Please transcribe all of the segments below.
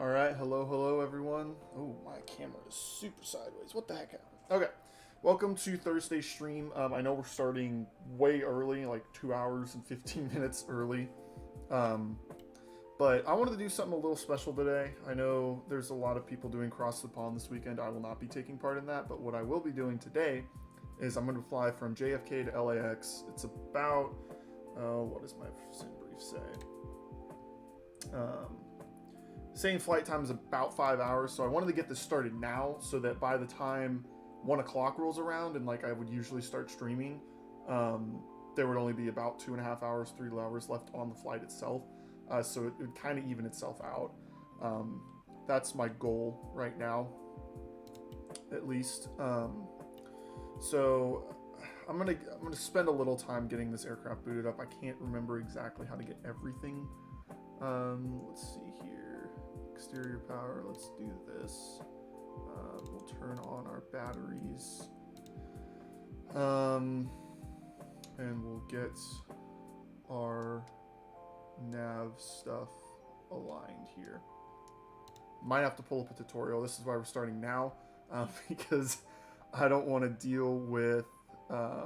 Alright, hello everyone. Oh, my camera is super sideways. What the heck happened? Okay, welcome to Thursday's stream. I know we're starting way early, like 2 hours and 15 minutes early. But I wanted to do something a little special today. I know there's a lot of people doing Cross the Pond this weekend. I will not be taking part in that, but what I will be doing today is I'm going to fly from JFK to LAX. It's about, what does my sim brief say? Saying flight time is about 5 hours, so I wanted to get this started now so that by the time 1 o'clock rolls around and like I would usually start streaming, there would only be about 2.5 hours, 3 hours left on the flight itself. So it would kind of even itself out. That's my goal right now, at least. So I'm gonna spend a little time getting this aircraft booted up. I can't remember exactly how to get everything. Let's see here. Exterior power, let's do this. We'll turn on our batteries. And we'll get our nav stuff aligned here. Might have to pull up a tutorial. This is why we're starting now, because I don't want to deal with what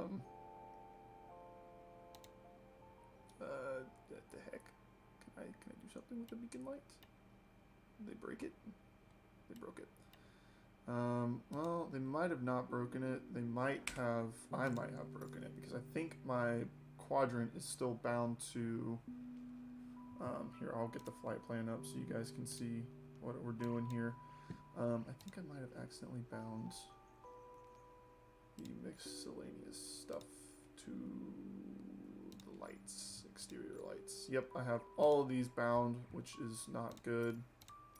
the heck. Can I do something with the beacon light? Did they break it? They broke it. Well, they might have not broken it. They might have. I might have broken it because I think my Quadrant is still bound to. Here, I'll get the flight plan up so you guys can see what we're doing here. I think I might have accidentally bound the miscellaneous stuff to the lights, exterior lights. Yep, I have all of these bound, which is not good.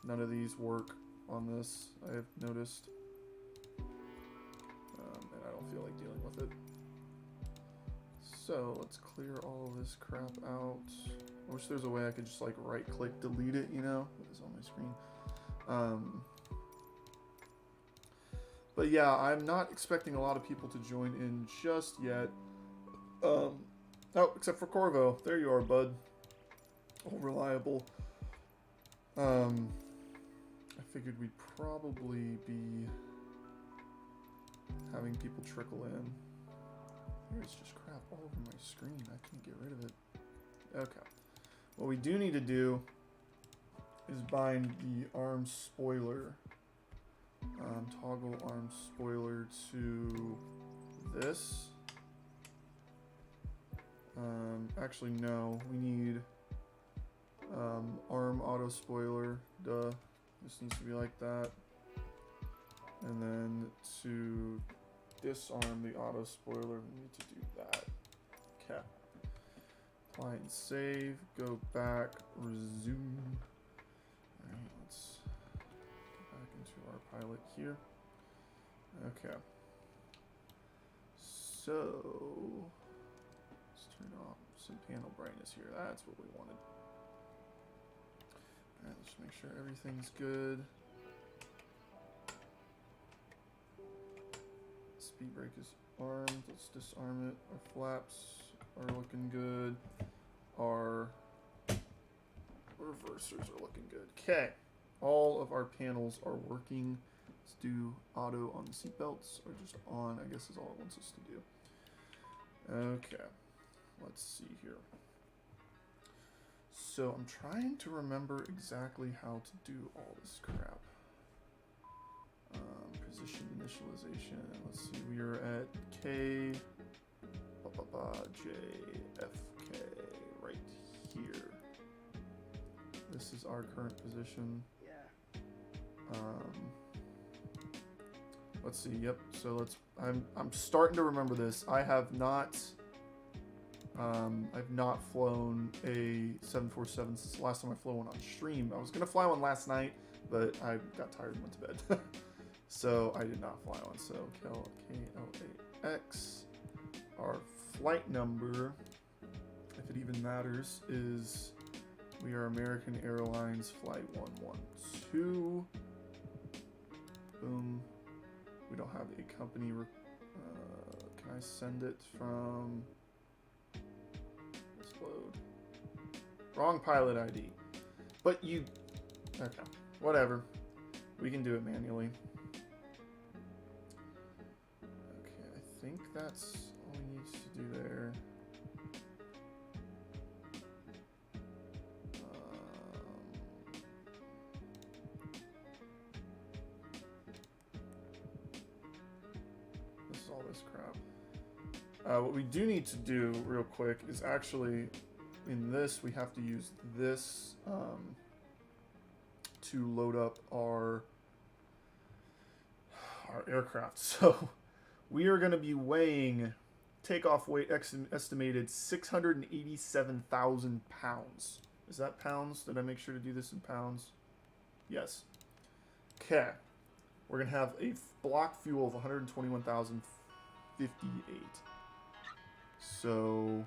None of these work on this, I have noticed. And I don't feel like dealing with it. So let's clear all of this crap out. I wish there's a way I could just like right click delete it, you know, it's on my screen. But yeah, I'm not expecting a lot of people to join in just yet. Oh, except for Corvo. There you are, bud. All reliable. I figured we'd probably be having people trickle in. There's just crap all over my screen. I can't get rid of it. Okay. What we do need to do is bind the arm spoiler. Toggle arm spoiler to this. Actually, no. We need arm auto spoiler. Duh. This needs to be like that. And then to disarm the auto spoiler, we need to do that. Okay. Apply and save. Go back. Resume. Alright, let's get back into our pilot here. Okay. So, let's turn off some panel brightness here. That's what we wanted. Alright, let's make sure everything's good. Speed brake is armed. Let's disarm it. Our flaps are looking good. Our reversers are looking good. Okay. All of our panels are working. Let's do auto on the seatbelts, or just on, I guess is all it wants us to do. Okay. Let's see here. So I'm trying to remember exactly how to do all this crap. Position initialization. Let's see. We are at KJFK right here. This is our current position. Let's see. Yep. So let's. I'm starting to remember this. I've not flown a 747 since the last time I flew one on stream. I was gonna fly one last night, but I got tired and went to bed. So I did not fly one. So KLAX. Our flight number, if it even matters, is we are American Airlines Flight 112. Boom. We don't have a company. Can I send it from? Let's load. Wrong pilot ID. But you... Okay. Whatever. We can do it manually. Okay, I think that's all we need to do there. This is all this crap. What we do need to do real quick is actually, in this, we have to use this to load up our aircraft. So we are going to be weighing takeoff weight estimated 687,000 pounds. Is that pounds? Did I make sure to do this in pounds? Yes. Okay. We're going to have a block fuel of 121,058. So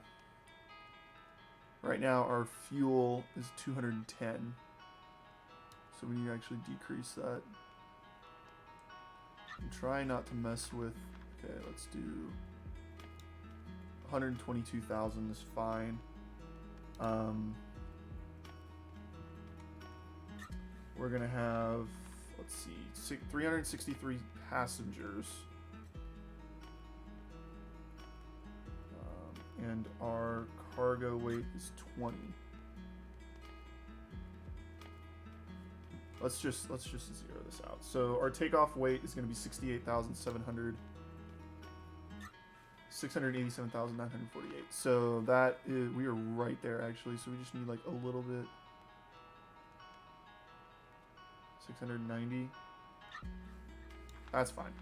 right now our fuel is 210. So we need to actually decrease that. And try not to mess with, okay, let's do 122,000 is fine. We're gonna have, let's see, 363 passengers. And our cargo weight is 20. Let's just zero this out. So our takeoff weight is going to be 68,700, 687,948. So that is, we are right there actually. So we just need like a little bit. 690. That's fine.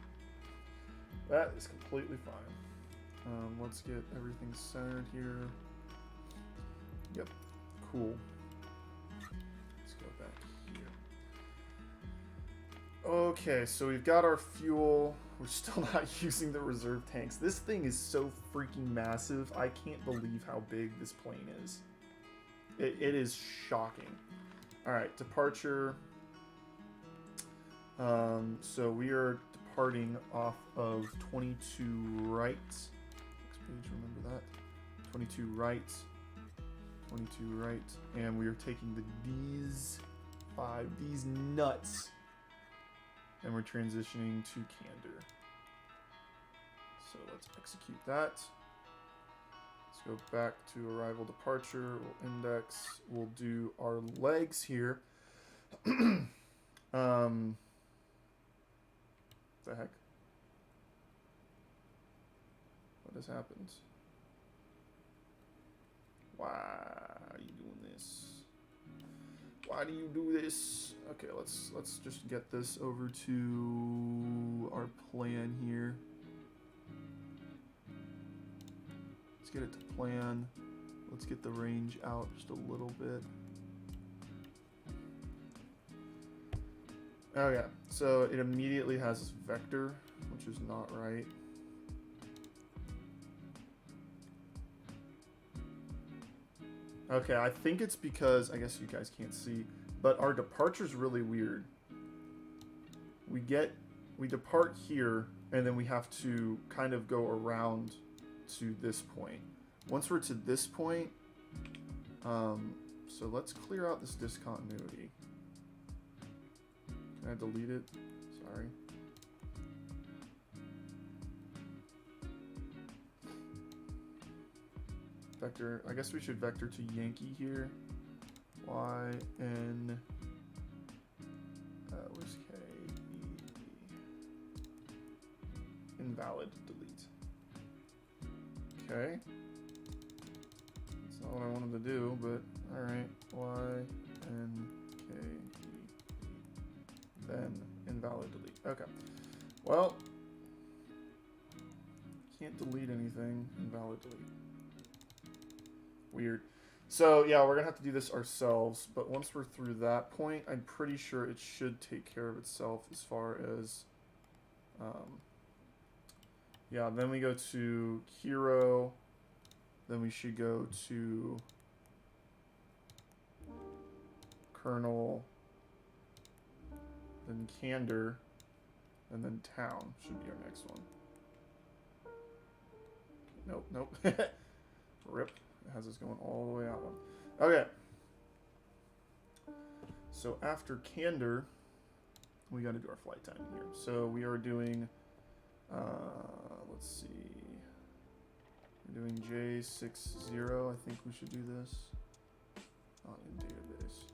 That is completely fine. Let's get everything centered here. Yep, cool. Let's go back here. Okay, so we've got our fuel. We're still not using the reserve tanks. This thing is so freaking massive. I can't believe how big this plane is. It is shocking. All right, departure. So we are departing off of 22 right. Page, remember that. 22 right, 22 right, and we are taking the D's nuts, and we're transitioning to Candor. So let's execute that. Let's go back to arrival departure. We'll index. We'll do our legs here. The heck? What has happened? Why are you doing this? Why do you do this? Okay, let's just get this over to our plan here. Let's get it to plan. Let's get the range out just a little bit. Okay, so it immediately has this vector, which is not right. Okay, I think it's because, I guess you guys can't see, but our departure's really weird. We depart here, and then we have to kind of go around to this point. Once we're to this point, so let's clear out this discontinuity. Can I delete it? Sorry. Vector, I guess we should vector to Yankee here. Y, N, where's K, E, D? Invalid, delete. Okay. That's not what I wanted to do, but alright. Y, N, K, E, then invalid, delete. Okay. Well, can't delete anything. Invalid, delete. Weird. So yeah, we're gonna have to do this ourselves, but once we're through that point, I'm pretty sure it should take care of itself as far as yeah, then we go to hero, then we should go to kernel, then Candor, and then town should be our next one. Nope. Rip. It has us going all the way out. Okay. So after candor, we got to do our flight time here. So we are doing, let's see, we're doing J60. I think we should do this in database.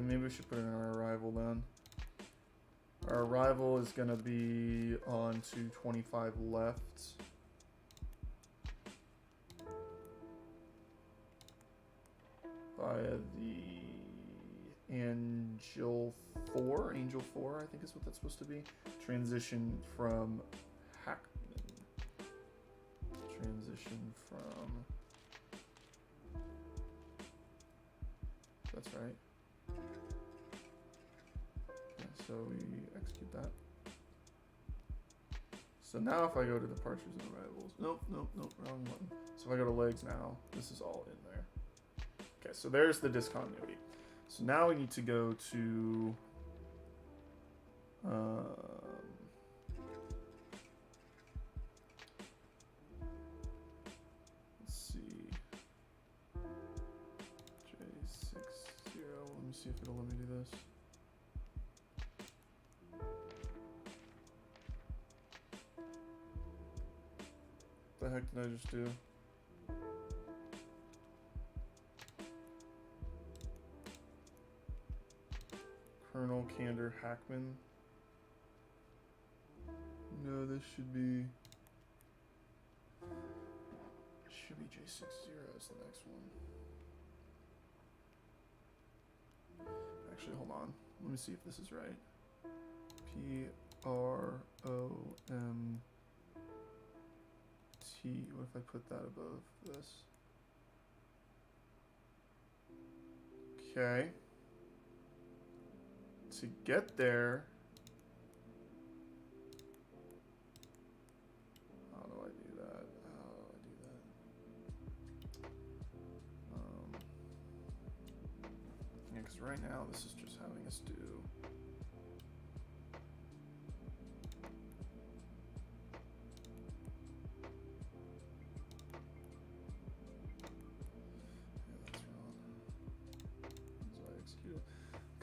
Maybe we should put it in our arrival then. Our arrival is going to be on 225 left. Via the Angel 4. Angel 4, I think is what that's supposed to be. Transition from Hackman. Transition from... That's right. So we execute that. So now if I go to departures and arrivals, nope, wrong one. So if I go to legs now, this is all in there. Okay, so there's the discontinuity. So now we need to go to let's see, J60. Let me see if it'll let me do this. What the heck did I just do? Colonel Candor Hackman. No, this should be J60 as the next one. Actually, hold on. Let me see if this is right. PROM. What if I put that above this? Okay. To get there, how do I do that? Yeah, because right now this is just having us do.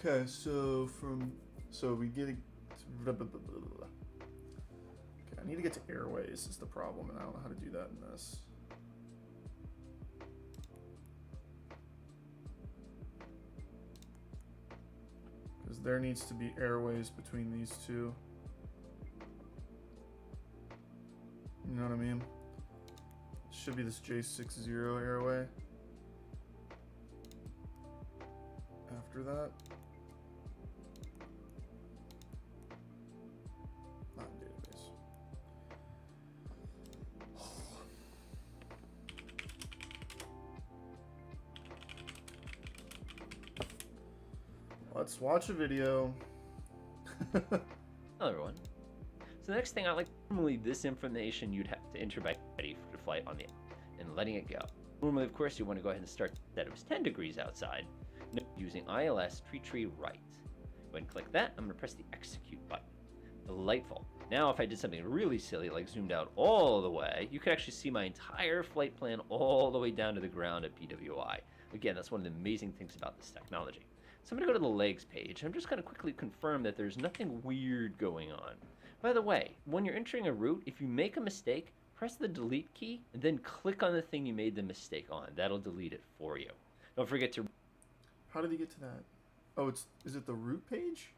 Okay, so we get okay, I need to get to airways is the problem, and I don't know how to do that in this. Because there needs to be airways between these two. You know what I mean? It should be this J60 airway. After that. Let's watch a video. Hello everyone. So the next thing normally this information you'd have to enter by ready for the flight on the and letting it go. Normally, of course, you want to go ahead and start that it was 10 degrees outside using ILS tree right. Go ahead and click that. I'm going to press the execute button. Delightful. Now if I did something really silly like zoomed out all the way, you could actually see my entire flight plan all the way down to the ground at PWI. Again, that's one of the amazing things about this technology. So I'm going to go to the legs page. I'm just going to quickly confirm that there's nothing weird going on. By the way, when you're entering a route, if you make a mistake, press the delete key and then click on the thing you made the mistake on. That'll delete it for you. Don't forget to... How did he get to that? Oh, is it the route page?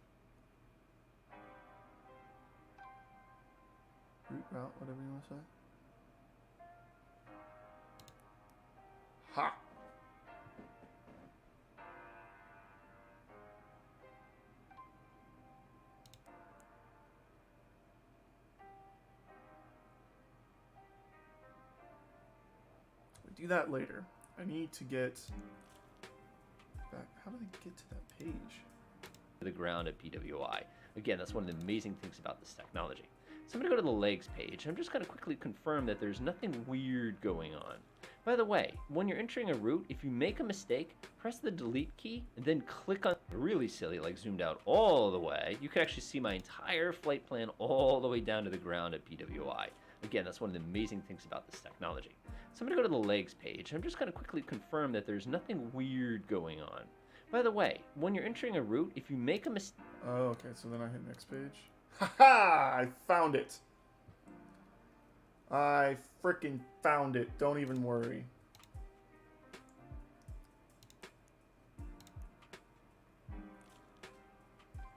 Route, whatever you want to say. Ha! Do that later. I need to get back. How do I get to that page? The ground at PWI. Again, that's one of the amazing things about this technology. So I'm going to go to the legs page. I'm just going to quickly confirm that there's nothing weird going on. By the way, when you're entering a route, if you make a mistake, press the delete key and then click on really silly, like zoomed out all the way. You can actually see my entire flight plan all the way down to the ground at PWI. Again, that's one of the amazing things about this technology. So I'm going to go to the legs page. I'm just going to quickly confirm that there's nothing weird going on. By the way, when you're entering a route, if you make a mistake... Oh, okay, so then I hit next page. Haha! I found it! I freaking found it. Don't even worry.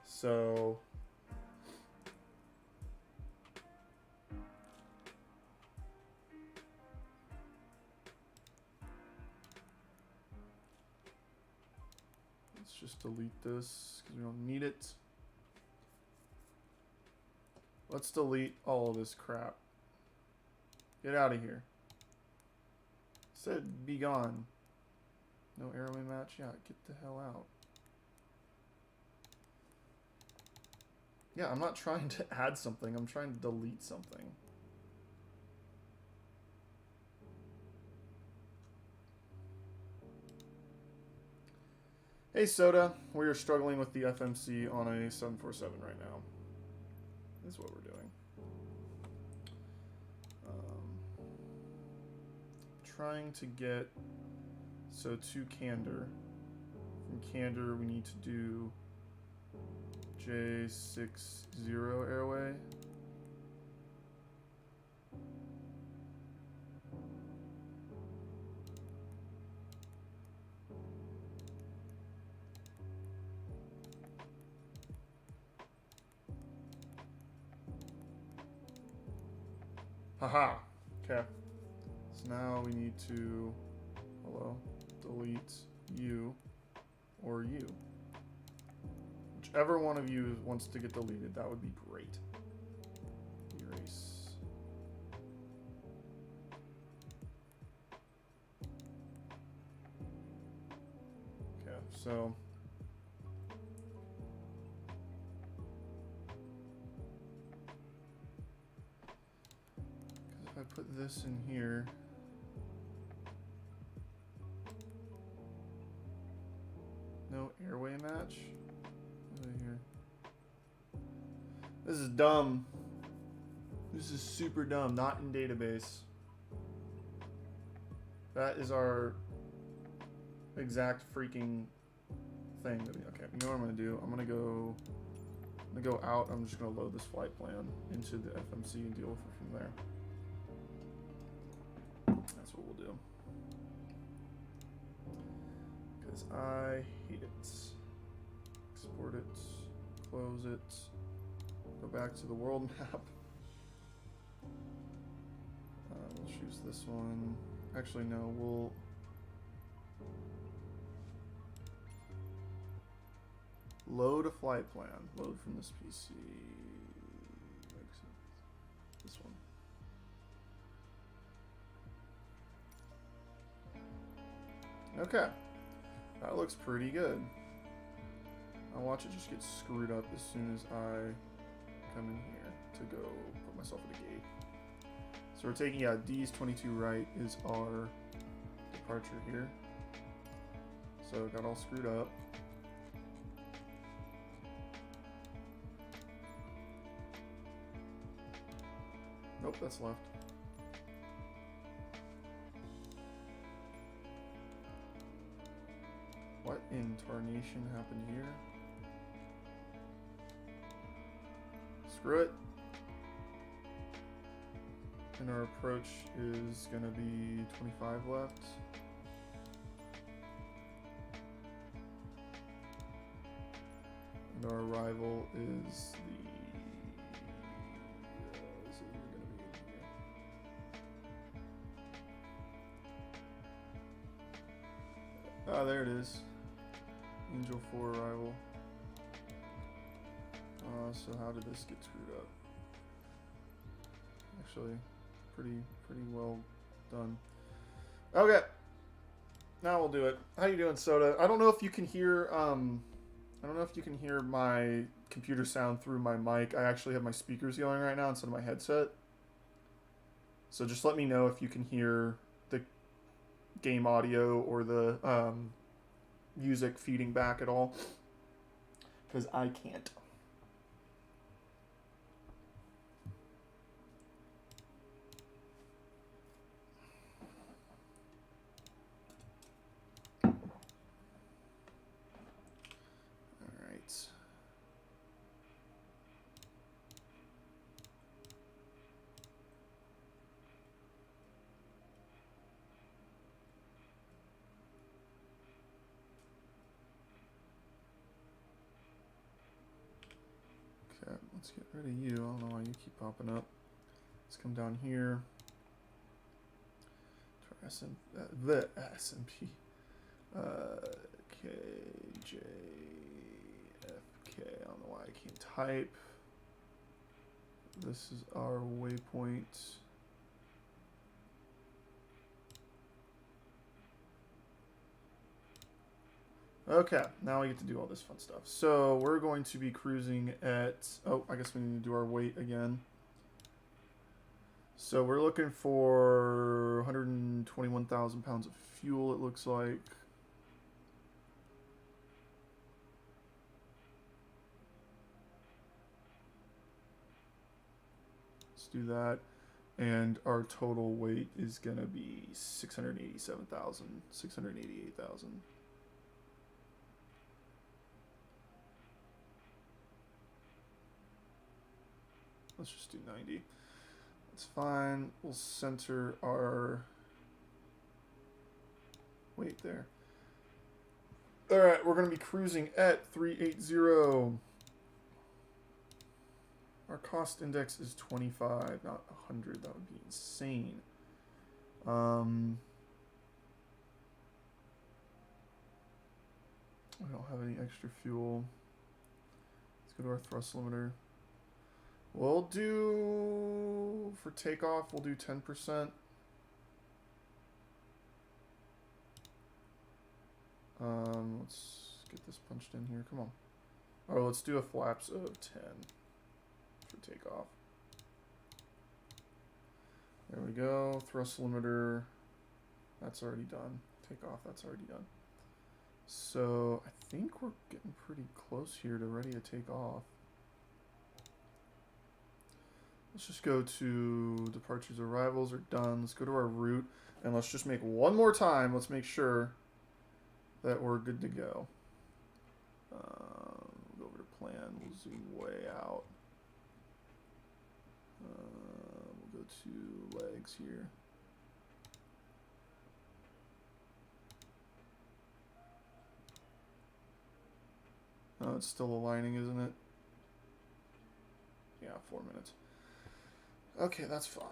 So... let's just delete this because we don't need it. Let's delete all of this crap. Get out of here. Said be gone. No airway match? Yeah, get the hell out. Yeah, I'm not trying to add something. I'm trying to delete something. Hey Soda, we are struggling with the FMC on a 747 right now. This is what we're doing. Trying to get, so to Candor. From Candor we need to do J60 airway. Haha. Okay. So now we need to, hello, delete you or you. Whichever one of you wants to get deleted, that would be great. Erase. Okay, so if I put this in here, no airway match. Over here. This is dumb. This is super dumb. Not in database. That is our exact freaking thing. Okay, you know what I'm gonna do? I'm gonna go out. I'm just gonna load this flight plan into the FMC and deal with it from there. That's what we'll do. Because I hate it. Export it, close it, go back to the world map. We'll choose this one. Actually, no, we'll load a flight plan. Load from this PC. This one. Okay, that looks pretty good. I'll watch it just get screwed up as soon as I come in here to go put myself at a gate. So we're taking, yeah, D's 22 right is our departure here. So it got all screwed up. Nope, that's left. What in tarnation happened here? Screw it. And our approach is gonna be 25 left. And our arrival is the this is gonna be in here. Ah, there it is. Angel 4 arrival. So how did this get screwed up? Actually, pretty well done. Okay, now we'll do it. How you doing, Soda? I don't know if you can hear I don't know if you can hear my computer sound through my mic. I actually have my speakers going right now instead of my headset. So just let me know if you can hear the game audio or the music feeding back at all. Because I can't. Alright. Okay, let's get rid of you. I don't know why you keep popping up. Let's come down here. Try the SMP. KJFK. I don't know why I can't type. This is our waypoint. Okay, now we get to do all this fun stuff. So we're going to be cruising at, oh, I guess we need to do our weight again. So we're looking for 121,000 pounds of fuel, it looks like. Let's do that. And our total weight is going to be 688,000. Let's just do 90. That's fine. We'll center our weight there. All right, we're going to be cruising at 380. Our cost index is 25, not 100. That would be insane. We don't have any extra fuel. Let's go to our thrust limiter. We'll do, for takeoff, we'll do 10%. Let's get this punched in here. Come on. Oh, let's do a flaps of 10 for takeoff. There we go. Thrust limiter. That's already done. Takeoff, that's already done. So I think we're getting pretty close here to ready to take off. Let's just go to departures, arrivals are done. Let's go to our route and let's just make one more time. Let's make sure that we're good to go. We'll go over to plan. We'll zoom way out. We'll go to legs here. Oh, it's still aligning, isn't it? Yeah, 4 minutes. Okay, that's fine.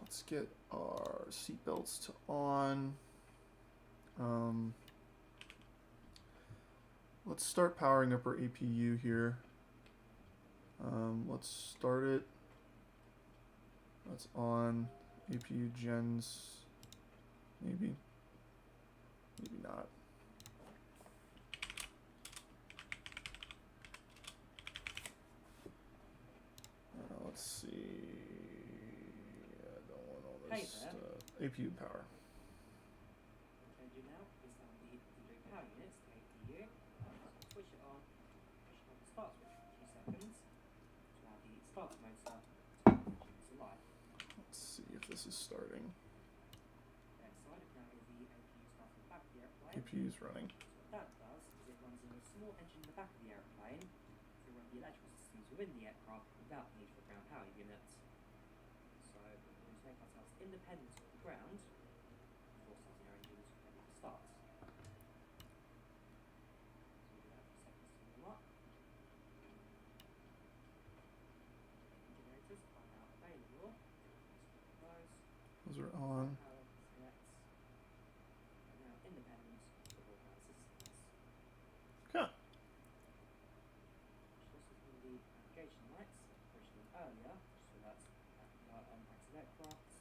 Let's get our seatbelts to on. Let's start powering up our APU here. Let's start it. That's on. APU gens. Maybe. Maybe not. Let's see. I don't want all this stuff. APU power. What I'm going to do now is the power units, the APU. Switch it on, push on the start switch for a few seconds to allow the start motor to produce a light. Let's see if this is starting. Next slide, now is the APU starts in the back of the airplane. APU is running. So what that does is it runs a small engine in the back of the airplane to run the electrical systems within the aircraft without the need for ground power units. So we're going to make ourselves independent of the ground before starting our engines ready to start. So we'll do that for seconds to warm up. Generators are now available. Those are on. Power disconnects. And now independent of all power systems. Okay. This is going to be navigation lights, originally earlier, so that's active aircraft.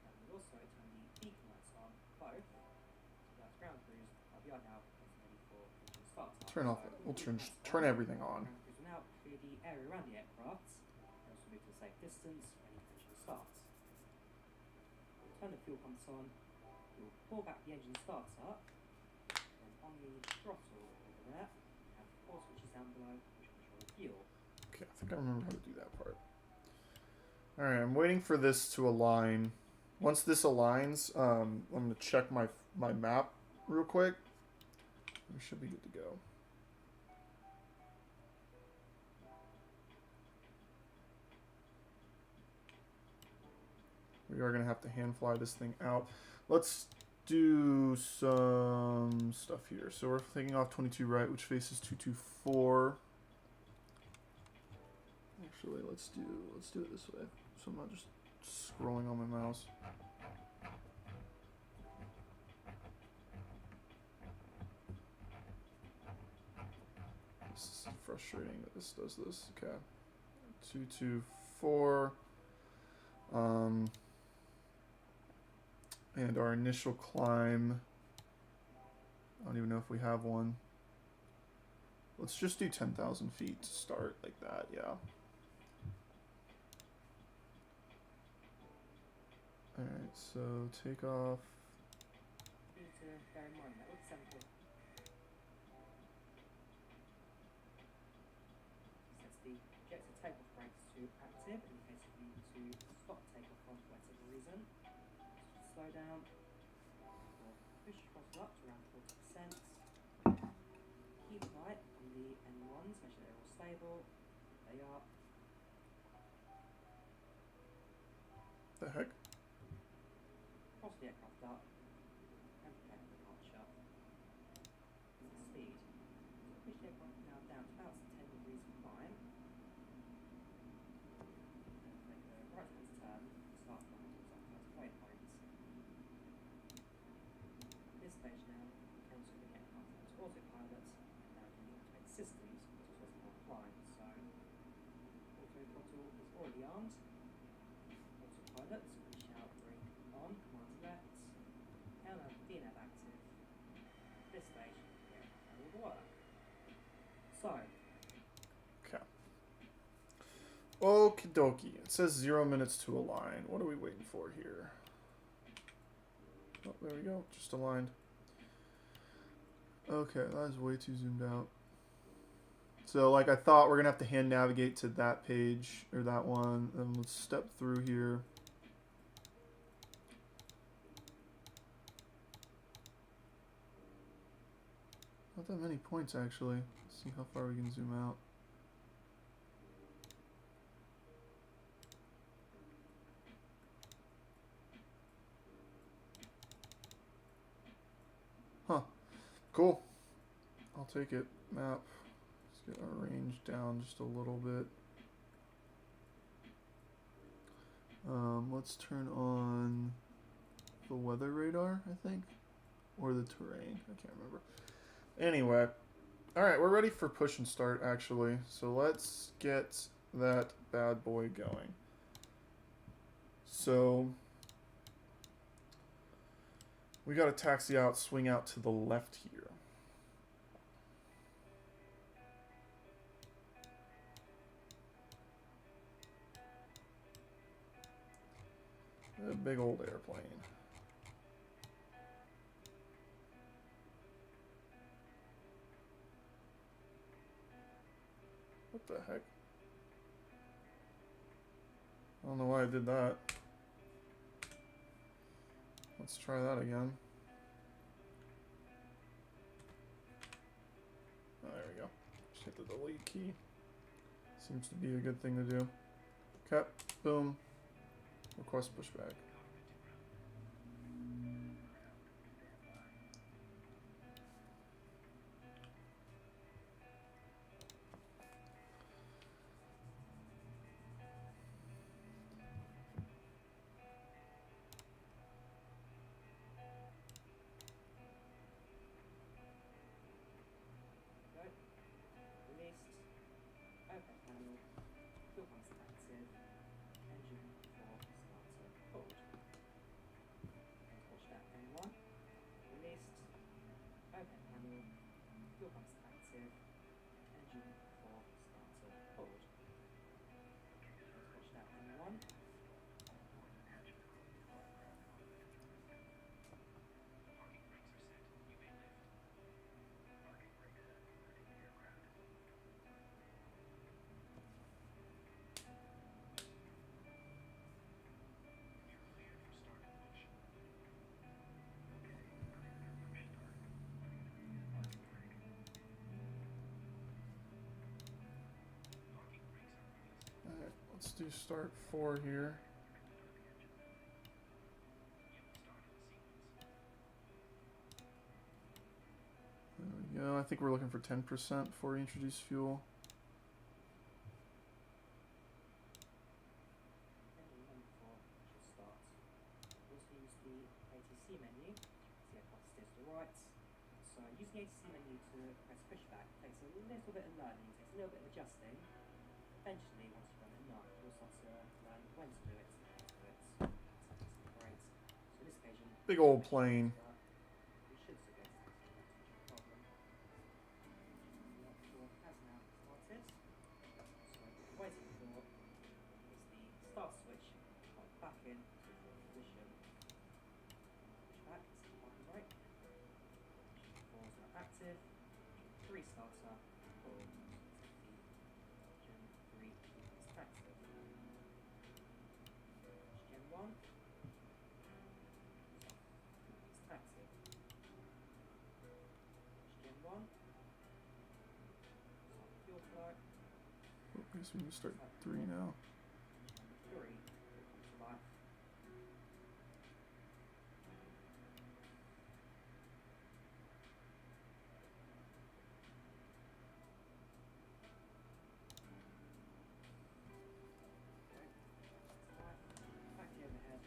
And we'll also turn the beacon lights on both, so that's ground crews, RBR now, and ready for engine start up. Turn off. We'll turn everything on. Cruising out, clear the area around the aircraft. Also move to a safe distance when the engine starts. Turn the fuel pumps on. You'll pull back the engine starts up. Then on the throttle over there, you have 4 switches down below which control the fuel. Okay, I think I remember how to do that part. Alright, I'm waiting for this to align. Once this aligns, I'm going to check my map real quick. We should be good to go. We are going to have to hand fly this thing out. Let's do some stuff here. So we're taking off 22 right, which faces 224. Actually, let's do it this way. So I'm not just scrolling on my mouse. This is frustrating that this does this. Okay. 224. And our initial climb, I don't even know if we have one. Let's just do 10,000 feet to start like that, yeah. Alright, so take off. You need to bear in mind that with center sets the ejector takeoff brakes to active in case you need to stop takeoff for whatever reason. Slow down, or push throttle up to around 40%. Keep light on the N1s, make sure they're all stable. They are. The heck? Cross the aircraft up and prepare for departure. Speed. So push the aircraft now down to about 10 degrees of climb. And make a right hand turn and start flying towards our first waypoint. At this stage now, we can also get aircraft onto autopilot and now do the automated systems, which is what's more flying. So auto throttle is already armed. Autopilot, we shall bring on command left, LNAV, DNAV active. At this stage, the aircraft will work. So, Okay. Okie dokie. It says 0 minutes to align. What are we waiting for here? Oh, there we go. Just aligned. Okay, that is way too zoomed out. So, like I thought, we're going to have to hand navigate to that page, or that one. Then let's step through here. Not that many points, actually. Let's see how far we can zoom out. Huh. Cool. I'll take it. Map. Let's get our range down just a little bit. Let's turn on the weather radar, I think. Or the terrain. I can't remember. Anyway. Alright, we're ready for push and start, actually. So let's get that bad boy going. So we got to taxi out, swing out to the left here. A big old airplane. What the heck? I don't know why I did that. Let's try that again. Oh, there we go. Just hit the delete key. Seems to be a good thing to do. Okay, boom. Request pushback. released, overhead panel, fuel pumps active, engine 4 starter pulled. And watch that N1, released, overhead panel, fuel pumps active. for starter hold. Let's watch that in one. Alright, let's do start 4 here. There we go. I think we're looking for 10% before we introduce fuel. Engine 1 for should start. Also use the ATC menu. See how it steers to the right. So using the ATC menu to press pushback takes a little bit of learning, takes a little bit of adjusting. Eventually, once you've done it enough, you'll start to learn when to do it and how to do it. That's great. So this occasion, Big old plane. we should still be able to taxi without too much of a problem. Not sure has now started. So what we're waiting for is the start switch to pop back in to the position. Push back, it's the parking brake. 4 is now active. 3 starter. 4 is the Gen 3 is active. Gen 1 is active. Gen 1. Start fuel flow. Oh, I guess we need to start 3 now. Gen 3 will come to life. Back to the overhead.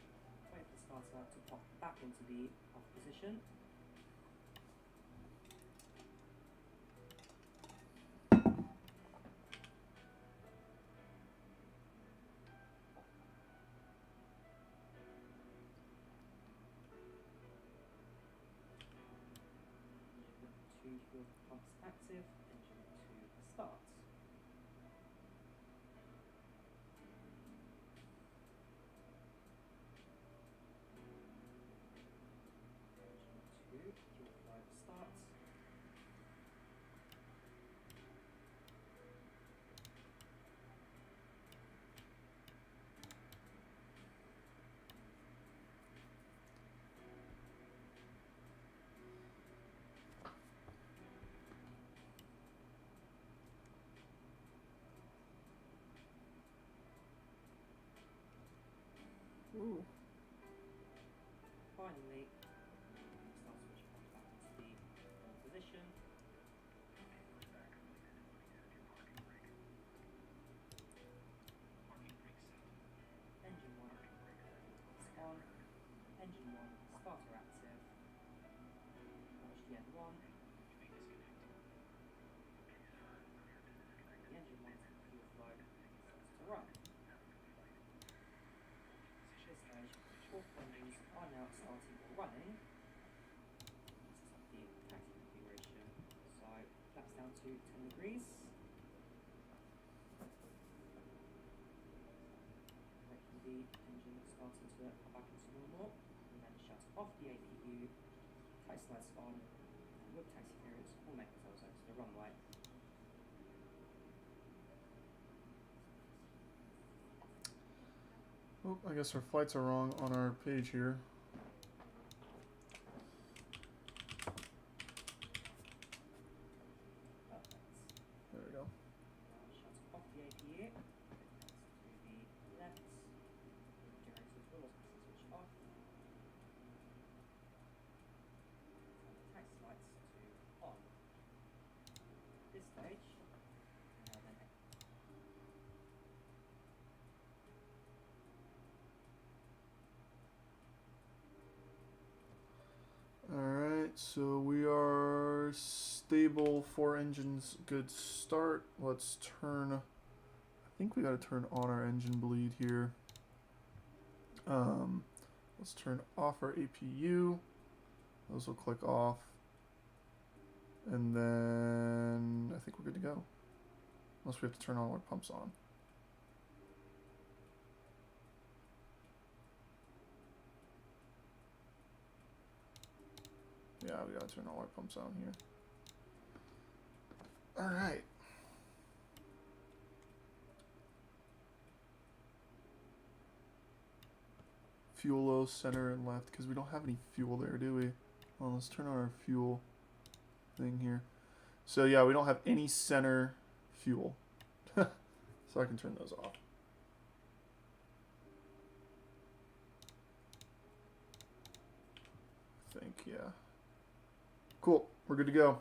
Wait for the starter to pop back into the off position. Engine 2 fuel pumps active. Engine 2 starts. Engine 2 fuel flow starts. Ooh. Finally, start switch comes back into the on position. Engine 1 is on. Engine 1 starter active. Watch the N1. The engine 1's fuel flow starts to run. At this stage, both engines are now starting running. This is the taxi configuration. So flaps down to 10 degrees. Making the engine starting to come back into normal. And then shut off the APU. Taxi lights on. And with taxi clearance, we'll make ourselves out to the runway. Oh, I guess our flights are wrong on our page here. Perfect. There we go. Now shut off the APU. To the left. Generators will automatically switch off. Turn the taxi lights to on. At this stage, now then Alright, so we are stable, 4 engines, good start. Let's turn, I think we gotta turn on our engine bleed here. Let's turn off our APU. Those will click off. And then I think we're good to go. Unless we have to turn all our pumps on. Yeah, we gotta turn all our pumps on here. Alright. Fuel low, center, and left, because we don't have any fuel there, do we? Well, let's turn on our fuel thing here. So yeah, we don't have any center fuel. So I can turn those off. I think, yeah. Cool, we're good to go.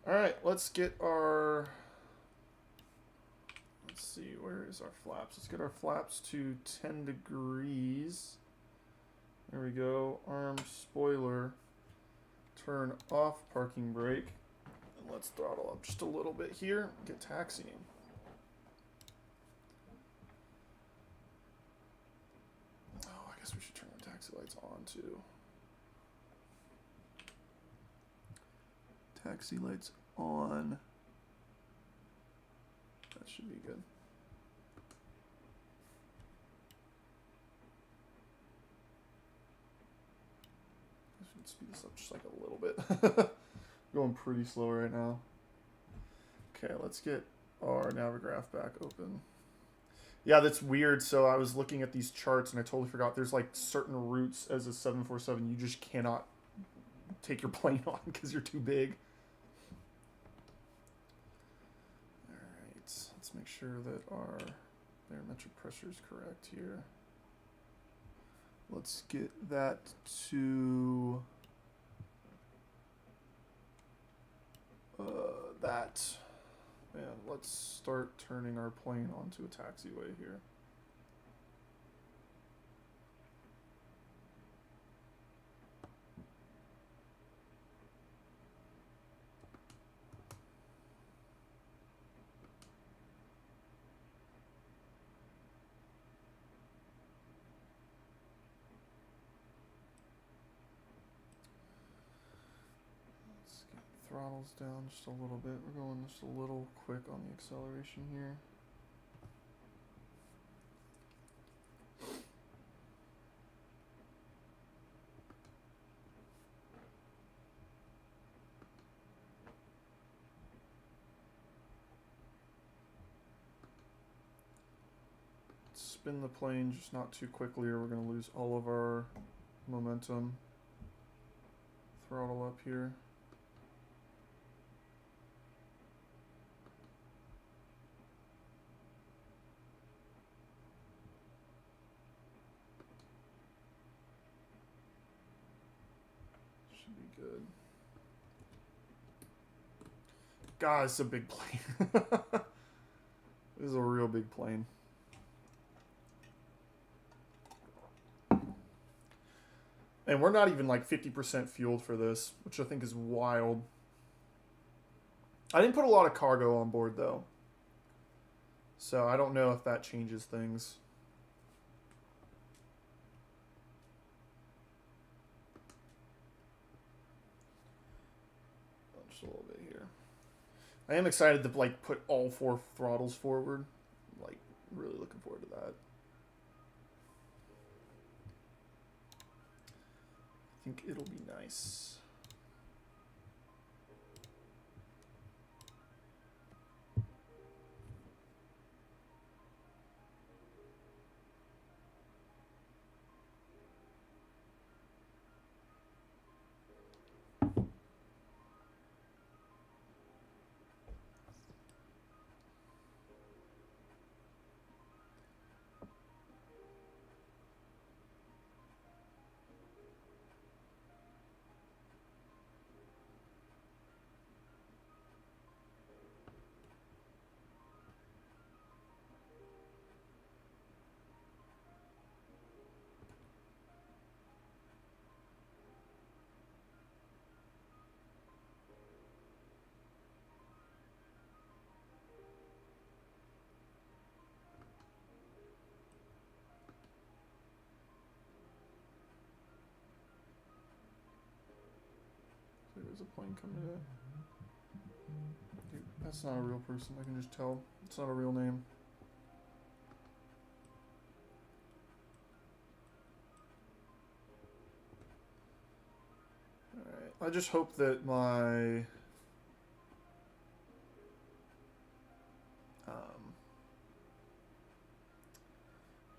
Alright, let's get our... Let's see, where is our flaps? Let's get our flaps to 10 degrees. There we go. Arm spoiler. Turn off parking brake. And let's throttle up just a little bit here. Get taxiing. Oh, I guess we should turn our taxi lights on too. Taxi lights on. That should be good. I should speed this up just like a little bit. Going pretty slow right now. Okay, let's get our Navigraph back open. Yeah, that's weird. So I was looking at these charts and I totally forgot there's like certain routes as a 747 you just cannot take your plane on because you're too big. Let's make sure that our barometric pressure is correct here. Let's get that to that. And let's start turning our plane onto a taxiway here. Throttles down just a little bit. We're going just a little quick on the acceleration here. Spin the plane just not too quickly or we're going to lose all of our momentum. Throttle up here. Good. God, it's a big plane. This is a real big plane. And we're not even like 50% fueled for this, which I think is wild. I didn't put a lot of cargo on board though. So I don't know if that changes things. A little bit here. I am excited to like put all 4 throttles forward. Like really looking forward to that. I think it'll be nice. There's a plane coming in. Dude, that's not a real person. I can just tell. It's not a real name. Alright. I just hope that my...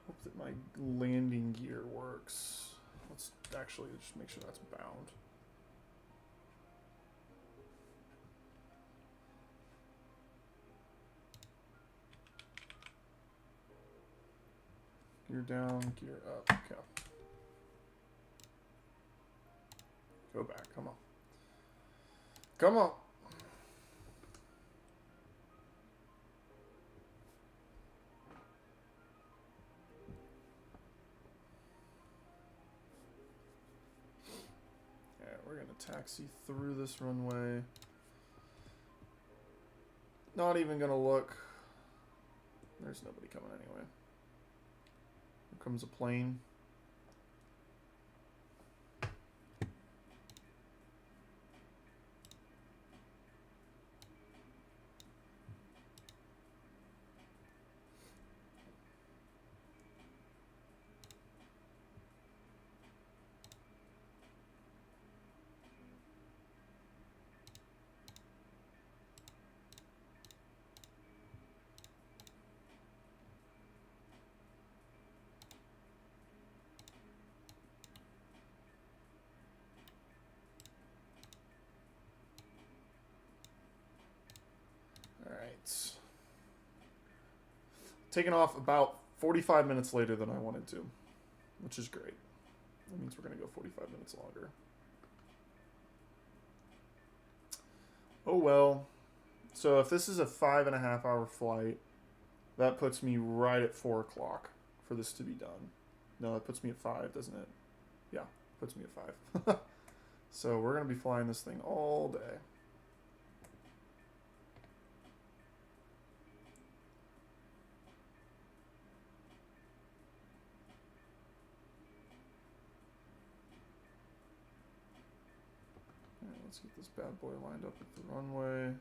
hope that my landing gear works. Let's actually just make sure that's bound. Gear down, gear up. Okay. Go back. Come on. Come on. Yeah, we're gonna taxi through this runway. Not even gonna look. There's nobody coming anyway. Here comes a plane. Taking off about 45 minutes later than I wanted to, which is great. That means we're going to go 45 minutes longer. Oh well. So if this is a 5.5 hour flight, that puts me right at 4 o'clock for this to be done. No, it puts me at 5, doesn't it? Yeah, puts me at 5. So we're going to be flying this thing all day. Let's get this bad boy lined up at the runway.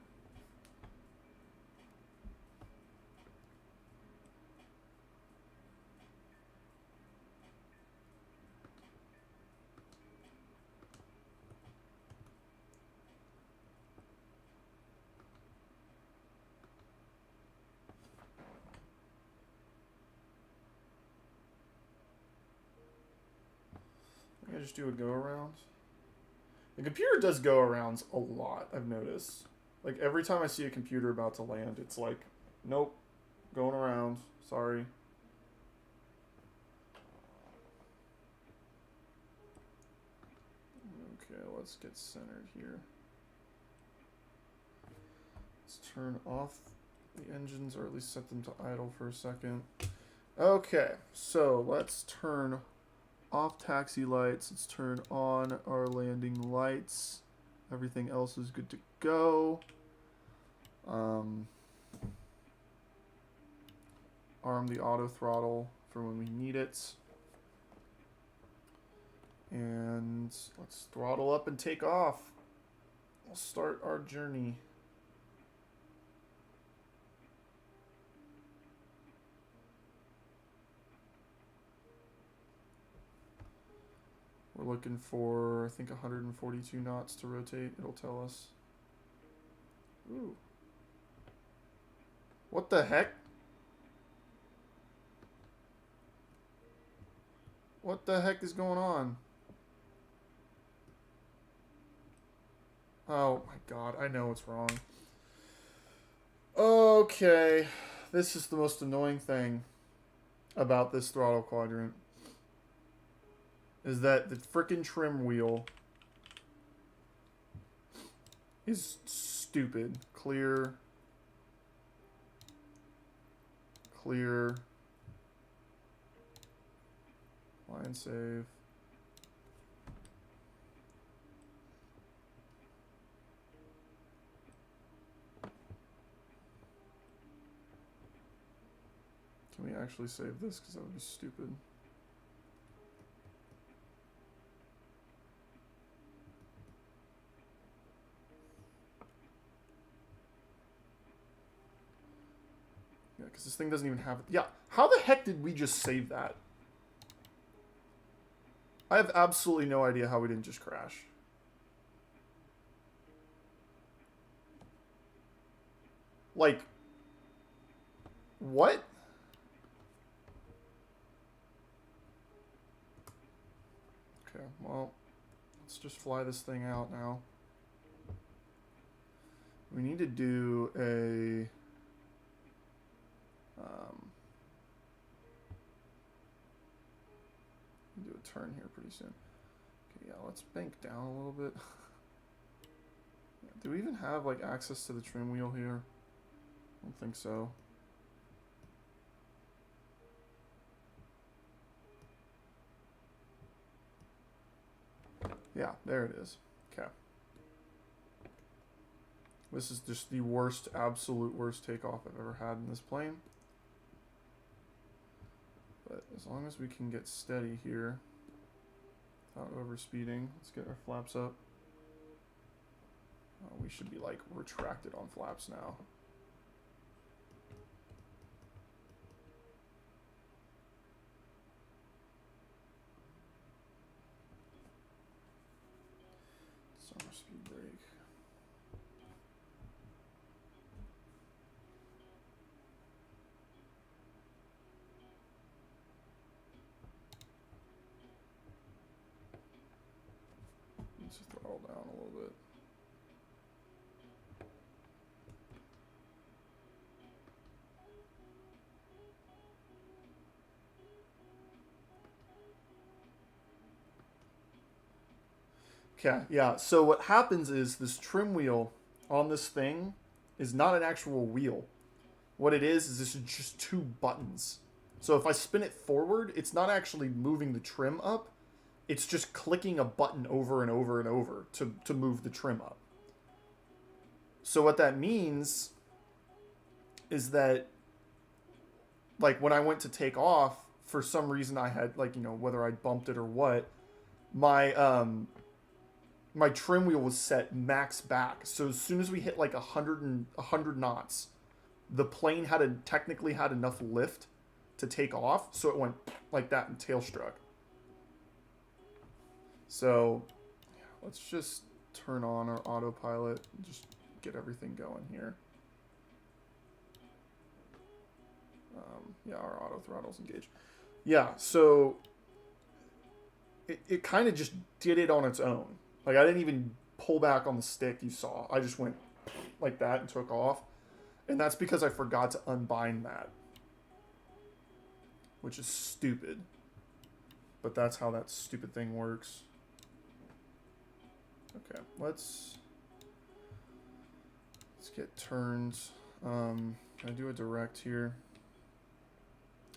I just do a go around. The computer does go-arounds a lot, I've noticed. Like, every time I see a computer about to land, it's like, nope, going around, sorry. Okay, let's get centered here. Let's turn off the engines, or at least set them to idle for a second. Okay, so let's turn off taxi lights. Let's turn on our landing lights. Everything else is good to go. Arm the auto throttle for when we need it. And let's throttle up and take off. We'll start our journey. We're looking for, I think, 142 knots to rotate. It'll tell us. Ooh. What the heck? What the heck is going on? Oh my god, I know what's wrong. Okay. This is the most annoying thing about this throttle quadrant. Is that the frickin' trim wheel is stupid. Clear. Clear. Line save. Can we actually save this? Because that would be stupid. because this thing doesn't even have it. Yeah, how the heck did we just save that? I have absolutely no idea how we didn't just crash. Like, what? Okay, well, let's just fly this thing out now. We need to do a... do a turn here pretty soon. Okay, yeah, let's bank down a little bit. Yeah, do we even have, like, access to the trim wheel here? I don't think so. Yeah, there it is. Okay. This is just the worst, absolute worst takeoff I've ever had in this plane. But as long as we can get steady here without overspeeding, let's get our flaps up. We should be like retracted on flaps now. Summer speed brake. Let's throttle down a little bit. Okay, yeah, so what happens is this trim wheel on this thing is not an actual wheel. What it is this is just two buttons. So if I spin it forward, it's not actually moving the trim up. It's just clicking a button over and over and over to move the trim up. So what that means is that, like, when I went to take off, for some reason I had, like, you know, whether I bumped it or what, my trim wheel was set max back. So as soon as we hit like 100 knots, the plane technically had enough lift to take off. So it went like that and tail struck. So let's just turn on our autopilot and just get everything going here. Yeah, our auto throttle's engaged. Yeah, so it kind of just did it on its own. Like, I didn't even pull back on the stick, you saw. I just went like that and took off. And that's because I forgot to unbind that. Which is stupid. But that's how that stupid thing works. Okay, let's get turns. I do a direct here.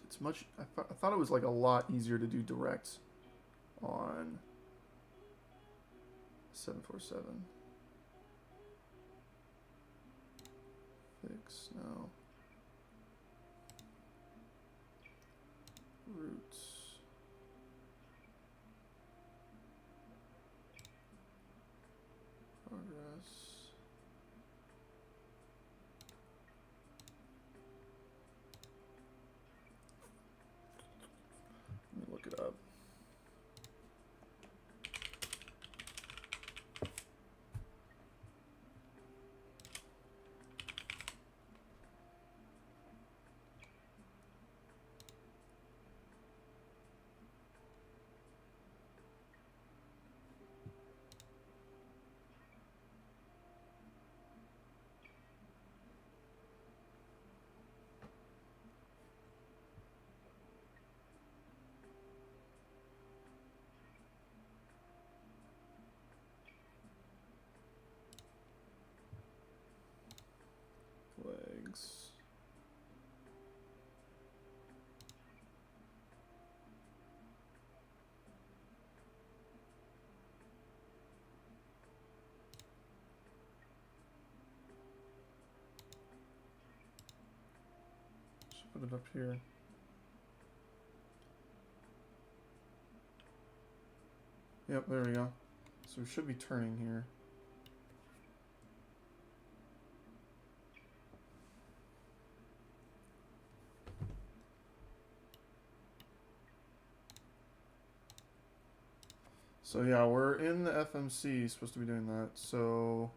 It's much... I thought it was, like, a lot easier to do directs on 747. Fix, no. Routes. Progress. Let me look it up. Legs. Just put it up here. Yep, there we go. So we should be turning here. So yeah, we're in the FMC, supposed to be doing that. So,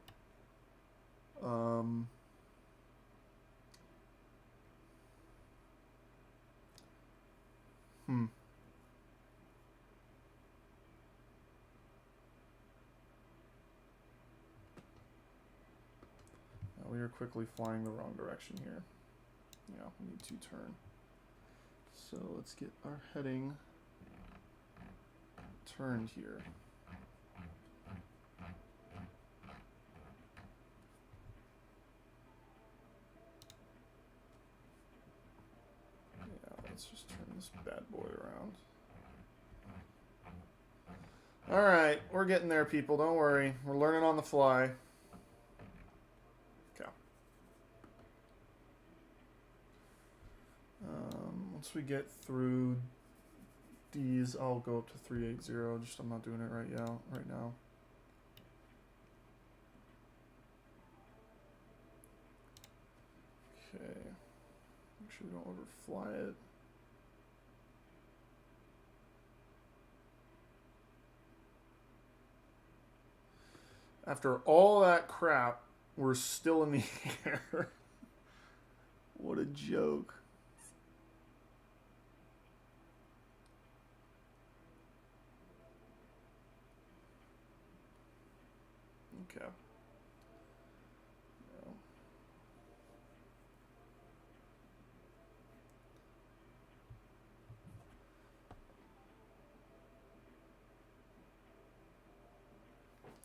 we are quickly flying the wrong direction here. Yeah, we need to turn. So let's get our heading turned here. Yeah, let's just turn this bad boy around. Alright, we're getting there, people. Don't worry. We're learning on the fly. Okay. Once we get through these, I'll go up to 380. Just I'm not doing it right now. Okay. Make sure we don't overfly it. After all that crap, we're still in the air. What a joke. Okay. No.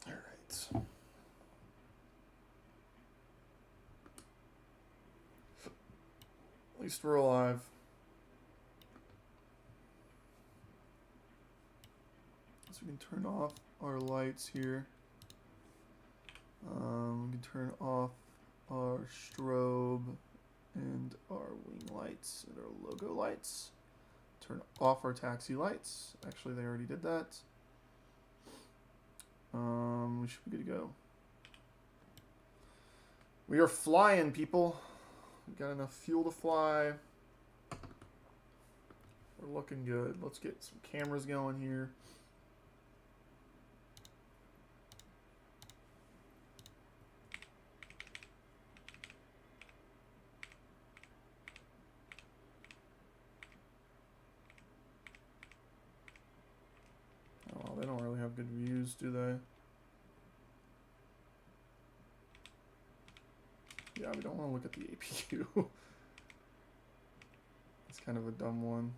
All right. At least we're alive. So we can turn off our lights here. We can turn off our strobe and our wing lights and our logo lights. Turn off our taxi lights. Actually, they already did that. We should be good to go. We are flying, people. We got enough fuel to fly. We're looking good. Let's get some cameras going here. Oh, they don't really have good views, do they? Yeah, we don't want to look at the APU. It's kind of a dumb one.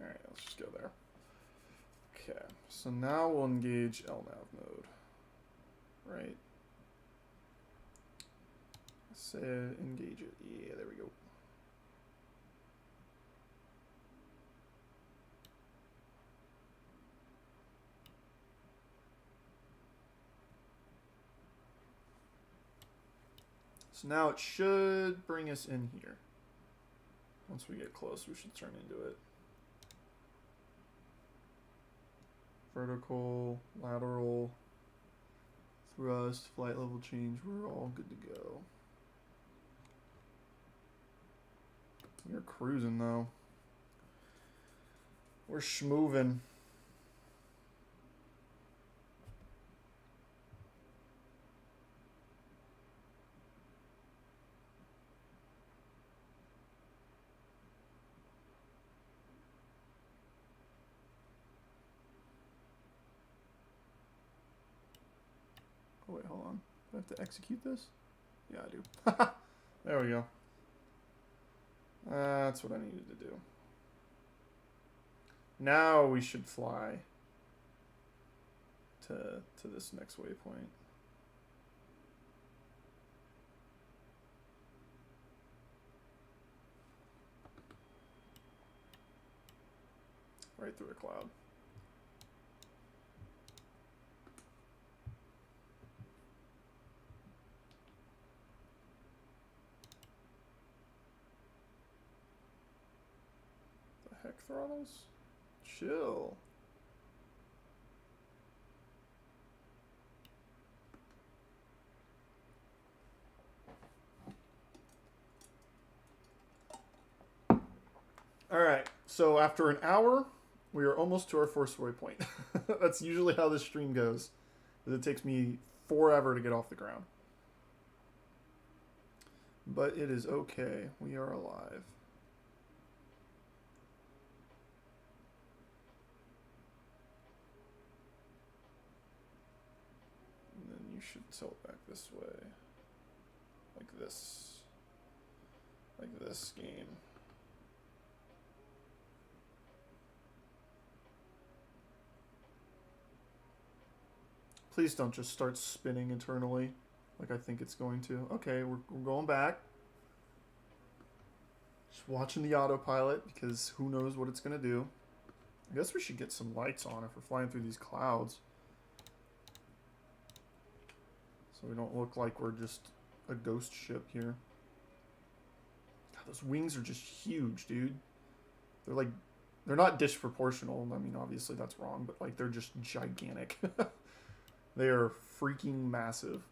Alright, let's just go there. Okay, so now we'll engage LNAV mode. Right? Say engage it. Yeah, there we go. So now it should bring us in here. Once we get close, we should turn into it. Vertical, lateral, thrust, flight level change, we're all good to go. We're cruising though. We're schmoovin'. Oh wait, hold on. Do I have to execute this? Yeah, I do. There we go. That's what I needed to do. Now we should fly to this next waypoint. Right through a cloud. The heck, throttles? Chill. All right. So after an hour, we are almost to our first waypoint. That's usually how this stream goes. It takes me forever to get off the ground. But it is okay. We are alive. And then you should tilt back this way. Like this. Like this game. Please don't just start spinning internally like I think it's going to. Okay, we're going back. Just watching the autopilot because who knows what it's going to do. I guess we should get some lights on if we're flying through these clouds. So we don't look like we're just a ghost ship here. God, those wings are just huge, dude. They're like, they're not disproportional. I mean, obviously that's wrong, but like they're just gigantic. They are freaking massive.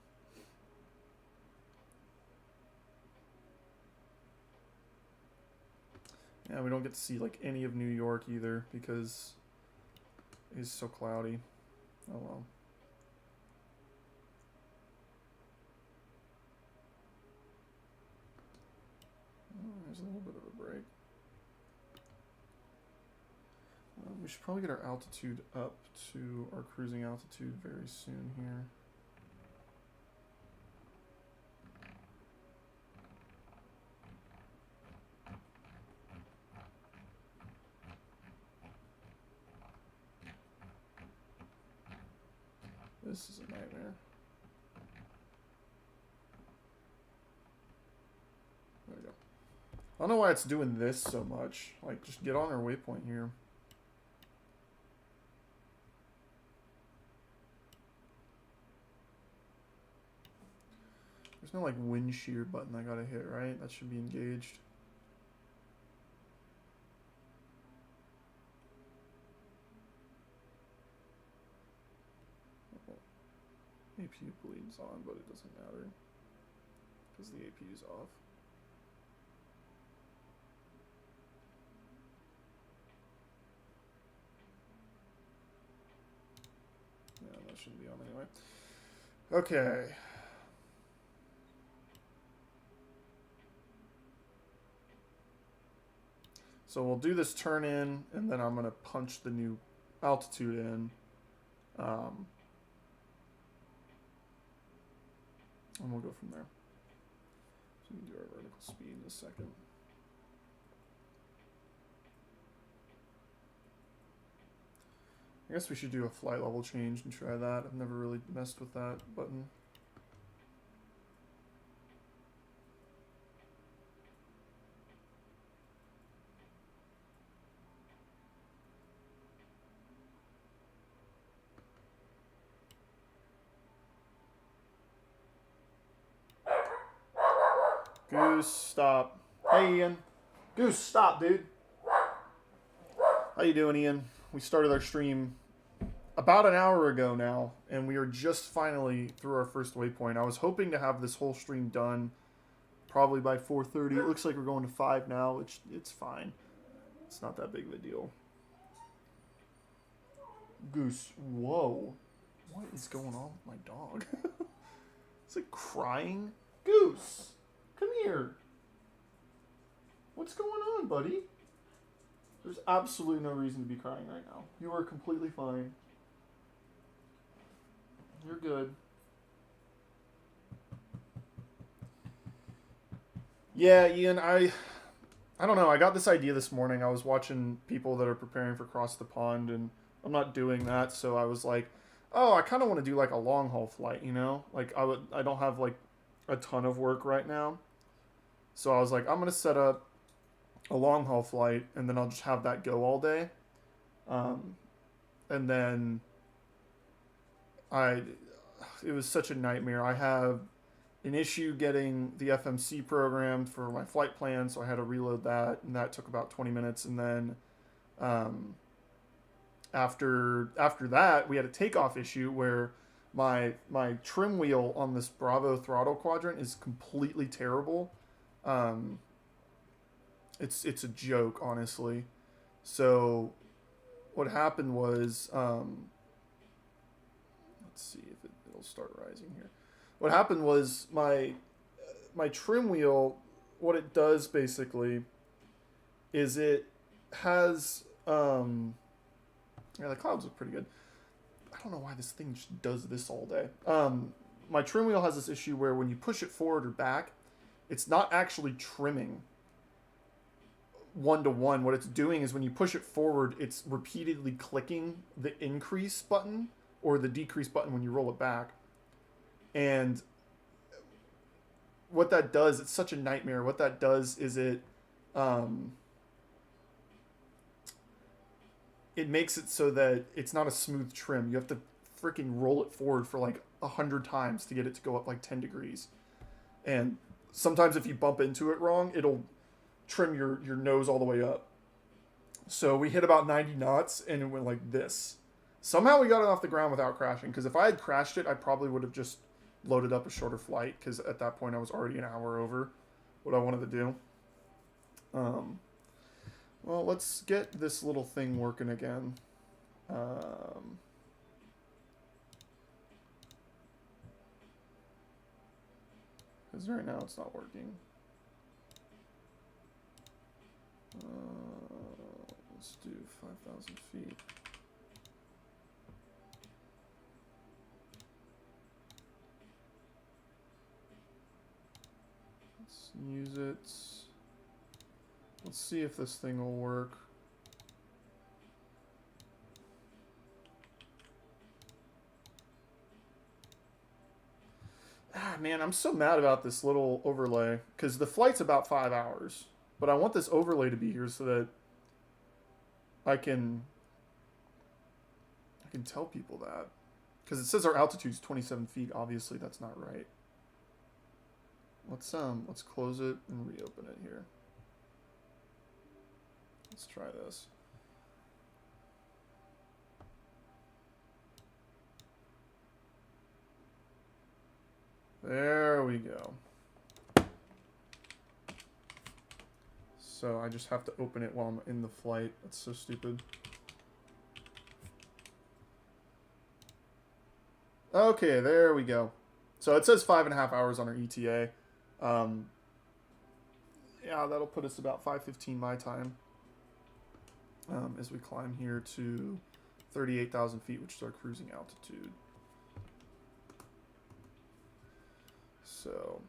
Yeah, we don't get to see like any of New York either because it's so cloudy. Oh well. Oh, there's a little bit of a break. We should probably get our altitude up to our cruising altitude very soon here. This is a nightmare. There we go. I don't know why it's doing this so much. Like, just get on our waypoint here. There's no like wind shear button I gotta hit, right? That should be engaged. APU bleeds on, but it doesn't matter because the APU is off. Yeah, that shouldn't be on anyway. Okay. So we'll do this turn in, and then I'm going to punch the new altitude in. And we'll go from there. So we can do our vertical speed in a second. I guess we should do a flight level change and try that. I've never really messed with that button. Goose, stop. Hey, Ian. Goose, stop, dude. How you doing, Ian? We started our stream about an hour ago now, and we are just finally through our first waypoint. I was hoping to have this whole stream done probably by 4:30. It looks like we're going to 5 now, which it's fine. It's not that big of a deal. Goose, whoa. What is going on with my dog? Is it crying? Goose! Come here. What's going on, buddy? There's absolutely no reason to be crying right now. You are completely fine. You're good. Yeah, Ian, I don't know. I got this idea this morning. I was watching people that are preparing for Cross the Pond, and I'm not doing that, so I was like, oh, I kind of want to do like a long haul flight, you know? Like I don't have like a ton of work right now. So I was like, I'm going to set up a long haul flight, and then I'll just have that go all day. And then it was such a nightmare. I have an issue getting the FMC programmed for my flight plan, so I had to reload that, and that took about 20 minutes. And then after that, we had a takeoff issue where my trim wheel on this Bravo throttle quadrant is completely terrible. it's a joke, honestly. So what happened was, let's see if it'll start rising here. What happened was my trim wheel, what it does basically is it has, yeah, the clouds look pretty good. I don't know why this thing just does this all day. My trim wheel has this issue where when you push it forward or back, it's not actually trimming one-to-one. What it's doing is when you push it forward, it's repeatedly clicking the increase button or the decrease button when you roll it back. And what that does, it's such a nightmare. What that does is it makes it so that it's not a smooth trim. You have to freaking roll it forward for like 100 times to get it to go up like 10 degrees. And sometimes if you bump into it wrong, it'll trim your nose all the way up. So we hit about 90 knots and it went like this. Somehow we got it off the ground without crashing, because if I had crashed it, I probably would have just loaded up a shorter flight, because at that point I was already an hour over what I wanted to do. Well, let's get this little thing working again. Because right now it's not working. Let's do 5,000 feet. Let's use it. Let's see if this thing will work. Ah, man, I'm so mad about this little overlay, because the flight's about 5 hours. But I want this overlay to be here so that I can tell people that. Because it says our altitude's 27 feet. Obviously, that's not right. Let's close it and reopen it here. Let's try this. There we go. So I just have to open it while I'm in the flight. That's so stupid. Okay, there we go. So it says 5.5 hours on our ETA. Yeah, that'll put us about 5:15 my time. As we climb here to 38,000 feet, which is our cruising altitude. So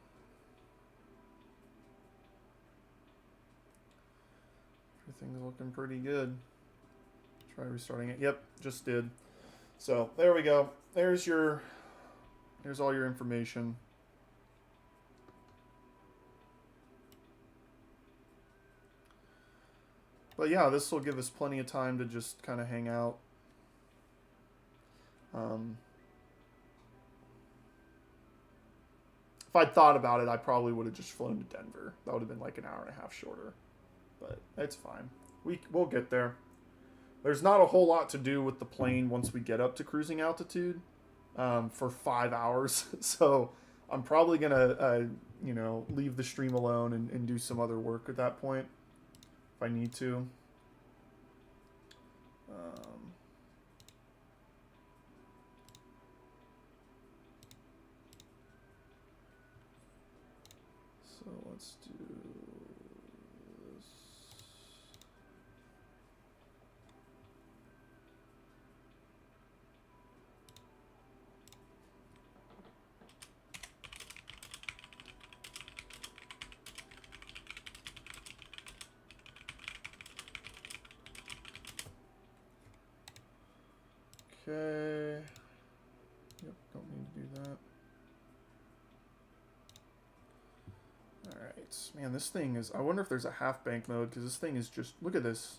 everything's looking pretty good. Try restarting it. Yep, just did. So there we go. There's all your information. But yeah, this will give us plenty of time to just kind of hang out. If I'd thought about it, I probably would have just flown to Denver. That would have been like an hour and a half shorter. But it's fine. We'll get there. There's not a whole lot to do with the plane once we get up to cruising altitude for 5 hours. So I'm probably going to, leave the stream alone and do some other work at that point if I need to. So let's do this. Okay. Yep, don't need to do that. Alright. Man, this thing is... I wonder if there's a half bank mode, because this thing is just... Look at this.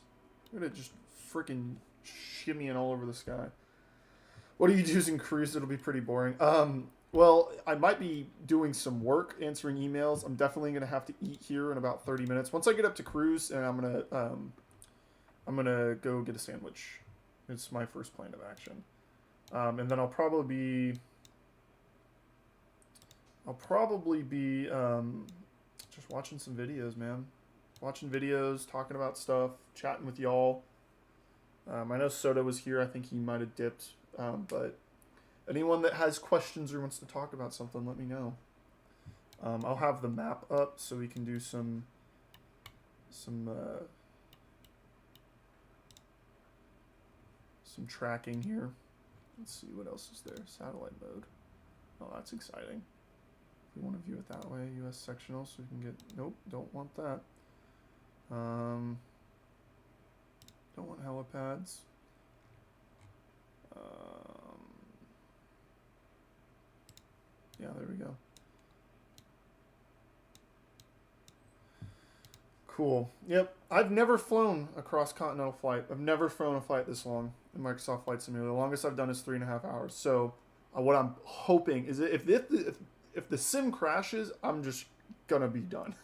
Look at it just freaking shimmying all over the sky. What are you using cruise? It'll be pretty boring. Well, I might be doing some work, answering emails. I'm definitely going to have to eat here in about 30 minutes. Once I get up to cruise, and I'm going to go get a sandwich. It's my first plan of action. And then I'll probably be just watching some videos, man. watching videos, talking about stuff, chatting with y'all. I know Soda was here. I think he might have dipped. But anyone that has questions or wants to talk about something, let me know. I'll have the map up so we can do some tracking here. Let's see what else is there. Satellite mode. Oh, that's exciting. If we want to view it that way, US sectional, so we can get. Nope, don't want that. Don't want helipads. Yeah, there we go. Cool. Yep. I've never flown a cross-continental flight. I've never flown a flight this long in Microsoft Flight Simulator. The longest I've done is 3.5 hours. So what I'm hoping is that if the sim crashes, I'm just going to be done.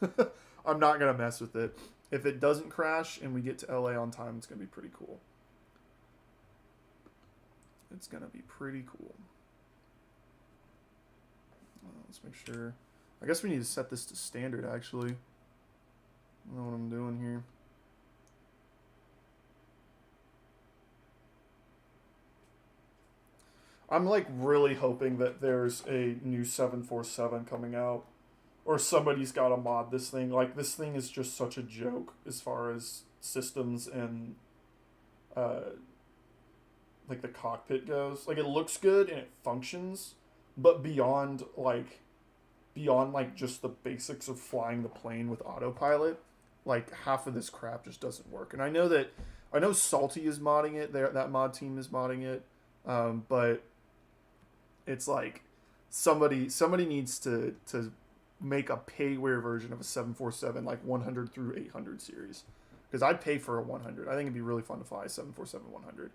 I'm not going to mess with it. If it doesn't crash and we get to LA on time, it's going to be pretty cool. It's going to be pretty cool. Let's make sure. I guess we need to set this to standard, actually. I don't know what I'm doing here. I'm like really hoping that there's a new 747 coming out. Or somebody's got to mod this thing. Like, this thing is just such a joke as far as systems and like the cockpit goes. Like, it looks good and it functions, but beyond just the basics of flying the plane with autopilot, like half of this crap just doesn't work. And I know Salty is modding it. That mod team is modding it, but it's like somebody needs to make a payware version of a 747, like 100 through 800 series, because I'd pay for a 100. I think it'd be really fun to fly a 747-100.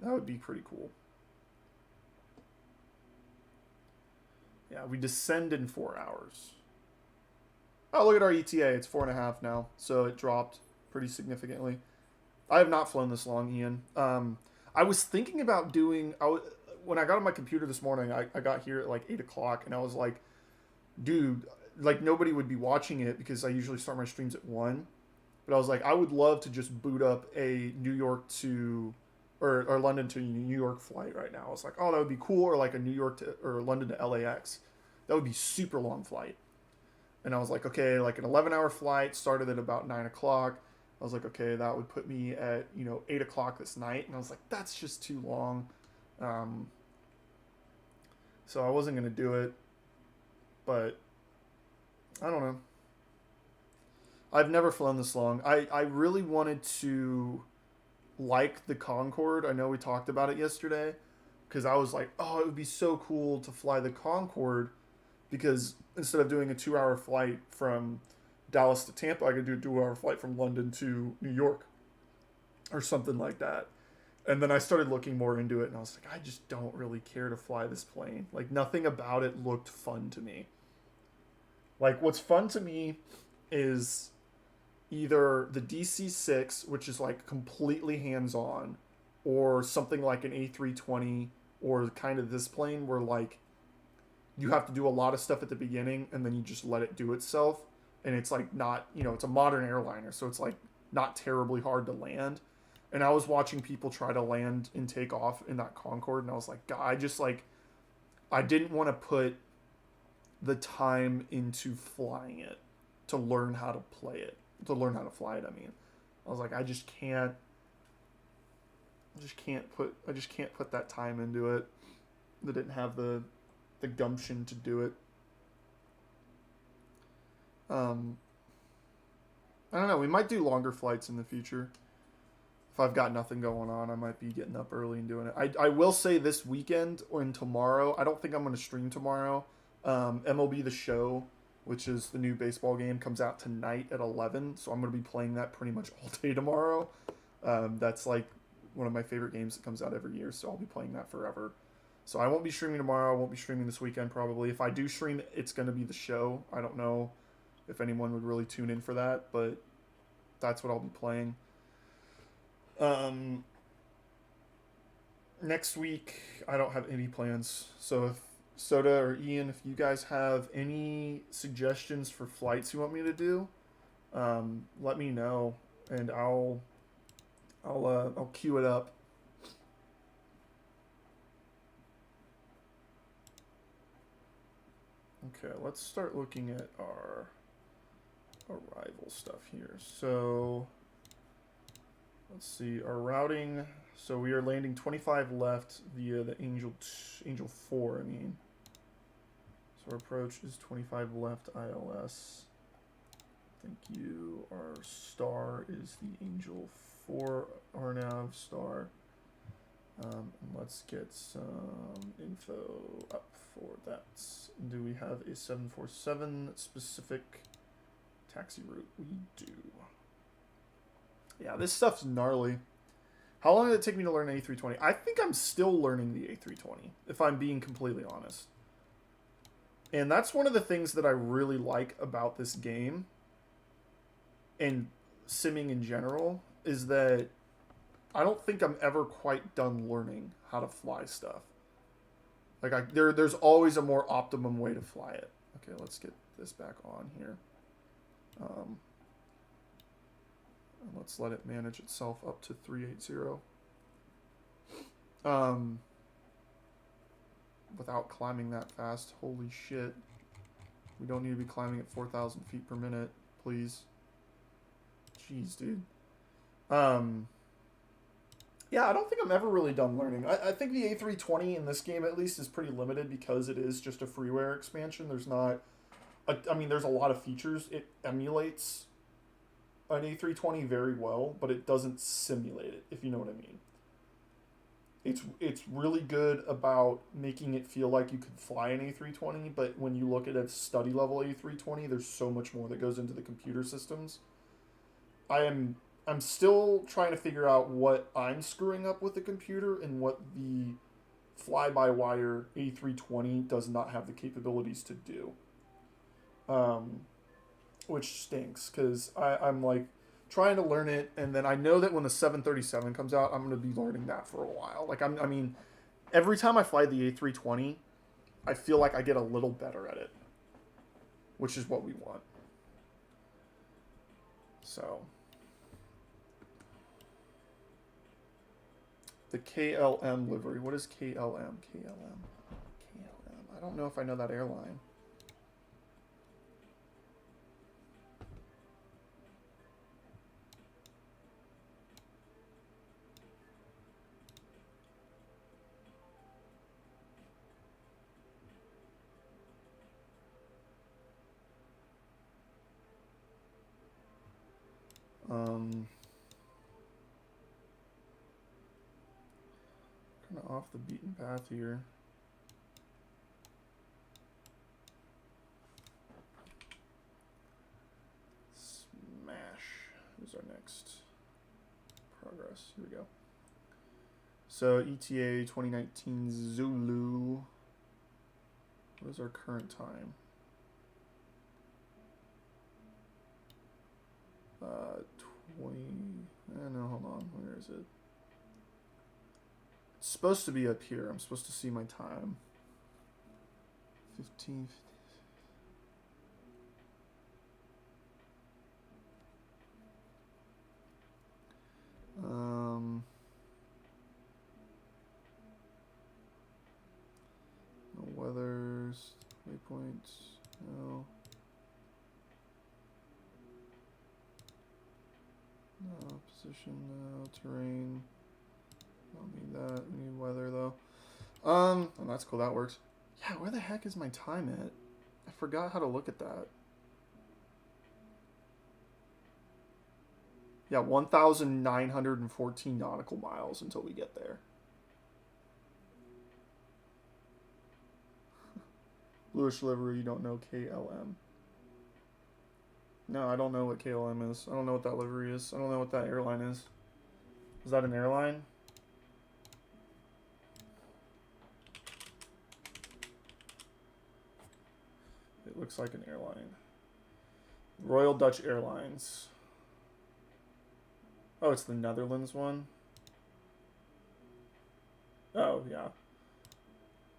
That would be pretty cool. Yeah, we descend in 4 hours. Oh, look at our ETA. It's 4.5 now, so it dropped pretty significantly. I have not flown this long, Ian. I was thinking about doing... when I got on my computer this morning, I got here at like 8 o'clock, and I was like, dude, like nobody would be watching it because I usually start my streams at 1. But I was like, I would love to just boot up a New York to... or London to New York flight right now. I was like, oh, that would be cool. Or like a New York to, or London to LAX. That would be super long flight. And I was like, okay, like an 11-hour flight started at about 9 o'clock. I was like, okay, that would put me at, 8 o'clock this night. And I was like, that's just too long. So I wasn't going to do it. But I don't know. I've never flown this long. I really wanted to like the Concorde. I know we talked about it yesterday, because I was like, oh, it would be so cool to fly the Concorde, because instead of doing a 2-hour flight from Dallas to Tampa, I could do a 2-hour flight from London to New York or something like that. And then I started looking more into it, and I was like, I just don't really care to fly this plane. Like, nothing about it looked fun to me. Like, what's fun to me is either the DC-6, which is like completely hands-on, or something like an A320, or kind of this plane where like you have to do a lot of stuff at the beginning and then you just let it do itself, and it's like not, it's a modern airliner, so it's like not terribly hard to land. And I was watching people try to land and take off in that Concorde, and I was like, God, I didn't want to put the time into flying it to learn how to play it. To learn how to fly it, I mean. I was like, I just can't put that time into it. I didn't have the gumption to do it. I don't know, we might do longer flights in the future. If I've got nothing going on, I might be getting up early and doing it. I will say this weekend and tomorrow, I don't think I'm going to stream tomorrow. MLB The Show, which is the new baseball game, comes out tonight at 11. So I'm going to be playing that pretty much all day tomorrow. That's like one of my favorite games that comes out every year. So I'll be playing that forever. So I won't be streaming tomorrow. I won't be streaming this weekend probably. If I do stream, it's going to be The Show. I don't know if anyone would really tune in for that, but that's what I'll be playing. Next week, I don't have any plans. So if Soda or Ian, if you guys have any suggestions for flights you want me to do, let me know, and I'll queue it up. Okay, let's start looking at our arrival stuff here. So let's see our routing. So we are landing 25 left via the Angel 4. I mean, so our approach is 25 left ILS. Thank you. Our star is the Angel 4 RNAV star. And let's get some info up for that. Do we have a 747 specific taxi route? We do. Yeah, this stuff's gnarly. How long did it take me to learn A320? I think I'm still learning the A320, if I'm being completely honest. And that's one of the things that I really like about this game and simming in general, is that I don't think I'm ever quite done learning how to fly stuff. Like, there's always a more optimum way to fly it. Okay, let's get this back on here. And let's let it manage itself up to 380. Without climbing that fast. Holy shit. We don't need to be climbing at 4,000 feet per minute, please. Jeez, dude. Yeah, I don't think I'm ever really done learning. I think the A320 in this game, at least, is pretty limited because it is just a freeware expansion. There's not... I mean, there's a lot of features. It emulates an A320 very well, but it doesn't simulate it, if you know what I mean. It's really good about making it feel like you could fly an A320, but when you look at a study level A320, there's so much more that goes into the computer systems. I'm still trying to figure out what I'm screwing up with the computer and what the fly-by-wire A320 does not have the capabilities to do. Which stinks, because I'm like trying to learn it, and then I know that when the 737 comes out, I'm going to be learning that for a while. Like, I mean, every time I fly the A320, I feel like I get a little better at it, which is what we want. So, the KLM livery. What is KLM? KLM. I don't know if I know that airline. Kind of off the beaten path here. Smash. Who's our next progress? Here we go. So ETA 2019 Zulu. What is our current time? 20. No, hold on. Where is it? It's supposed to be up here. I'm supposed to see my time. 15. No weathers, waypoints, no. No, position, no, terrain. Don't need that. We need weather though. Oh, that's cool. That works. Yeah, where the heck is my time at? I forgot how to look at that. Yeah, 1,914 nautical miles until we get there. Bluish livery, you don't know KLM. No, I don't know what KLM is. I don't know what that livery is. I don't know what that airline is. Is that an airline? It looks like an airline. Royal Dutch Airlines. Oh, it's the Netherlands one? Oh, yeah.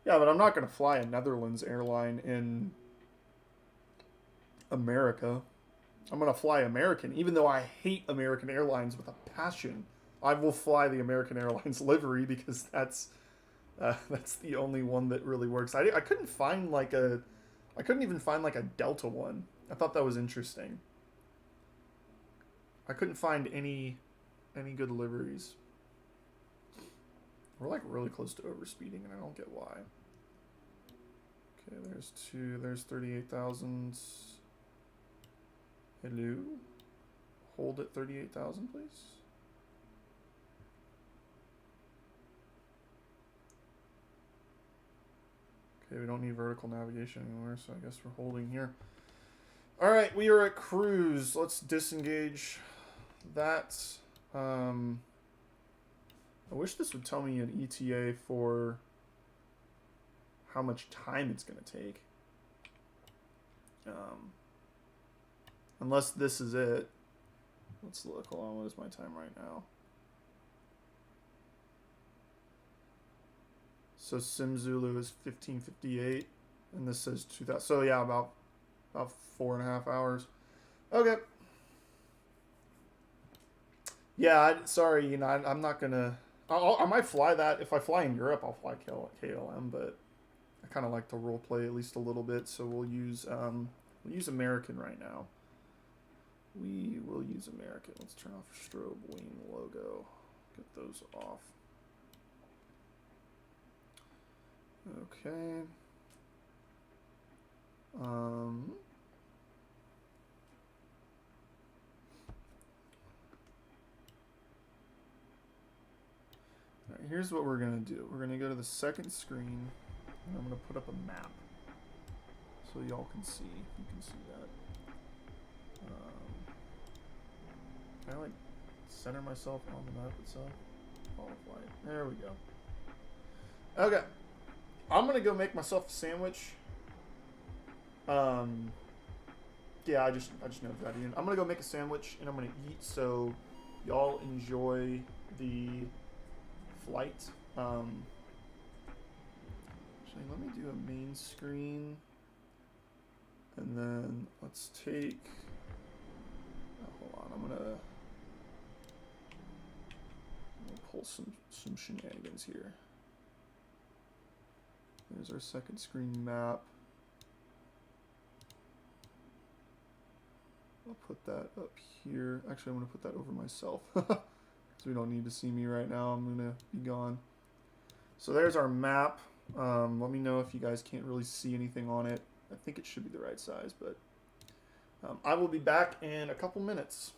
Yeah, but I'm not going to fly a Netherlands airline in America. I'm gonna fly American, even though I hate American Airlines with a passion. I will fly the American Airlines livery because that's the only one that really works. I couldn't find like a, I couldn't even find like a Delta one. I thought that was interesting. I couldn't find any good liveries. We're like really close to overspeeding, and I don't get why. Okay, there's 2. There's 38,000. Hello? Hold at 38,000, please. Okay, we don't need vertical navigation anymore, so I guess we're holding here. Alright, we are at cruise. Let's disengage that. I wish this would tell me an ETA for how much time it's going to take. Unless this is it. Let's look. Hold on, what is my time right now? So SimZulu is 15:58, and this says 2000. So yeah, about 4.5 hours. Okay. Yeah, sorry, you know, I'm not gonna. I might fly that. If I fly in Europe, I'll fly KLM, but I kind of like to role play at least a little bit, so we'll use American right now. We will use American. Let's turn off strobe wing logo. Get those off. Okay. Alright, here's what we're gonna do. We're gonna go to the second screen, and I'm gonna put up a map so y'all can see. You can see that. Can I like center myself on the map itself? Follow flight. There we go. Okay. I'm gonna go make myself a sandwich. Yeah, I just know that. I'm gonna go make a sandwich and I'm gonna eat. So y'all enjoy the flight. Actually, let me do a main screen, and then let's take. Hold on, I'm gonna pull some shenanigans here. There's our second screen map. I'll put that up here. Actually, I'm going to put that over myself. Because we don't need to see me right now. I'm going to be gone. So there's our map. Let me know if you guys can't really see anything on it. I think it should be the right size, but I will be back in a couple minutes.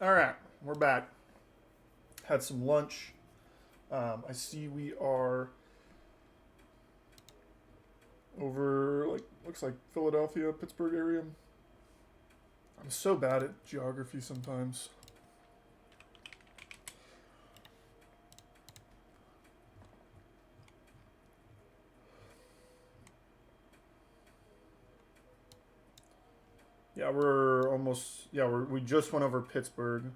All right, we're back. Had some lunch. I see we are over, like, looks like Philadelphia, Pittsburgh area. I'm so bad at geography sometimes. Yeah, we're almost, yeah, we just went over Pittsburgh.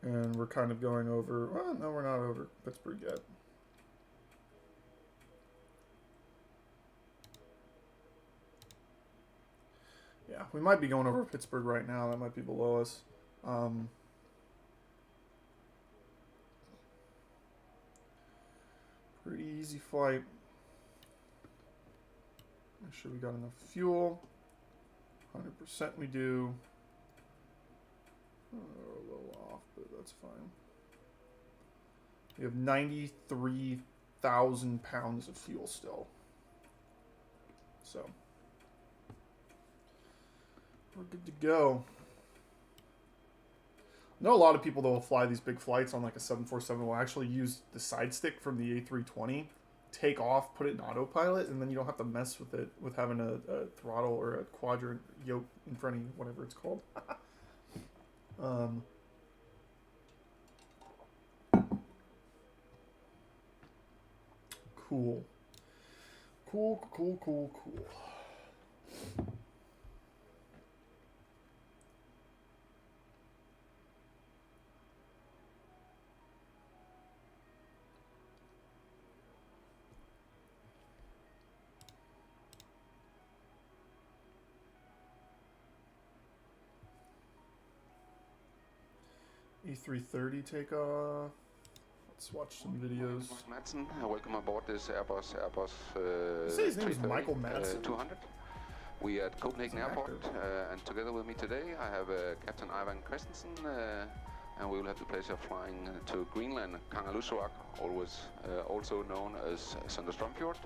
And we're kind of going over, well, no, we're not over Pittsburgh yet. Yeah, we might be going over Pittsburgh right now. That might be below us. Pretty easy flight. Make sure we got enough fuel. 100% we do. A little off, but that's fine. We have 93,000 pounds of fuel still. So, we're good to go. I know a lot of people that will fly these big flights on like a 747 will actually use the side stick from the A320, take off, put it in autopilot, and then you don't have to mess with it with having a throttle or a quadrant yoke in front of you, whatever it's called. Cool. Cool. A330 takeoff. Let's watch some videos. Madsen, welcome aboard this Airbus Say his name is Michael Madsen. 200. We are at Copenhagen Airport, and together with me today I have Captain Ivan Christensen, and we will have the pleasure of flying to Greenland, Kangerlussuaq, always also known as Sønderstrømfjord.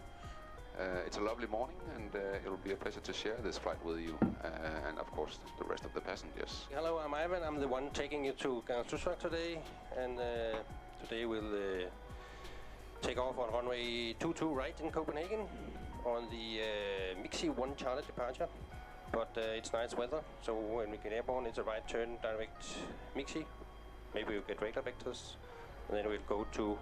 It's a lovely morning, and it will be a pleasure to share this flight with you, and of course the rest of the passengers. Hello, I'm Ivan. I'm the one taking you to Kangerlussuaq today, and today we'll take off on runway 22 right in Copenhagen on the Mixi 1 Charlie departure. But it's nice weather, so when we get airborne, it's a right turn direct Mixi. Maybe we'll get regular vectors, and then we'll go to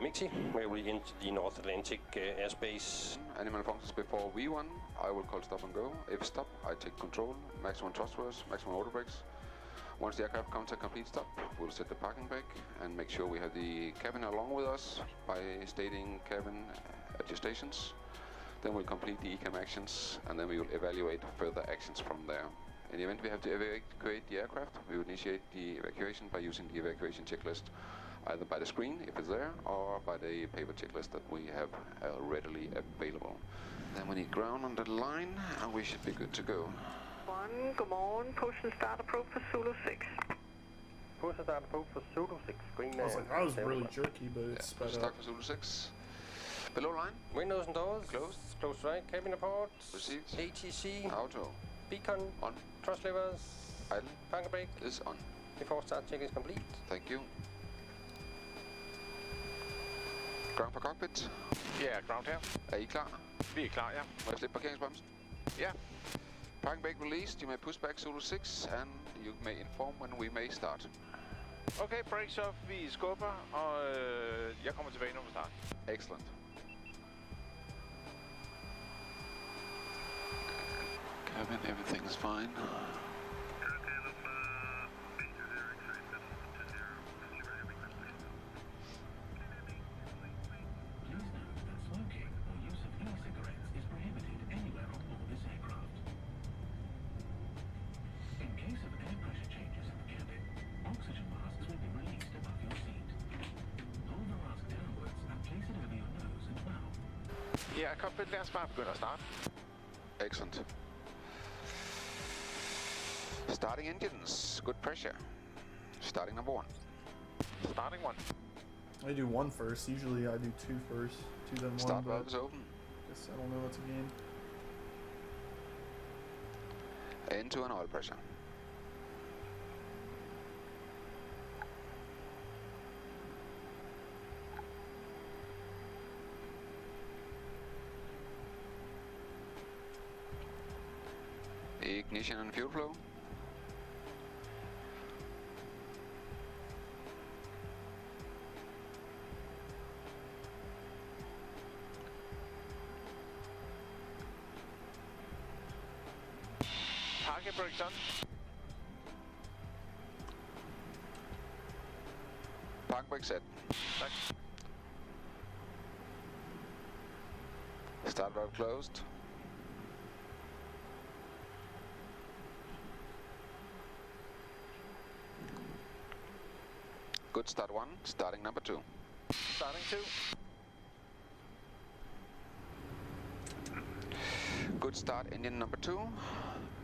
Mixi, where we'll into the North Atlantic airspace. Animal functions before V1, I will call stop and go. If stop, I take control, maximum thrusters, maximum auto brakes. Once the aircraft comes to a complete stop, we'll set the parking brake and make sure we have the cabin along with us by stating cabin at your stations. Then we'll complete the ECAM actions, and then we will evaluate further actions from there. In the event we have to evacuate the aircraft, we will initiate the evacuation by using the evacuation checklist, either by the screen, if it's there, or by the paper checklist that we have readily available. Then we need ground on the line, and we should be good to go. Godmorgen. Push and start approach for Zulu 6. Push and start approach for Zulu 6. Green. I was like, that was really jerky, but it's sped Start up. for Zulu 6. Below line. Windows and doors. Closed. Closed right. Cabin apart. Received. ATC. Auto. Beacon. On. Thrust levers. Idle. Parking brake. Is on. Before start check is complete. Thank you. Ground for cockpit. Ja, ground her. Er I klar? Vi er klar, ja. Må jeg slippe parkeringsbremsen? Ja. Parking brake released. You may push back Zulu 6, and you may inform when we may start. Okay, brakes off. Vi skubber, og jeg kommer tilbage, når vi starter. Excellent. Cabin, everything is fine. Ja, cockpit, lad os bare begynde at starte. Excellent. Starting engines, good pressure. Starting number 1. Starting one. I do one first. Usually I do two first. Two then one. Start but valve is open. guess I don't know what's a game. Into an oil pressure. Ignition and fuel flow. Parking brakes on. Park brake set. Tak. Start valve closed. Good start 1, starting number 2. Starting 2. Good start engine number 2.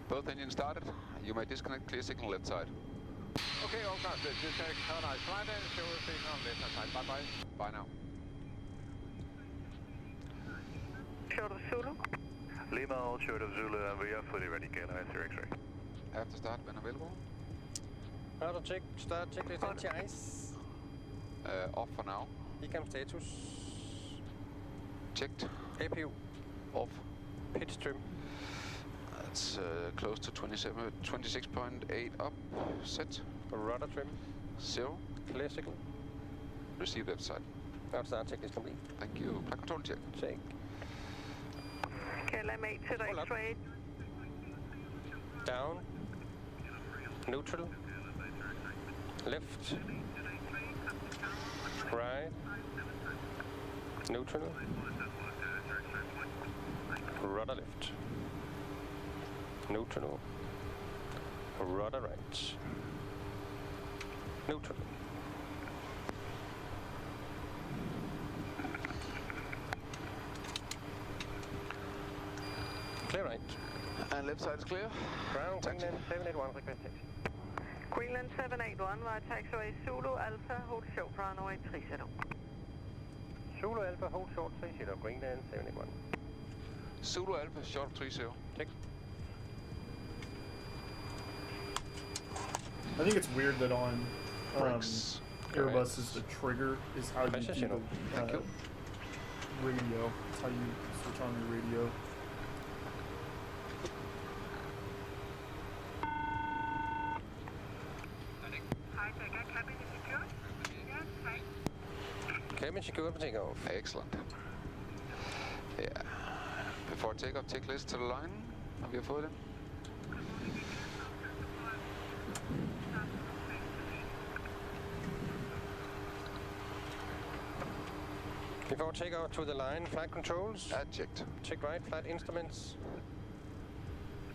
Both engines started. You may disconnect, clear signal left side. Okay, all cars, disconnect. Have a nice flight and show station on left hand side. Bye bye. Bye now. Short of Zulu. Lima, all short of Zulu, and we are fully ready. KLAX X-ray. After start when available. Auto check, start checklist NTIs. Off for now. Ecam status. Checked. APU. Off. Pitch trim. That's close to 26.8 up. Set. Rudder trim. 0. Clear signal. Receive left side. Auto start checklist complete. Thank you. Flight control check. Check. KLM 8 to the Hold up. X-ray. Down. Neutral. Left. Right. Neutral. Rudder left. Neutral. Rudder right. Neutral. Clear right. And left side is clear. Ground, Taxi. Greenland 781, request taxi. Greenland 781 via taxiway Zulu Alpha, hold short runway 30. Zulu Alpha, hold short 30, Greenland 781. Zulu Alpha, short 30. Check. I think it's weird that on Brakes. Airbus is the trigger is how you do Pressure signal. the Thank you. radio. It's how you switch on your radio. Cabin secure for takeoff. Excellent. Yeah. Before takeoff, checklist to the line. Have you fået den? Before takeoff to the line, flight controls. Checked. Check right, flight instruments.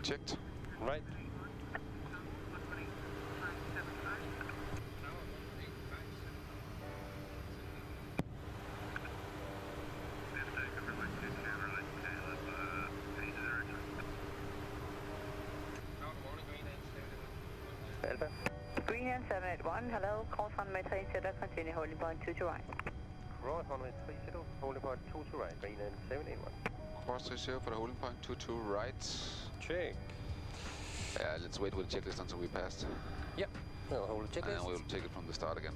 Checked. Right. Alpha. Greenland 781, hello, cross runway 30, continue holding point 2 to right. Cross runway 30, holding point 2 to right, Greenland 781. Cross 30 for the holding point, 22 right. Check. Yeah, let's wait with the checklist until we passed. Yep. We'll hold the And checklist. then we'll take it from the start again.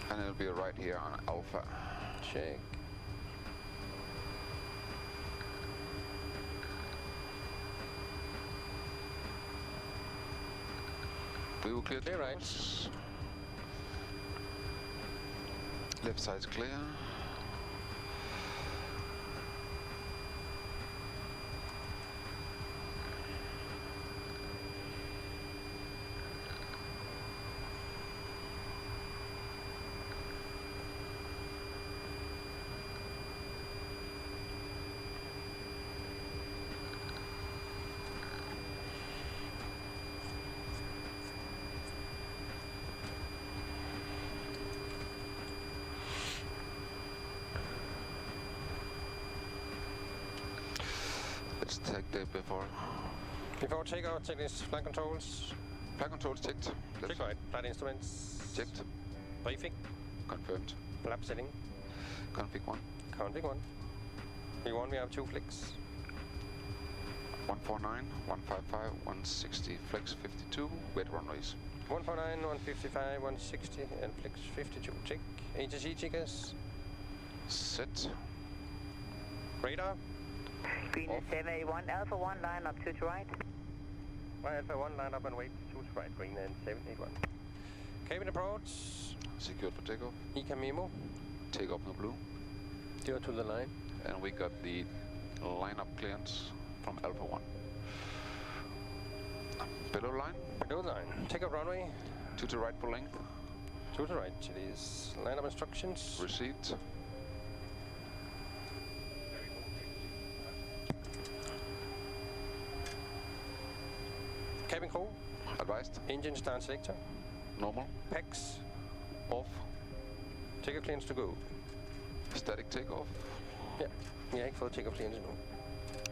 And it'll be right here on Alpha. Check. We will clear the Clear right. doors. Left side's clear. Let's take the before. Before takeoff, checklist, flight controls. Flight controls checked. Left Check right, flight instruments. checked. Briefing. Confirmed. Flap setting. Config 1. Config 1. V1, we have 2 flicks. 149, 155, 160, flex 52, wet runways. 149, 155, 160, and flex 52. Check. ATC checkers. Set. Radar. Greenland 781, Alpha 1, line up 2 to right. Right, Alpha 1, line up and wait, 2 to right, Greenland 781. Cabin approach. Secured for takeoff. ECA Memo. Takeoff no blue. 0 to the line. And we got the lineup clearance from Alpha 1. Below line. Below line. Takeoff runway. 2 to right for length. 2 to right, it is lineup instructions. Received. Cabin crew. Advised. Engine start selector. Normal. PACX. Off. Takeoff clearance to go. Static takeoff. Ja, jeg har ikke fået takeoff clearance endnu.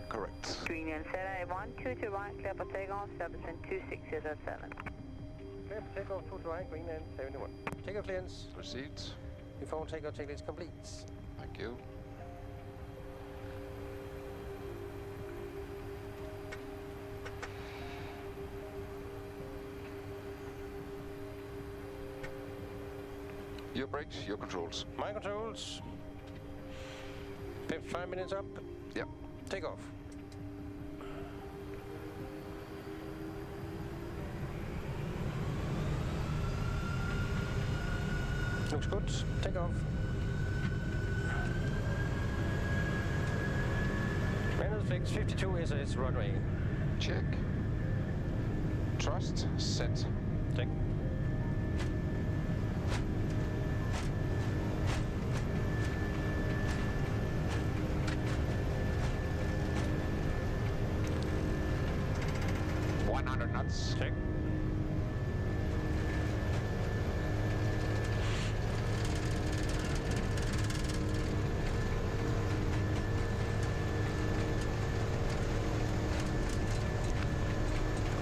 Correct. Greenland 781, 2 to right, clear for takeoff, Subpercent 26007. Clear for takeoff, 2 to right, Greenland 71. Takeoff clearance. Received. Before takeoff checklist complete. Thank you. Your brakes, your controls. My controls. 5 minutes up. Yep. Take off. Looks good. Take off. Manual fix 52 SS runway. Check. Trust. Set. Check. Check.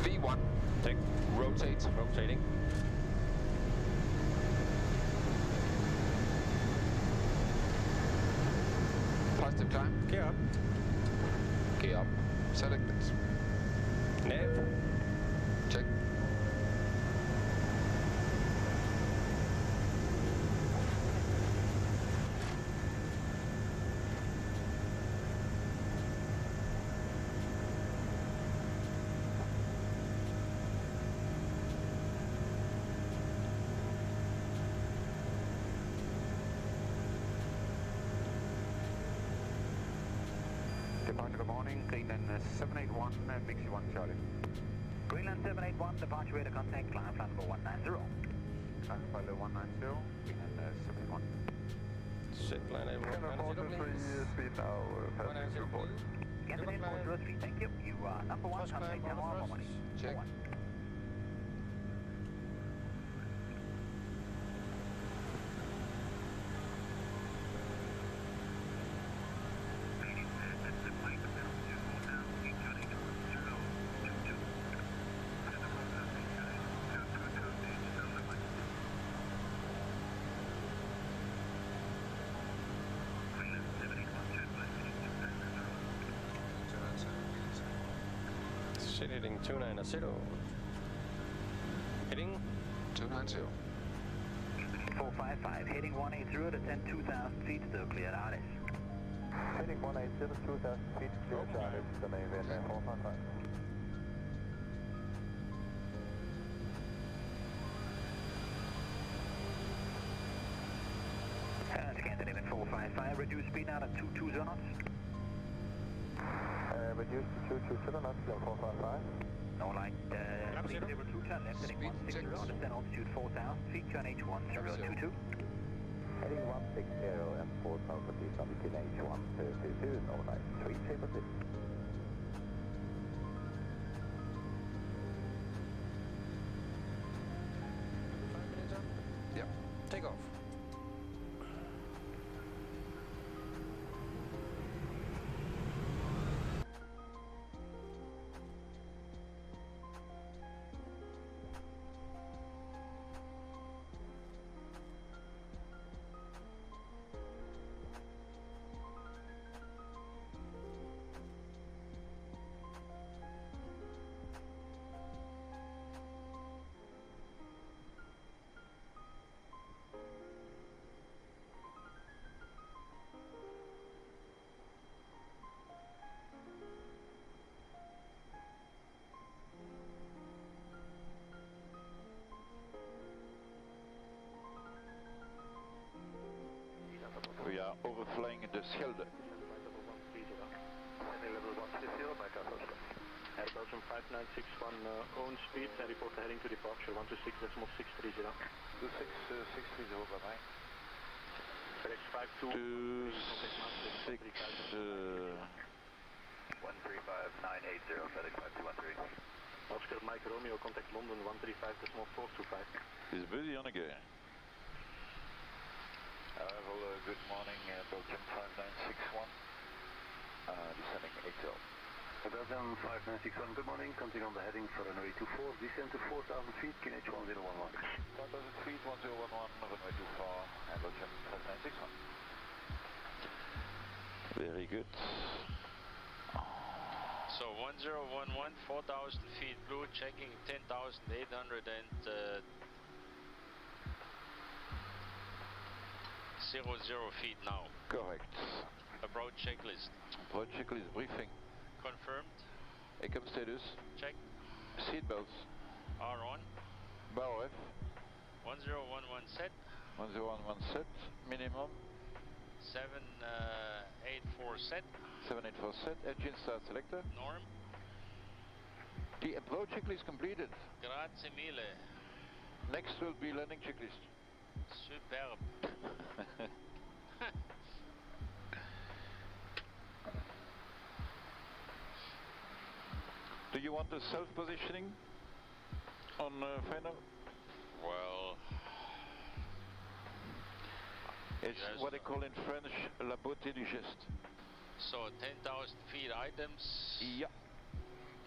V1. Check. Rotate. Rotating. Positive climb. Gear up. Gear up. Selected. Nav. Check. Departure, good morning. Greenland 781, Mixie 1 Charlie. Greenland 781, departure radar contact, climb flight number 190. Climb flight 190, Greenland 781. Set line level 190, speed now, passing 240. Get in 403, thank you. You are number 1, contact tower, Harmony. Check. Set heading 290. Heading 290. 455, heading 180 to 10, 2,000 feet, still clear at RS. Heading 180, 2,000 feet, clear Charlie, the main wind 455. Scandinavian 455, reduce speed now to 22 knots. Reduce to 22 knots, 455. No light, speed 02, turn left, heading 160, understand altitude 4,000 feet, turn H1022. Heading 160 and 4,000 feet, altitude H132, no light, 3 table 6. Yep. take off. overflying the Schelde. Air Belgium 5961 own speed and report heading to departure 126.630. 26630 by mine. FedEx 52. 135.980, FedEx 5213. Oscar Mike Romeo, contact London 135.425. Is busy on again. Well, good morning, Belgium 5961. Descending 80. Belgium 5961, good morning. Counting on the heading for runway 24. Descend to 4,000 feet, QNH 1011. 4,000 feet, 1011, runway 24, and Belgium 5961. Very good. So 1011, 4,000 feet blue, checking 10,800 and 00 feet now. Correct. Approach checklist. Approach checklist briefing. Confirmed. ECAM status. Check. Seatbelts. Are on. Bow F. 1011 set. 1011 set. Minimum. 784 set. 784 set. Engine start selector. Norm. The approach checklist completed. Grazie mille. Next will be landing checklist. Superb. Do you want the self-positioning on final? Well, it's yes, what they call in French la beauté du geste. So 10,000 feet items. Yeah.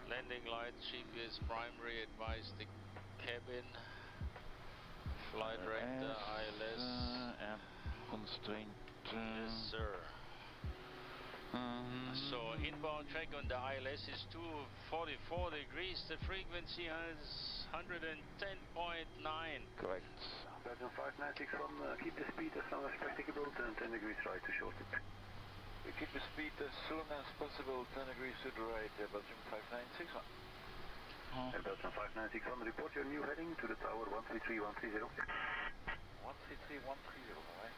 Landing lights, GPS primary, advise the cabin. Flight director, ILS. And constraint. Yes, sir. So inbound track on the ILS is 244 degrees. The frequency is 110.9. Correct. Belgium 5961, keep the speed as long as practicable, turn 10 degrees right to short it. We keep the speed as soon as possible, 10 degrees to the right, Belgium 5961. Belgium 5961, report your new heading to the tower 133130. 133130, right?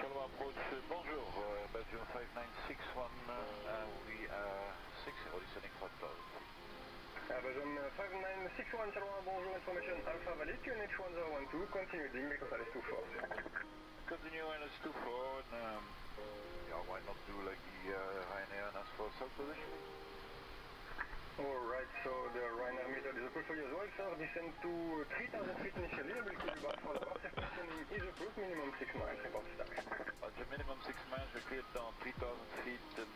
Shalom approach, bonjour, Belgium 5961, we are 60, descending 5,000. Belgium 5961, Shalom, bonjour, information Alpha Valid, QNH 1012, continue the make of LS24. Continue LS24, and yeah, why not do like the Ryanair and ask for self-position? Alright, so the Ryanair meter is approved for you as well, sir. Descend to 3,000 feet initially. I will call you back for the passive positioning is approved, minimum 6 miles, report stack. The minimum 6 miles, we're cleared down 3,000 feet and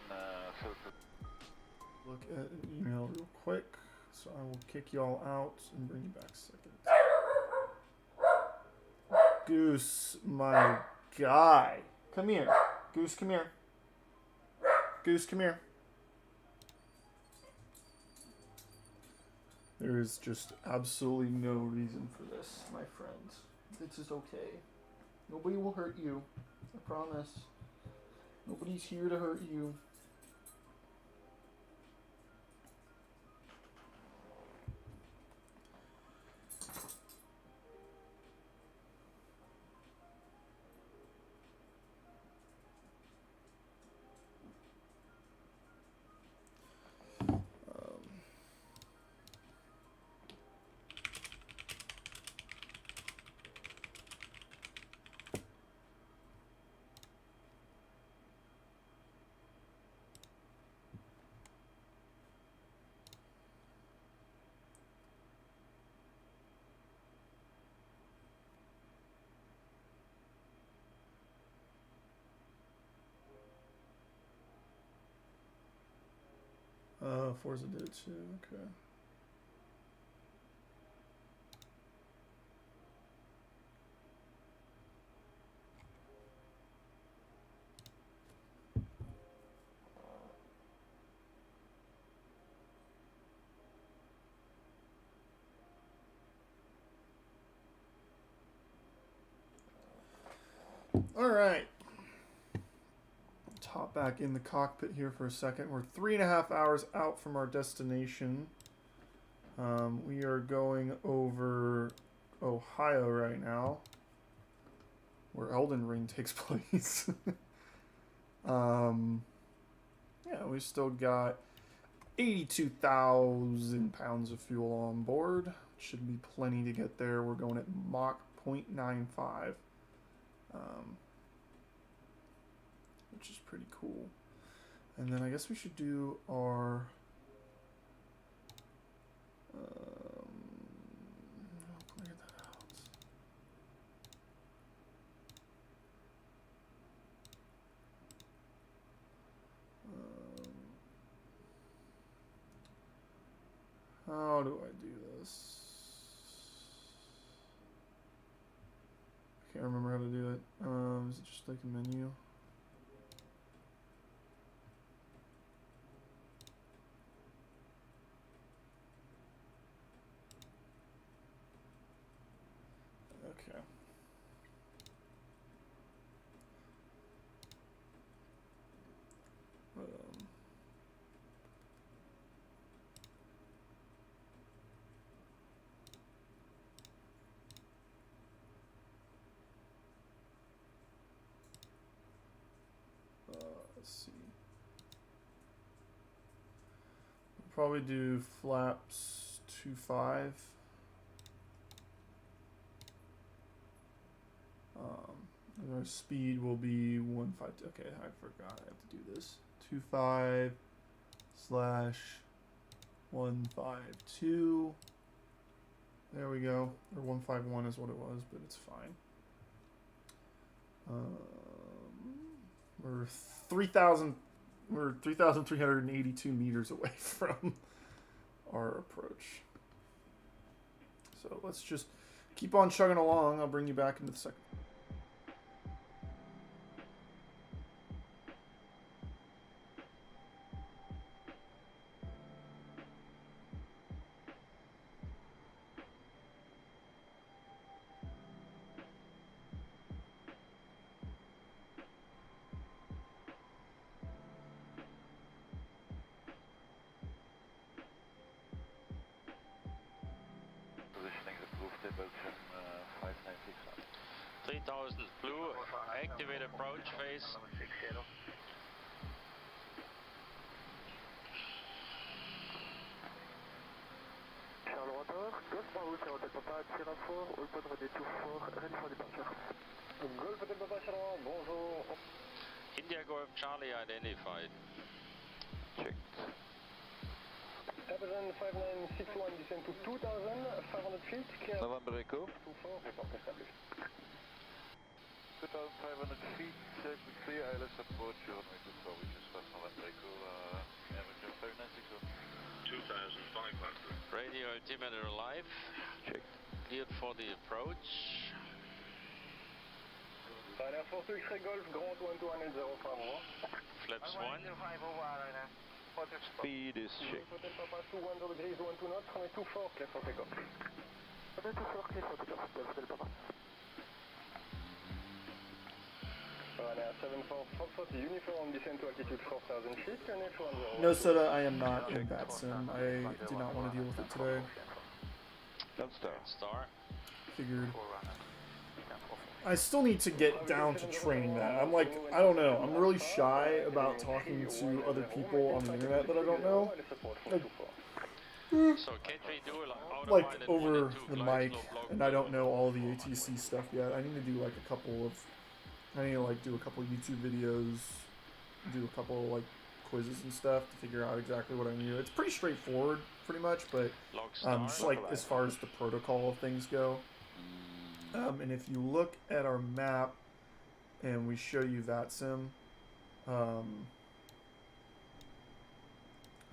Look at an email real quick, so I will kick y'all out and bring you back a second. Goose, my guy. Come here. Goose, come here. Goose, come here. There is just absolutely no reason for this, my friend. This is okay. Nobody will hurt you. I promise. Nobody's here to hurt you. Forza did too, okay. All right. Let's hop back in the cockpit here for a second. We're 3.5 hours out from our destination. We are going over Ohio right now. where Elden Ring takes place. Yeah, we still got 82,000 pounds of fuel on board. Should be plenty to get there. We're going at Mach 0.95, which is pretty cool. And then I guess we should do our I'll clear that out. How do I do this? I can't remember how to do it. Is it just like a menu? Okay. Let's see. We'll probably do flaps 2.5. And our speed will be 1.5. Okay, I forgot. I have to do this. 2.5/152. There we go. Or 151 is what it was, but it's fine. We're 3,382 meters away from our approach. So let's just keep on chugging along. I'll bring you back into the second. Positioning approved at Belgium 596. 3000 blue, activate approach phase. Charles Rotor, Golf Bravo 07 Papa, tir à fort, all point ready to 4, ready for departure. Golf Hotel Papa, Charles, bonjour. India Golf Charlie identified. Checked. Aberdeen 5961, descend to 2,500 feet, clear. November Echo. 24, report established. 2,500 feet, clear ILS approach, you're on way to 4, which is first November Echo, American 596. 2500. Radio altimeter alive. Checked. Cleared for the approach. Air Force X-ray Golf, Grand 12180, Flaps 1. Speed is checked. Hotel Papa 21 degrees, 12 knots, runway 24, clear for takeoff. Runway 24, clear for takeoff, Hotel Papa. Ryanair 74 Foxtrot, uniform, descend to altitude 4,000 feet, QNH 10. No, Soda, I am not in that sim. I do not want to deal with it today. Don't start. Star. Figured. I still need to get down to train that. I'm like, I don't know. I'm really shy about talking to other people on the internet that I don't know. So KJ do Like over the mic, and I don't know all the ATC stuff yet. I need to do like a couple of, I need to like do a couple YouTube videos, do a couple like quizzes and stuff to figure out exactly what I need. It's pretty straightforward, pretty much, but just like as far as the protocol of things go. And if you look at our map and we show you that sim, I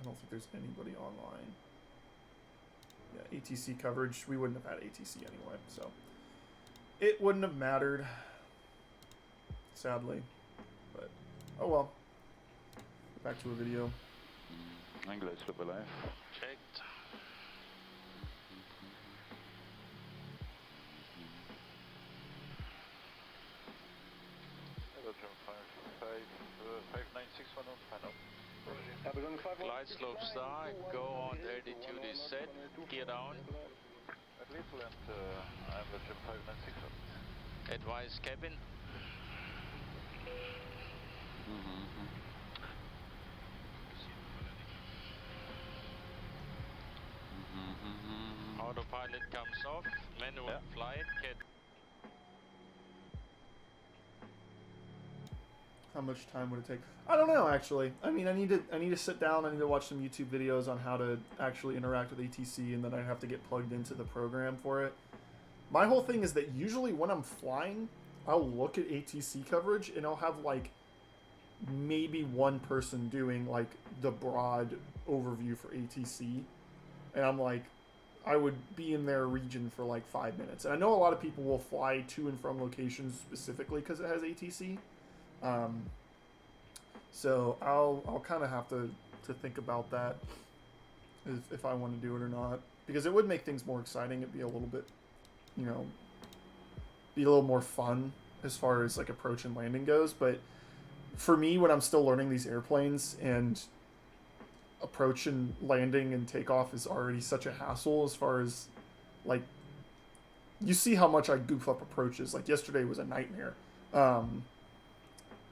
don't think there's anybody online. Yeah, ATC coverage, we wouldn't have had ATC anyway, so it wouldn't have mattered, sadly, but oh well. Back to a video. Angle is still alive. Checked. Belgium 596 on final. Glide slope star, go on altitude is set, gear down. At Little and I'm Belgium 596. Advise cabin. Autopilot comes off, manual flight, How much time would it take? I don't know, actually. I mean, I need to sit down. I need to watch some YouTube videos on how to actually interact with ATC, and then I have to get plugged into the program for it. My whole thing is that usually when I'm flying, I'll look at ATC coverage and I'll have like maybe one person doing like the broad overview for ATC, and I'm like, I would be in their region for like 5 minutes. And I know a lot of people will fly to and from locations specifically because it has ATC. So I'll kind of have to think about that if I want to do it or not, because it would make things more exciting. It'd be a little bit, you know, be a little more fun as far as like approach and landing goes. But for me, when I'm still learning these airplanes, and approach and landing and takeoff is already such a hassle, as far as like, you see how much I goof up approaches. Like yesterday was a nightmare.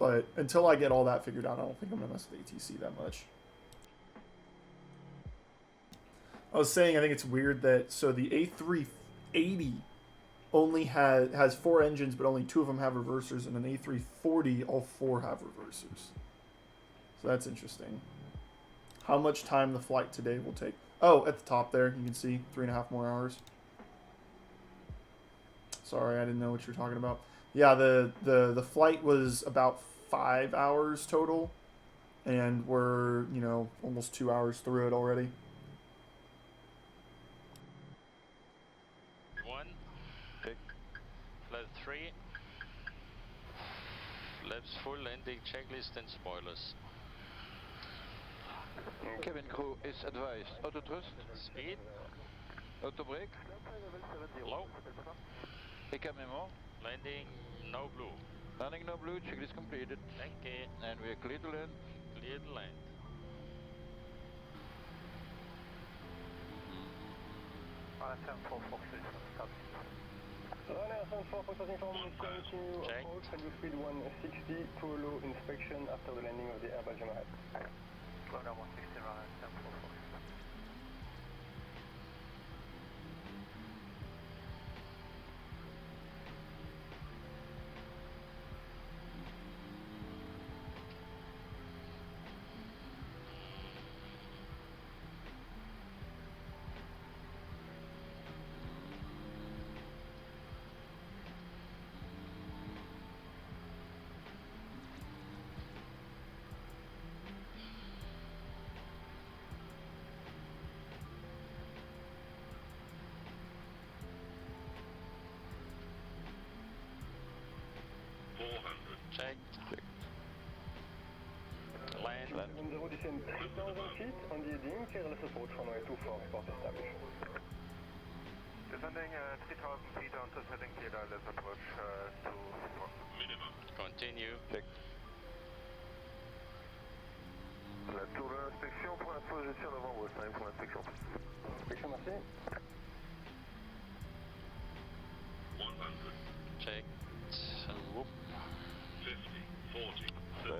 But until I get all that figured out, I don't think I'm gonna mess with ATC that much. I was saying, I think it's weird that, so the A380 only has 4 engines, but only 2 of them have reversers, and an A340, all 4 have reversers. So that's interesting. How much time the flight today will take? Oh, at the top there, you can see 3.5 more hours. Sorry, I didn't know what you're talking about. Yeah, the flight was about 5 hours total, and we're, you know, almost 2 hours through it already. 1. Check. Flight 3. Flaps full, landing checklist and spoilers. Cabin crew is advised. Auto thrust. Speed. Auto brake. Low. ECA memo. Landing no blue. Landing no blue. Checklist completed. Thank you. And we are clear to land. Clear to land. Runner 74 Fox inform is continue Check. approach, schedule speed 160 to allow inspection after the landing of the Airbus Gemini. Runner 160, runner 74 Fox. Check. Land. 70 descend 3,000 feet on the heading, careless approach runway 24, spot established. Descending 3,000 feet onto setting clear, let's approach to minimum. Continue. Check. La tour d'inspection pour l'info, je tire devant vos 5 pour l'inspection. Inspection, merci. 100. Check. Whoop. 50, 40, 20.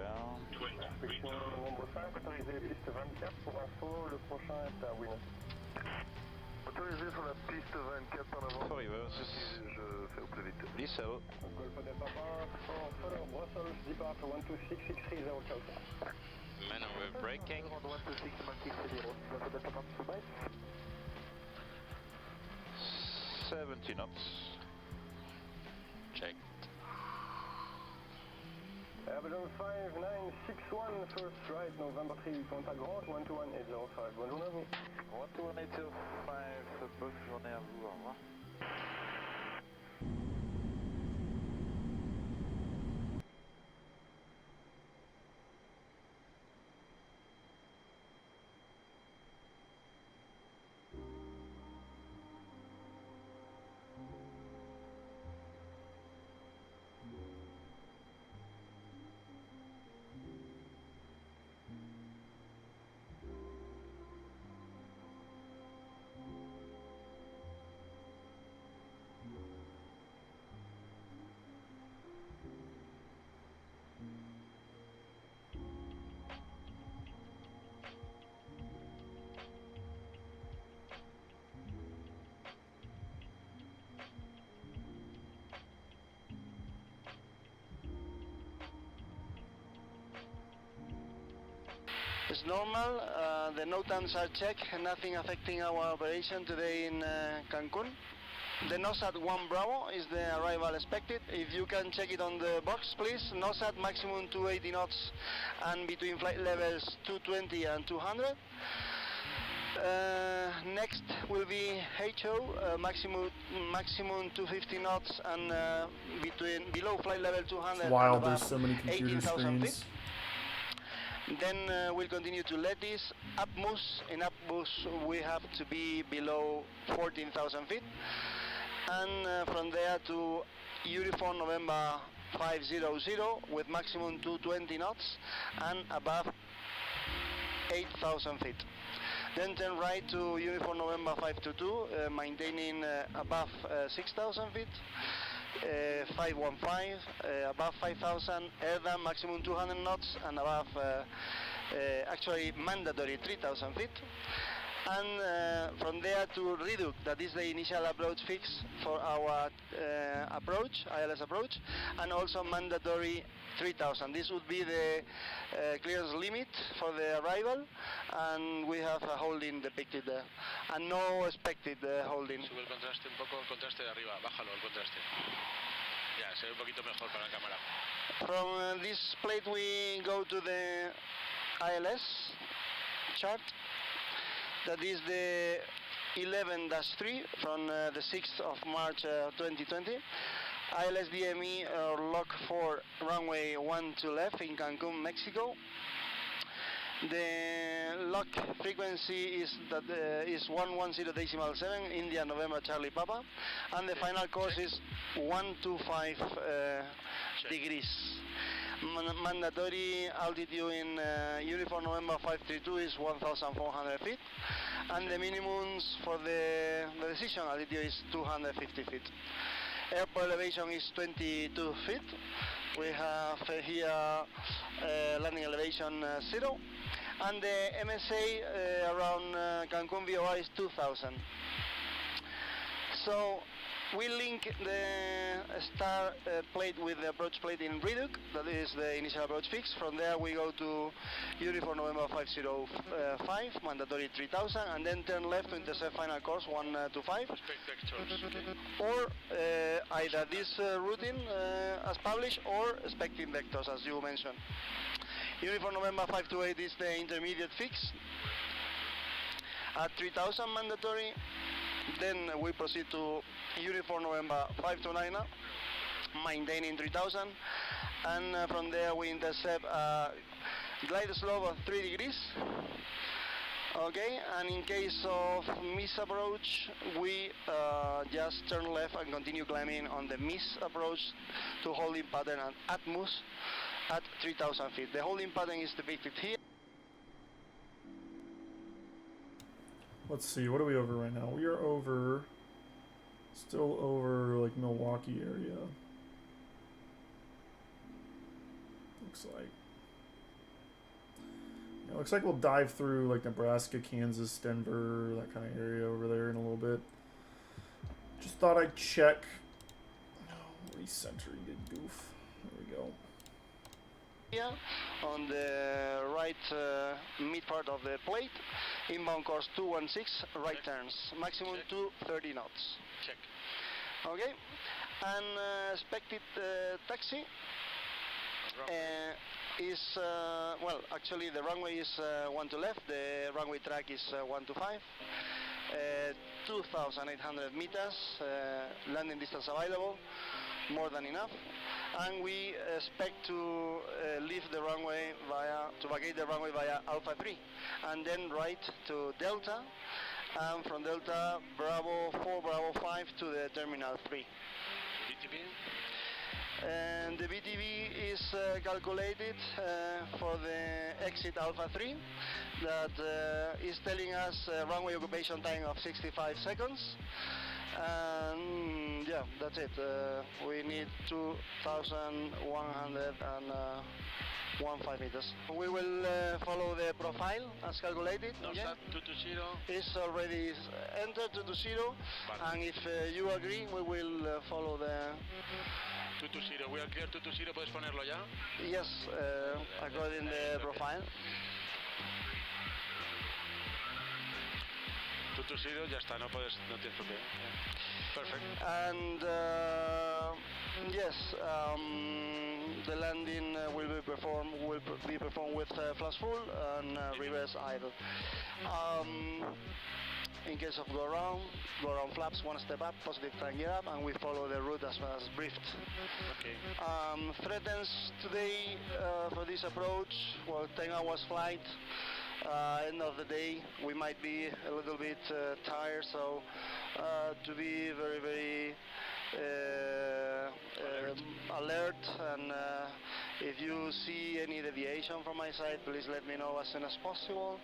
Inspection nombre 5, autorisé piste 24 pour info, le prochain est à Win. Autorisé sur la piste 24 en avant. Sorry, je fais au plus vite. Diesel. Golf Delta Papa, follow Brussels, departure 126, 630 Delta. Maneuver braking. 126, 630, Golf Delta Papa, goodbye. 70 knots. Check. Airbus 5961, first right, November 3, contact Grand, 121-805. Bonne journée à vous. 121-805, bonne journée à vous, au revoir. It's normal. The NOTAMs are checked, nothing affecting our operation today in Cancun. The NOSAT 1 Bravo is the arrival expected. If you can check it on the box, please. NOSAT maximum 280 knots and between flight levels 220 and 200. Next will be HO, maximum 250 knots and below flight level 200. Wow, and there's so many computer 18,000 feet. screens. Then we'll continue to Lettice, Apmus. In Apmus we have to be below 14,000 feet. And from there to Uniform November 500 with maximum 220 knots and above 8,000 feet. Then turn right to Uniform November 522, maintaining above 6,000 feet. 515, above 5,000, airdown maximum 200 knots and above, actually mandatory 3,000 feet. And from there to Reduc, that is the initial approach fix for our approach, ILS approach, and also mandatory 3,000. This would be the clearance limit for the arrival, and we have a holding depicted there, and no expected holding. Sube el contraste un poco, el contraste de arriba, bájalo el contraste. Ya, se ve un poquito mejor para la cámara. From this plate we go to the ILS chart. That is the 11-3 from the 6th of March 2020. ILS DME Lock 4 runway 12 left in Cancun, Mexico. The lock frequency is 110.7 India November Charlie Papa, and the final course is 125 degrees. Mandatory altitude in Uniform November 532 is 1,400 feet, and the minimums for the decision altitude is 250 feet. Airport elevation is 22 feet. We have here landing elevation 0, and the MSA around Cancun VOR is 2,000. So we link the star plate with the approach plate in Reduc, that is the initial approach fix. From there we go to Uniform November 505, mandatory 3,000, and then turn left to intercept final course 125. Or either this routine as published or expecting vectors as you mentioned. Uniform November 528 is the intermediate fix at 3,000 mandatory. Then we proceed to Uniform November 529, maintaining 3,000, and from there we intercept a glide slope of 3 degrees. Okay, and in case of miss approach, we just turn left and continue climbing on the miss approach to holding pattern at Atmos at 3,000 feet. The holding pattern is depicted here. Let's see, what are we over right now? We are over, still over like Milwaukee area. Looks like. Yeah, looks like we'll dive through like Nebraska, Kansas, Denver, that kind of area over there in a little bit. Just thought I'd check. Oh, recentering did goof. There we go. Here on the right mid part of the plate, inbound course 216, right turns, maximum 230 knots. Check. Okay, and expected taxi is, well, actually the runway is 1 to left, the runway track is 1 to 5, 2,800 meters, landing distance available, more than enough. And we expect to leave the runway to vacate the runway via Alpha 3, and then right to Delta, and from Delta Bravo 4, Bravo 5 to the Terminal 3. BTV? And the BTV is calculated for the exit Alpha 3, that is telling us runway occupation time of 65 seconds. And yeah, that's it. We need 2,115 meters. We will follow the profile as calculated. NOSAT 220. It's already entered 220, and if you agree, we will follow the 220. We are clear 220. ¿Puedes ponerlo ya? Yes, according to the profile. 220, ya está, no tienes por qué. Perfect. And yes, the landing will be performed with flash full and reverse idle. In case of go around flaps one step up, positive time gear up, and we follow the route as briefed. Okay. Threatens today for this approach, well, 10 hours flight. End of the day, we might be a little bit tired, so to be very, very alert, and if you see any deviation from my side, please let me know as soon as possible.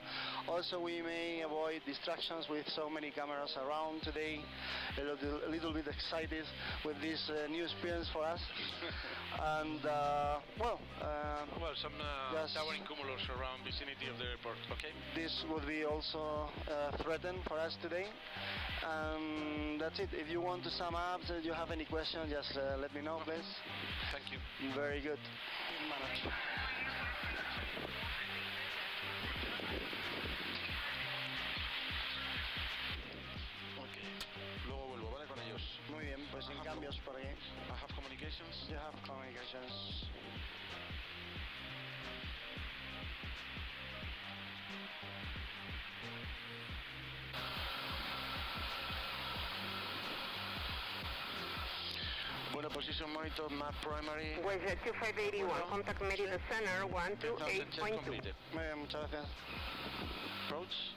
Also, we may avoid distractions with so many cameras around today. A little bit excited with this new experience for us. And well, some towering cumulus around vicinity of the airport. Okay. This would be also threatened for us today. And that's it. If you want to sum up, if you have any questions, just let me know, please. Thank you. Very good. Managed. Okay. Luego vuelvo, ¿vale? Con ellos. Muy bien, pues sin cambios por aquí. I have communications. You have communications. Bueno, position monitor, map primary. Wavejet 2581, contact Merida Center 128.2. Muy bien, muchas gracias. Approach.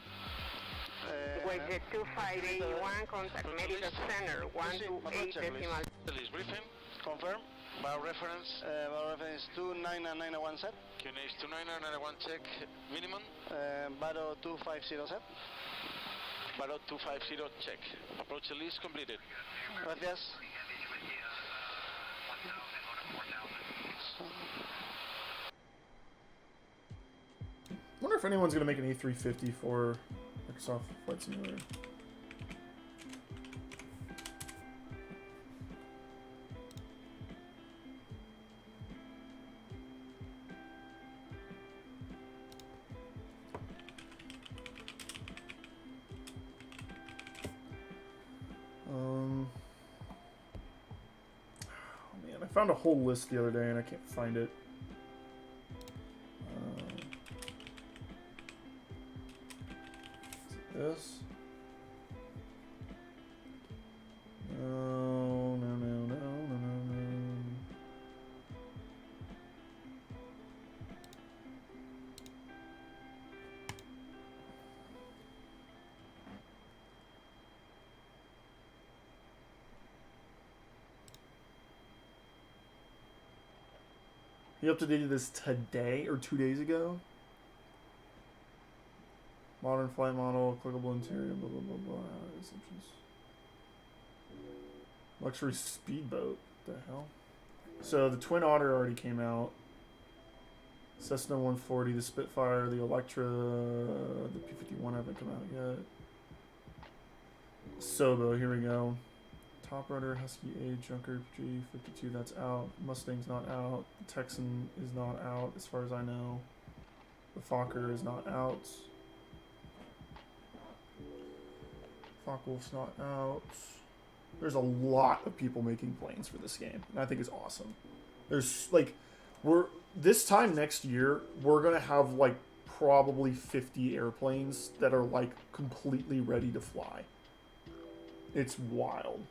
Wavejet 2581, contact Merida Center 128.2. Release briefing. Confirm. Bar reference. Bar reference 29991 set. QNH 29991 check minimum. Baro 250 set. Baro 250 check. Approach release completed. Gracias. I wonder if anyone's going to make an A350 for Microsoft Flight Simulator. Oh man, I found a whole list the other day and I can't find it. This? No. You updated this today or 2 days ago? Modern flight model, clickable interior, blah blah blah blah. Assumptions. Luxury speedboat. What the hell? So the Twin Otter already came out. Cessna 140, the Spitfire, the Electra, the P-51 haven't come out yet. Sobo, here we go. Top Rudder, Husky A, Junker G52, that's out. Mustang's not out. The Texan is not out, as far as I know. The Fokker is not out. Focke-Wulf's not out. There's a lot of people making planes for this game, and I think it's awesome. There's like, this time next year, we're gonna have like probably 50 airplanes that are like completely ready to fly. It's wild.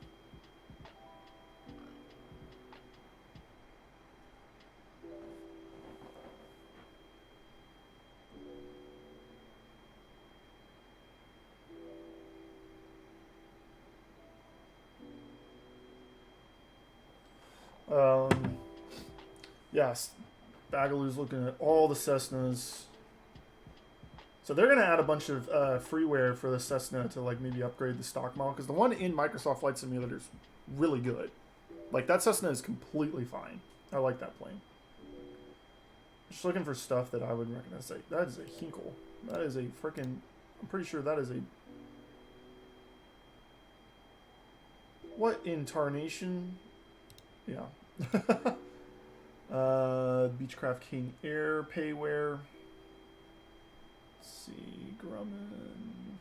Yes, Bagaloo's looking at all the Cessnas. So they're going to add a bunch of freeware for the Cessna to like maybe upgrade the stock model, because the one in Microsoft Flight Simulator is really good. Like that Cessna is completely fine. I like that plane. Just looking for stuff that I would recognize. Like, that is a Hinkle. That is a freaking... I'm pretty sure that is a... What in tarnation? Yeah. Beechcraft King Air, Payware. see, Grumman,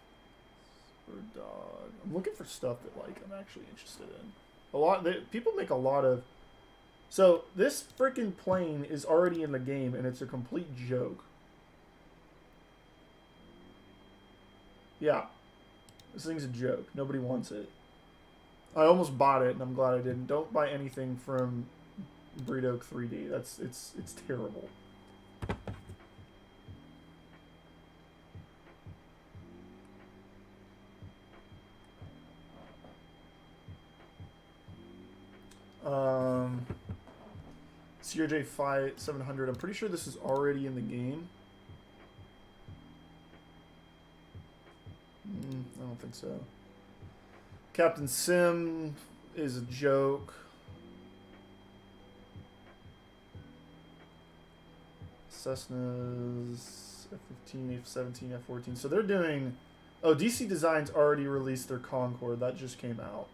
Bird Dog. I'm looking for stuff that like I'm actually interested in. People make a lot of. So this freaking plane is already in the game, and it's a complete joke. Yeah, this thing's a joke. Nobody wants it. I almost bought it, and I'm glad I didn't. Don't buy anything from Breed Oak 3D. It's terrible. CRJ 700. I'm pretty sure this is already in the game. I don't think so. Captain Sim is a joke. Cessnas, F-15, F-17, F-14. So they're doing... Oh, DC Design's already released their Concorde. That just came out.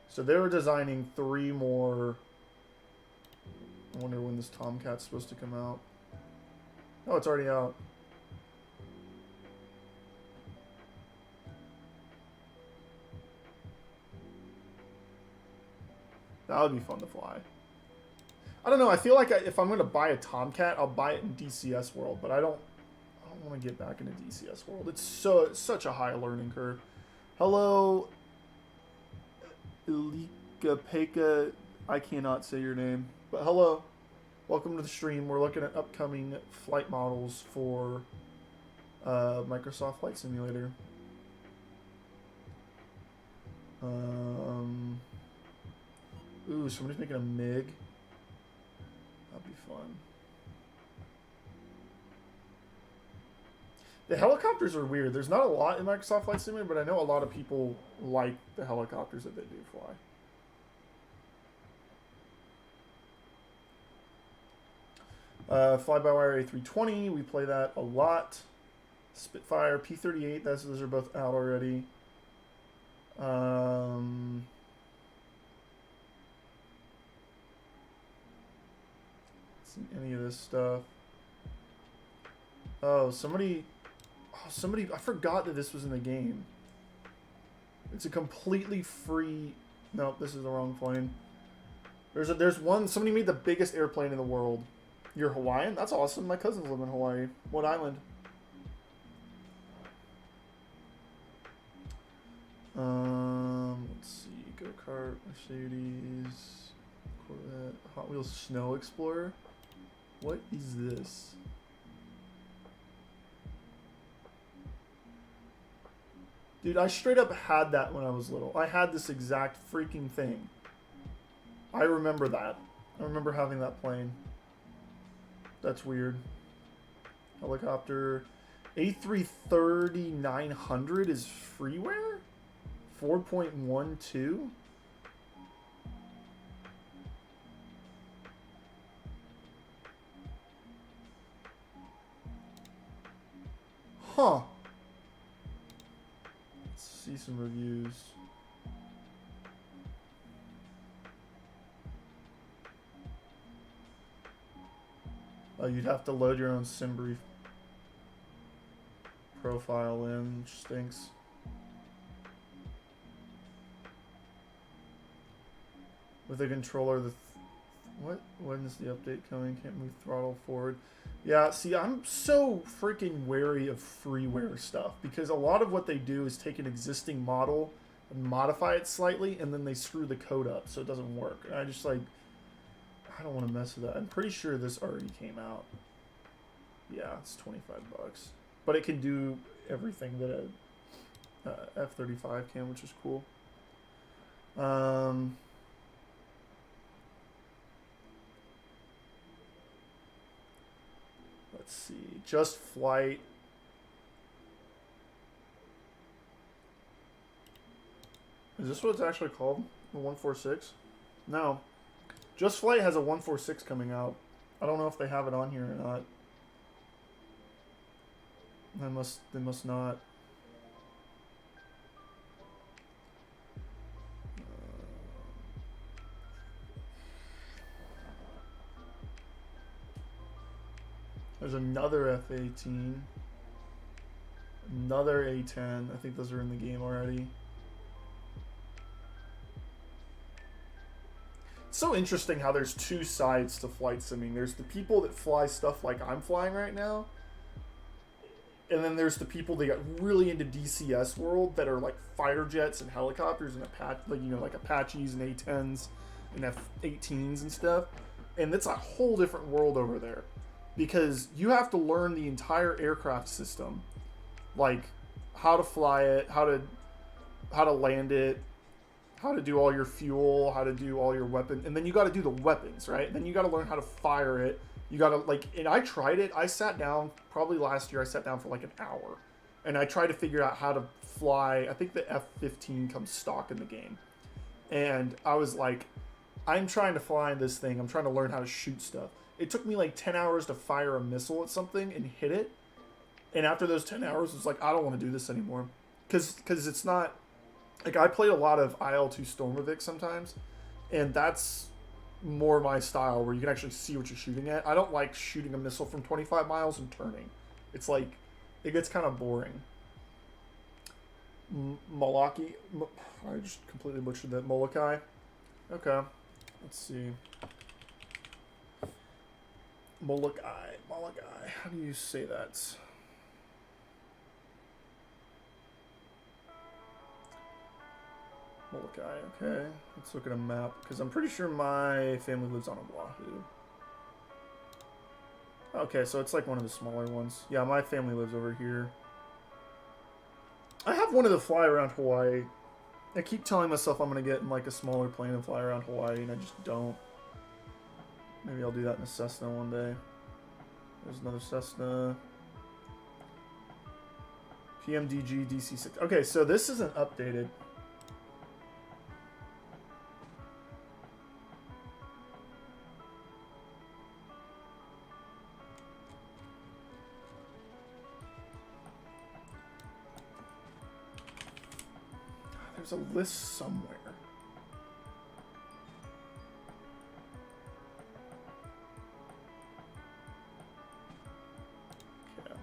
So they were designing 3 more. I wonder when this Tomcat's supposed to come out. Oh, it's already out. That would be fun to fly. I don't know. I feel like if I'm going to buy a Tomcat, I'll buy it in DCS World, but I don't want to get back into DCS World. It's such a high learning curve. Hello, Ilika Peka. I cannot say your name, but hello. Welcome to the stream. We're looking at upcoming flight models for Microsoft Flight Simulator. Ooh, somebody's making a MiG. That'd be fun. The helicopters are weird. There's not a lot in Microsoft Flight Simulator, but I know a lot of people like the helicopters that they do fly. FlyByWire A32NX, we play that a lot. Spitfire, P38, those are both out already. See any of this stuff. Oh, somebody, I forgot that this was in the game. It's a completely free, nope, this is the wrong plane. There's one, somebody made the biggest airplane in the world. You're Hawaiian? That's awesome. My cousins live in Hawaii. What island? Let's see. Go-kart, Mercedes, Corvette, Hot Wheels Snow Explorer. What is this? Dude, I straight up had that when I was little. I had this exact freaking thing. I remember that. I remember having that plane. That's weird. Helicopter. A330-900 is freeware? 4.12? Huh. Let's see some reviews. Oh, you'd have to load your own SimBrief profile in, which stinks. With a controller, what? When is the update coming? Can't move throttle forward. Yeah, see, I'm so freaking wary of freeware stuff because a lot of what they do is take an existing model and modify it slightly, and then they screw the code up so it doesn't work. And I just like, I don't want to mess with that. I'm pretty sure this already came out. Yeah, it's 25 bucks, but it can do everything that a F-35 can, which is cool. Let's see. Just Flight. Is this what it's actually called? The 146? No. Just Flight has a 146 coming out. I don't know if they have it on here or not. They must not. There's another F-18. Another A-10. I think those are in the game already. It's so interesting how there's two sides to flight simming. There's the people that fly stuff like I'm flying right now. And then there's the people that got really into DCS world that are like fighter jets and helicopters and like Apaches and A-10s and F-18s and stuff. And it's a whole different world over there. Because you have to learn the entire aircraft system. Like how to fly it, how to land it, how to do all your fuel, how to do all your weapon, and then you got to do the weapons, right? And then you got to learn how to fire it. You got to and I tried it. I sat down probably last year. I sat down for like an hour, and I tried to figure out how to fly. I think the F-15 comes stock in the game, and I was like, I'm trying to fly this thing. I'm trying to learn how to shoot stuff. It took me like 10 hours to fire a missile at something and hit it. And after those 10 hours, it's like, I don't want to do this anymore. Because it's not... Like, I played a lot of IL-2 Stormovik sometimes. And that's more my style, where you can actually see what you're shooting at. I don't like shooting a missile from 25 miles and turning. It's like... It gets kind of boring. Malaki... I just completely butchered that. Molokai. Okay. Let's see. Molokai. How do you say that? Molokai, okay. Let's look at a map, because I'm pretty sure my family lives on Oahu. Okay, so it's like one of the smaller ones. Yeah, my family lives over here. I have wanted to fly around Hawaii. I keep telling myself I'm going to get in like a smaller plane and fly around Hawaii, and I just don't. Maybe I'll do that in a Cessna one day. There's another Cessna. PMDG DC6. Okay, so this isn't updated. There's a list somewhere. Okay.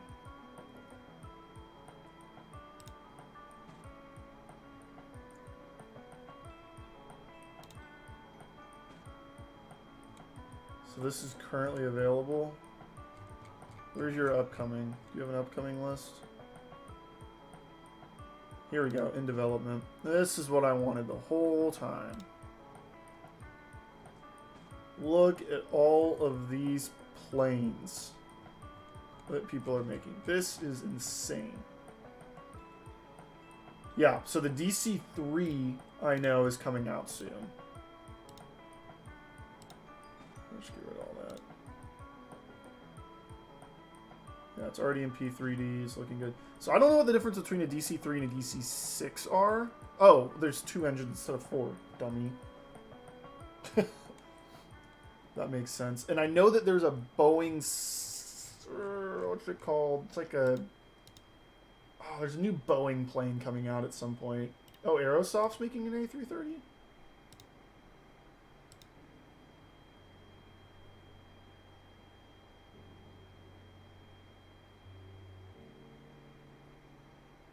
So this is currently available. Where's your upcoming? Do you have an upcoming list? Here we go, in development. This is what I wanted the whole time. Look at all of these planes that people are making. This is insane. Yeah, so the DC-3 I know is coming out soon. Let's get rid of all that. Yeah, it's already in P3D. It's looking good. So I don't know what the difference between a DC-3 and a DC-6 are. Oh, there's 2 engines instead of 4, dummy. That makes sense. And I know that there's a Boeing... what's it called? It's like a... Oh, there's a new Boeing plane coming out at some point. Oh, Aerosoft's making an A330?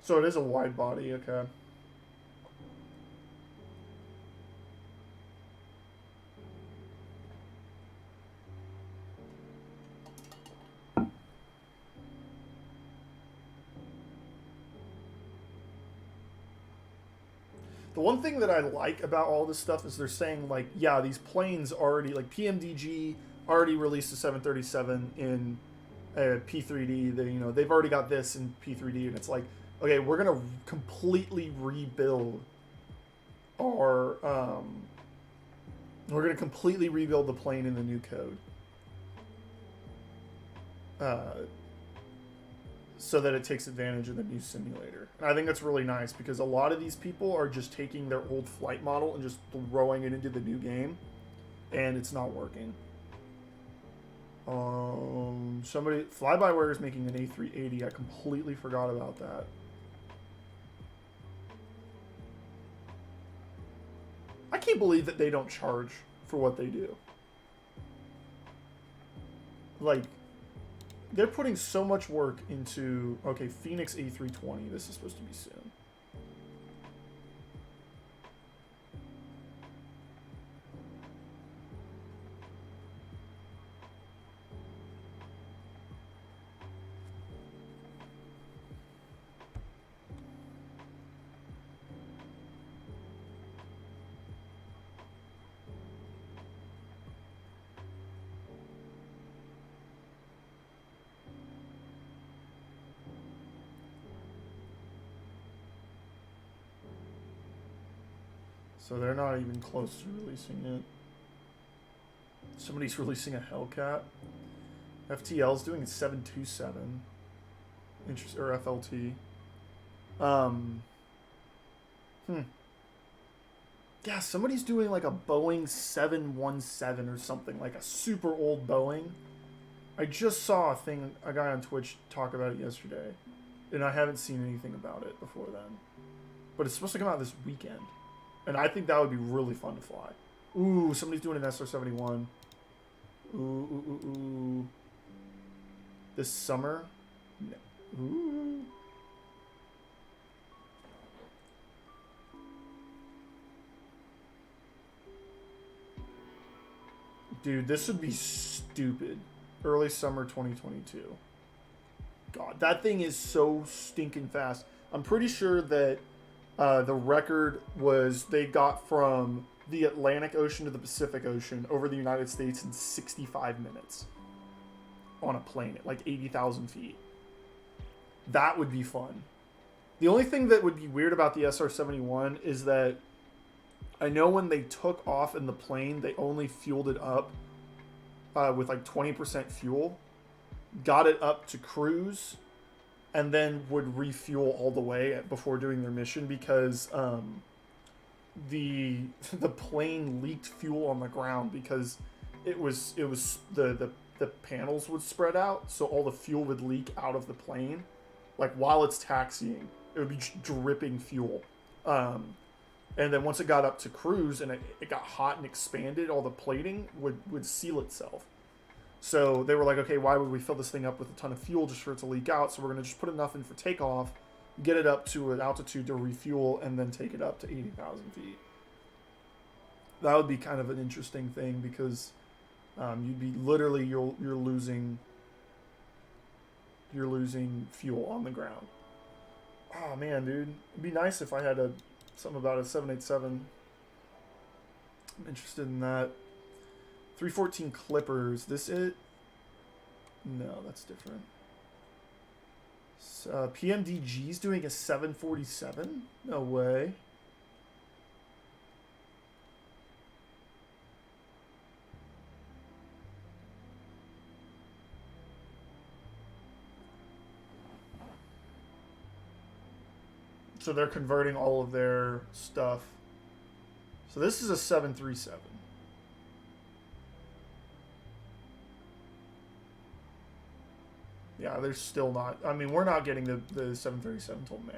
So it is a wide body, okay. The one thing that I like about all this stuff is they're saying, like, yeah, these planes already, like, PMDG already released a 737 in P3D. They, you know, they've already got this in P3D, and it's like, okay, we're going to completely rebuild our, we're going to completely rebuild the plane in the new code. So that it takes advantage of the new simulator. And I think that's really nice because a lot of these people are just taking their old flight model and just throwing it into the new game. And it's not working. Somebody, FlyByWire is making an A380. I completely forgot about that. I can't believe that they don't charge for what they do. Like, they're putting so much work into, okay, Phoenix A320. This is supposed to be soon. So they're not even close to releasing it. Somebody's releasing a Hellcat. FTL's doing a 727. Or FLT. Yeah, somebody's doing like a Boeing 717 or something, like a super old Boeing. I just saw a guy on Twitch talk about it yesterday, and I haven't seen anything about it before then. But it's supposed to come out this weekend. And I think that would be really fun to fly. Ooh, somebody's doing an SR-71. Ooh. This summer? No. Ooh. Dude, this would be stupid. Early summer 2022. God, that thing is so stinking fast. I'm pretty sure that the record was they got from the Atlantic Ocean to the Pacific Ocean over the United States in 65 minutes on a plane at like 80,000 feet. That would be fun. The only thing that would be weird about the SR-71 is that I know when they took off in the plane, they only fueled it up with like 20% fuel, got it up to cruise, and then would refuel all the way before doing their mission because the plane leaked fuel on the ground because it was the panels would spread out, so all the fuel would leak out of the plane, like while it's taxiing, it would be dripping fuel. And then once it got up to cruise and it got hot and expanded, all the plating would seal itself. So they were like, okay, why would we fill this thing up with a ton of fuel just for it to leak out? So we're going to just put enough in for takeoff, get it up to an altitude to refuel, and then take it up to 80,000 feet. That would be kind of an interesting thing because you'd be literally, you're losing fuel on the ground. Oh man, dude. It'd be nice if I had something about a 787. I'm interested in that. 314 Clippers. This it? No, that's different. PMDG's doing a 747? No way. So they're converting all of their stuff. So this is a 737. Yeah, they're still not. I mean, we're not getting the 737 till May.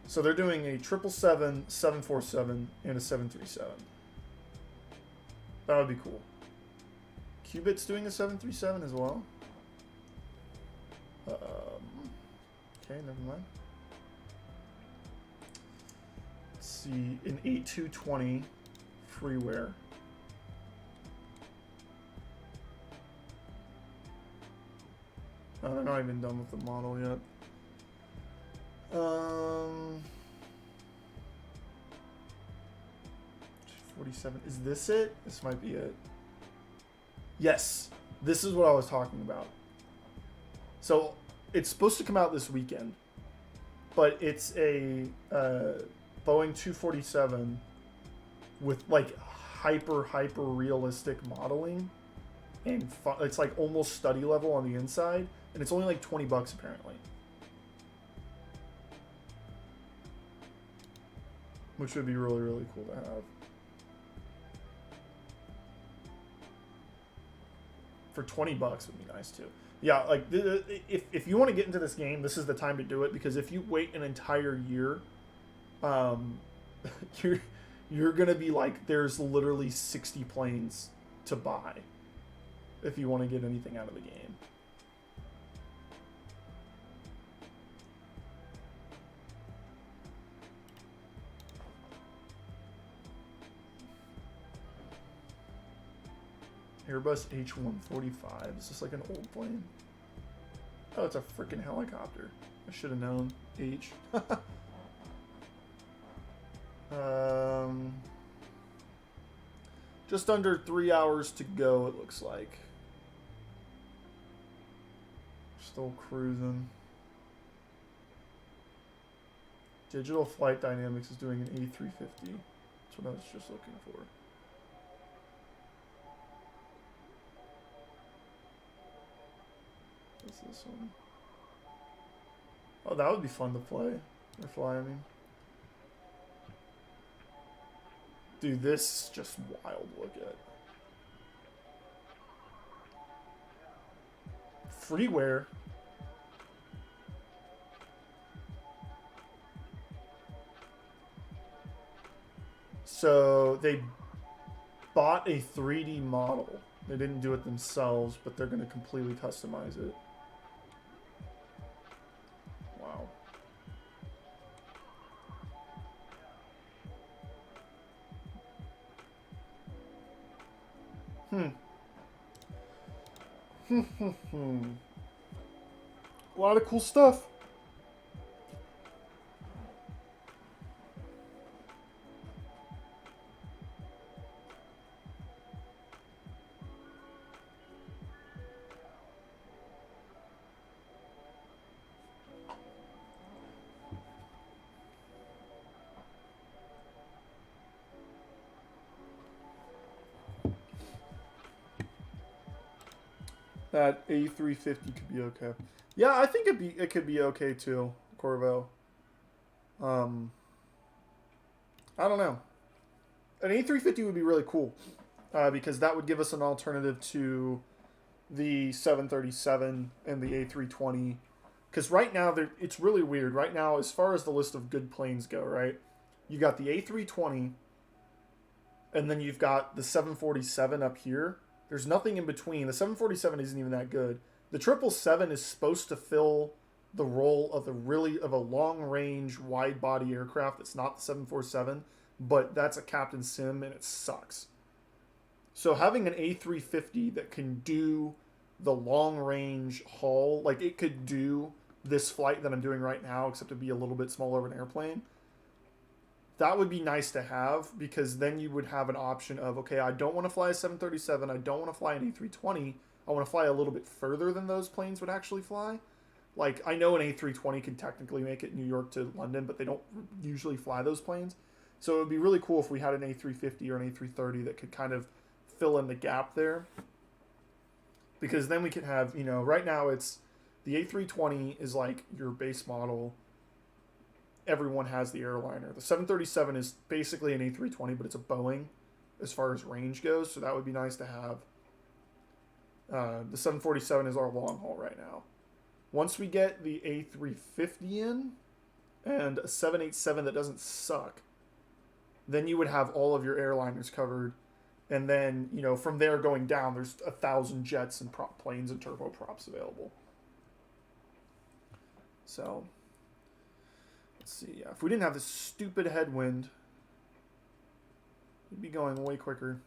So they're doing a 777, 747, and a 737. That would be cool. Qubit's doing a 737 as well. Okay, never mind. Let's see, an 8220 freeware. They're not even done with the model yet. 47. Is this it? This might be it. Yes, this is what I was talking about. So it's supposed to come out this weekend, but it's a Boeing 247 with like hyper realistic modeling, and it's like almost study level on the inside, and it's only like $20 apparently, which would be really cool to have. For $20 would be nice too. Yeah, like if you want to get into this game, this is the time to do it, because if you wait an entire year, you're going to be like, there's literally 60 planes to buy if you want to get anything out of the game. Airbus H145. Is this like an old plane? Oh, it's a freaking helicopter. I should have known. H. Just under 3 hours to go, it looks like. Still cruising. Digital Flight Dynamics is doing an A350. That's what I was just looking for. What's this one? Oh, that would be fun to play. Or fly, I mean. Dude, this is just wild to look at. Freeware. So they bought a 3D model. They didn't do it themselves, but they're going to completely customize it. Wow. A lot of cool stuff. That A350 could be okay. Yeah, I think it could be okay too, Corvo. I don't know. An A350 would be really cool because that would give us an alternative to the 737 and the A320. Because right now, it's really weird. Right now, as far as the list of good planes go, right? You got the A320, and then you've got the 747 up here. There's nothing in between. The 747 isn't even that good. The 777 is supposed to fill the role of a long-range, wide-body aircraft. It's not the 747, but that's a Captain Sim, and it sucks. So having an A350 that can do the long-range haul, like it could do this flight that I'm doing right now, except it'd be a little bit smaller of an airplane. That would be nice to have, because then you would have an option of, okay, I don't want to fly a 737, I don't want to fly an A320, I want to fly a little bit further than those planes would actually fly. Like, I know an A320 can technically make it New York to London, but they don't usually fly those planes. So it would be really cool if we had an A350 or an A330 that could kind of fill in the gap there. Because then we could have, you know, right now it's, the A320 is like your base model. Everyone has the airliner. The 737 is basically an A320, but it's a Boeing as far as range goes, so that would be nice to have. The 747 is our long haul right now. Once we get the A350 in and a 787 that doesn't suck, then you would have all of your airliners covered. And then, you know, from there going down, there's 1,000 jets and prop planes and turboprops available. So, let's see. Yeah, if we didn't have this stupid headwind, we'd be going way quicker.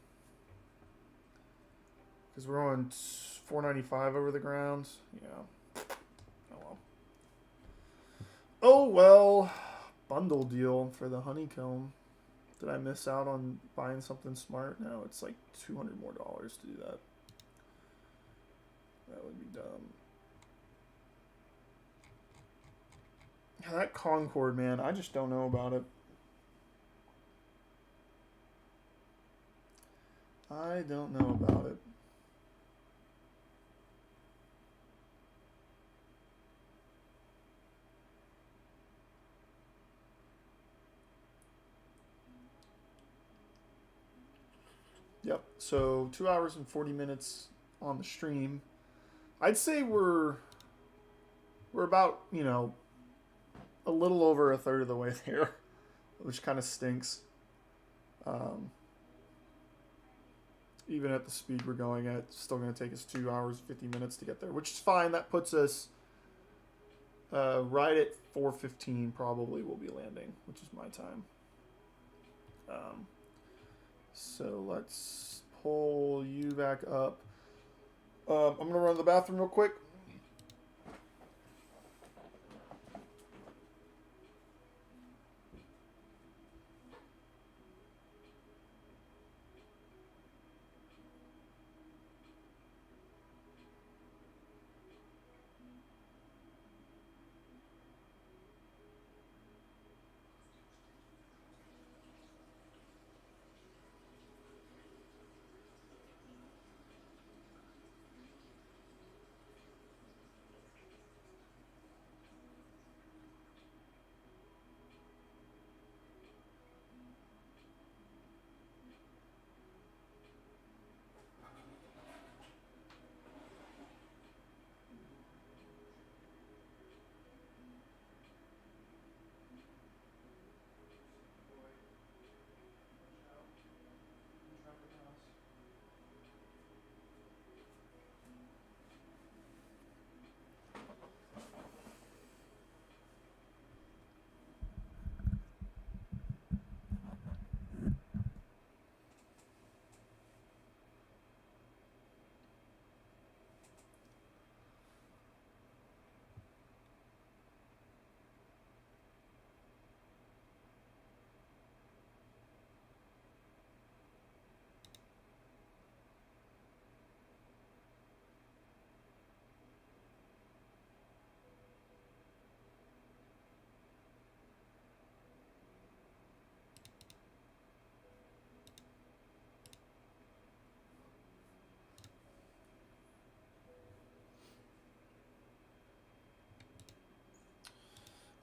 Because we're on 495 over the ground. Yeah. Oh well. Oh well. Bundle deal for the Honeycomb. Did I miss out on buying something smart? No, it's like $200 more to do that. That would be dumb. Yeah, that Concorde, man, I just don't know about it. I don't know about it. Yep, so 2 hours and 40 minutes on the stream. I'd say we're about, you know, a little over a third of the way there, which kind of stinks. Even at the speed we're going at, it's still going to take us 2 hours, 50 minutes to get there, which is fine. That puts us right at 4:15 probably we'll be landing, which is my time. So let's pull you back up. I'm going to run to the bathroom real quick.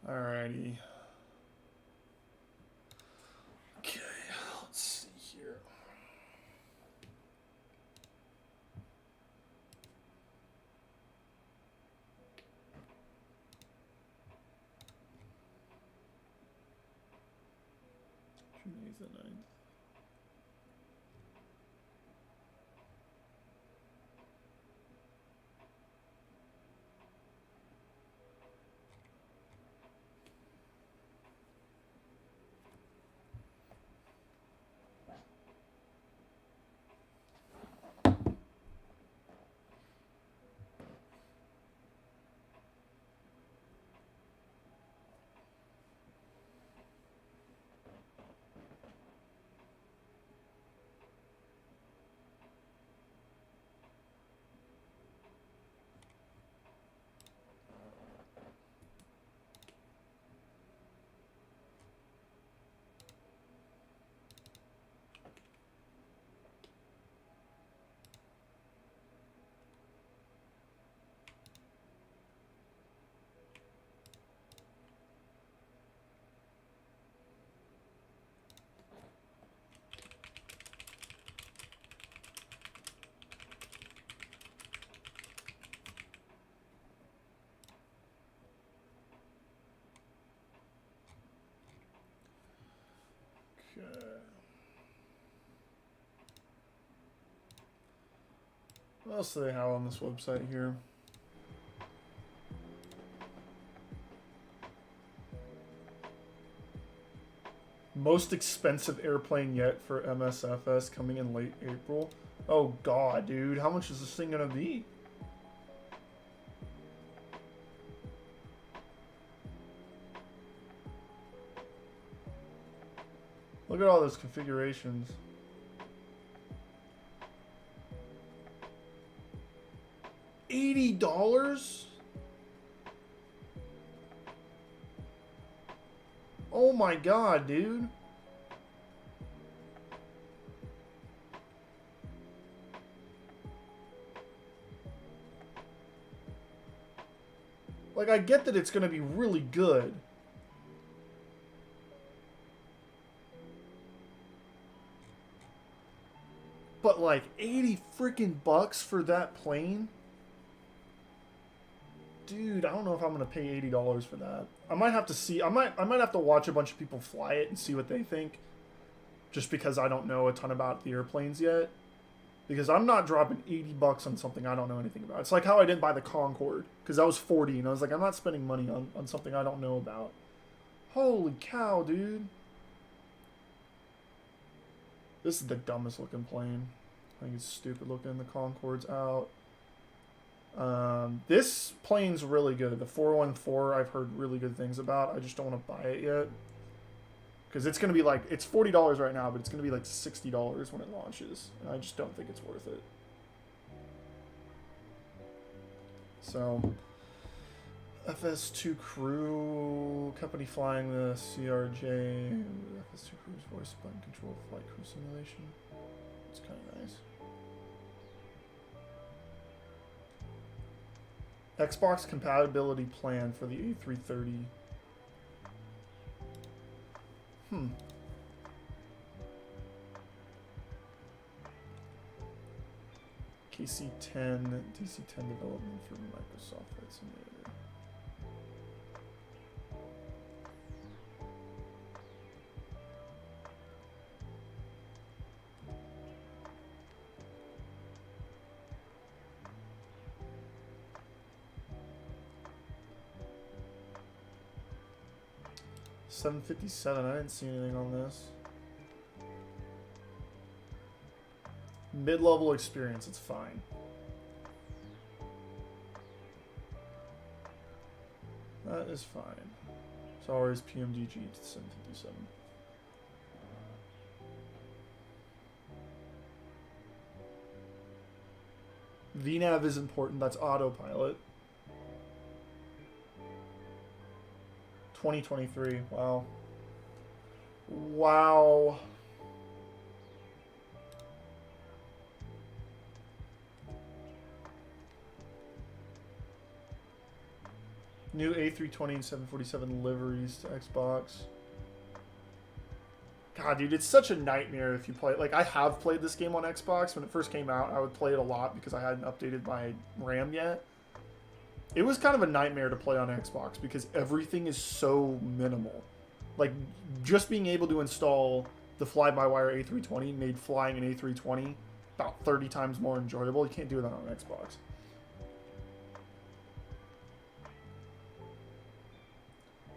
Alrighty. Okay, let's see here. Today's the 9th. What else do they have on this website here? Most expensive airplane yet for MSFS coming in late April. Oh god, dude. How much is this thing gonna be? Look at all those configurations. $80? Oh my god, dude. Like, I get that it's gonna be really good. But like 80 freaking bucks for that plane? Dude, I don't know if I'm gonna pay $80 for that. I might have to see. I might have to watch a bunch of people fly it and see what they think. just because I don't know a ton about the airplanes yet. Because I'm not dropping $80 on something I don't know anything about. It's like how I didn't buy the Concorde, because that was $40, and I was like, I'm not spending money on something I don't know about. Holy cow, dude. This is the dumbest looking plane. I think it's stupid looking. The Concorde's out. This plane's really good. The 414 I've heard really good things about. I just don't want to buy it yet. Because it's going to be like, it's $40 right now, but it's going to be like $60 when it launches. And I just don't think it's worth it. So, FS2 crew, company flying the CRJ. FS2 crew's voice button control flight crew simulation. It's kind of nice. Xbox compatibility plan for the A330. KC10, DC10 development for Microsoft Flight Simulator. $757. I didn't see anything on this. Mid-level experience, it's fine. That is fine. It's always PMDG to 757. VNAV is important, that's autopilot. 2023, wow. Wow. New A320 and 747 liveries to Xbox. God, dude, it's such a nightmare if you play. Like, I have played this game on Xbox. When it first came out, I would play it a lot because I hadn't updated my RAM yet. It was kind of a nightmare to play on Xbox because everything is so minimal. Like, just being able to install the FlyByWire A320 made flying an A320 about 30 times more enjoyable. You can't do that on Xbox.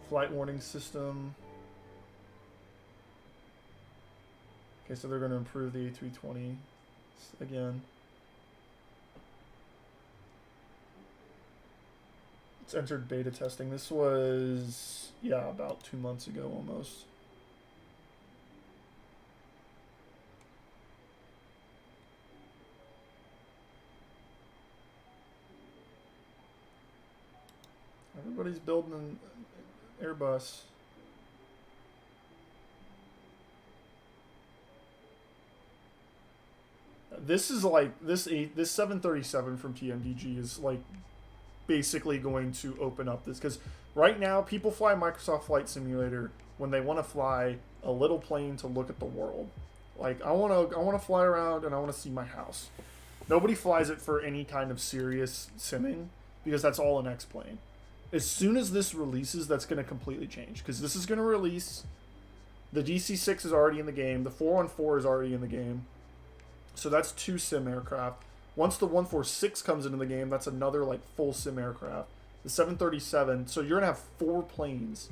Flight warning system. Okay, so they're going to improve the A320 again. It's entered beta testing. This was, yeah, about 2 months ago almost. Everybody's building an Airbus. This is like, this 737 from TMDG is like basically going to open up this, because right now people fly Microsoft Flight Simulator when they want to fly a little plane to look at the world. Like, I want to fly around and I want to see my house. Nobody flies it for any kind of serious simming because that's all an X-plane. As soon as this releases, that's going to completely change, because this is going to release. The DC-6 is already in the game. The 414 is already in the game. So that's 2 sim aircraft. Once the 146 comes into the game, that's another like full sim aircraft. The 737, so you're gonna have 4 planes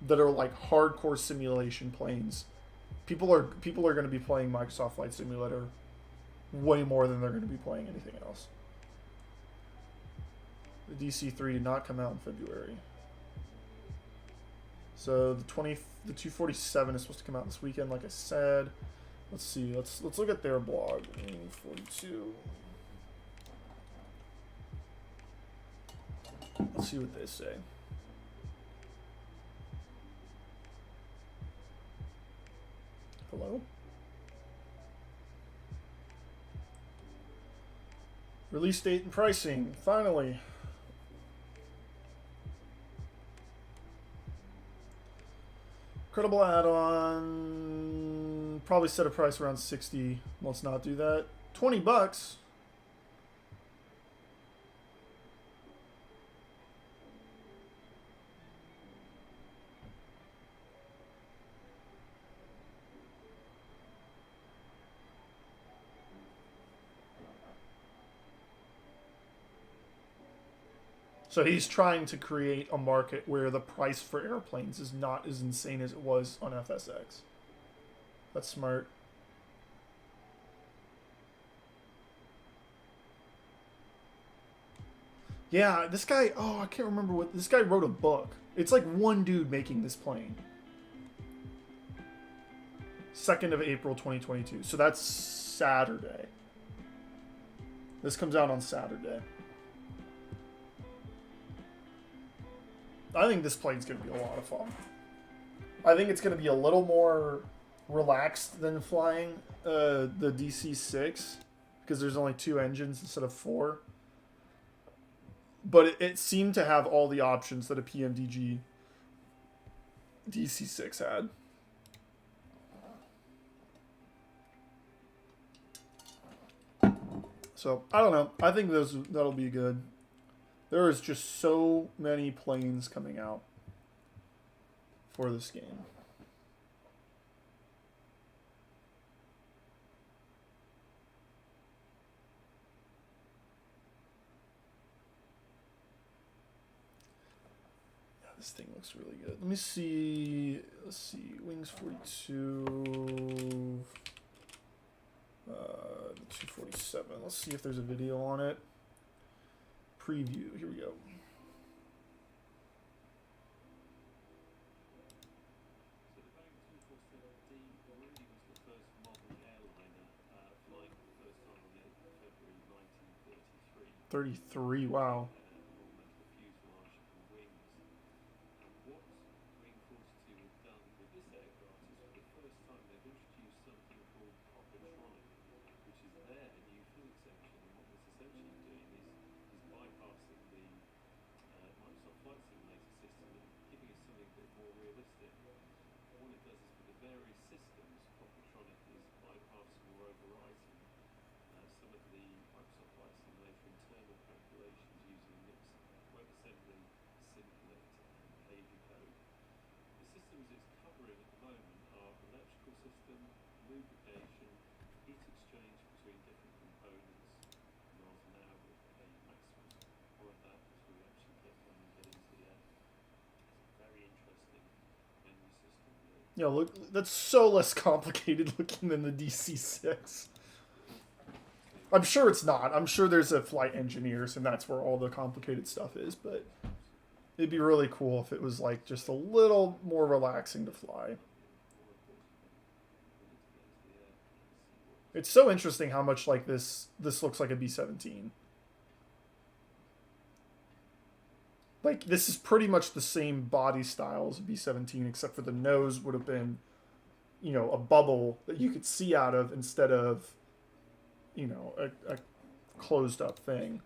that are like hardcore simulation planes. People are gonna be playing Microsoft Flight Simulator way more than they're gonna be playing anything else. The DC-3 did not come out in February. So the 247 is supposed to come out this weekend, like I said. Let's see. Let's look at their blog. 42. Let's see what they say. Hello? Release date and pricing. Finally. Credible add-on. Probably set a price around 60. Let's not do that. $20. So he's trying to create a market where the price for airplanes is not as insane as it was on FSX. That's smart. Yeah, this guy, oh, I can't remember what, this guy wrote a book. It's like one dude making this plane. 2nd of April, 2022. So that's Saturday. This comes out on Saturday. I think this plane's going to be a lot of fun. I think it's going to be a little more relaxed than flying the DC-6 because there's only 2 engines instead of 4. But it seemed to have all the options that a PMDG DC-6 had. So, I don't know. I think that'll be good. There is just so many planes coming out for this game. Yeah, this thing looks really good. Let me see. Let's see. Wings 42. 247. Let's see if there's a video on it. Preview. Here we go. So the Boeing 247D already was the first modern airliner flying for the first time on February 1933. 33. Wow. Yeah, look, that's so less complicated looking than the DC-6. I'm sure it's not. I'm sure there's a flight engineers, and that's where all the complicated stuff is, but it'd be really cool if it was, like, just a little more relaxing to fly. It's so interesting how much, like, this looks like a B-17. Like, this is pretty much the same body style as a B-17, except for the nose would have been, you know, a bubble that you could see out of instead of, you know, a closed-up thing.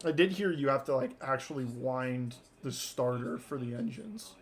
I did hear you have to, like, actually wind the starter for the engines.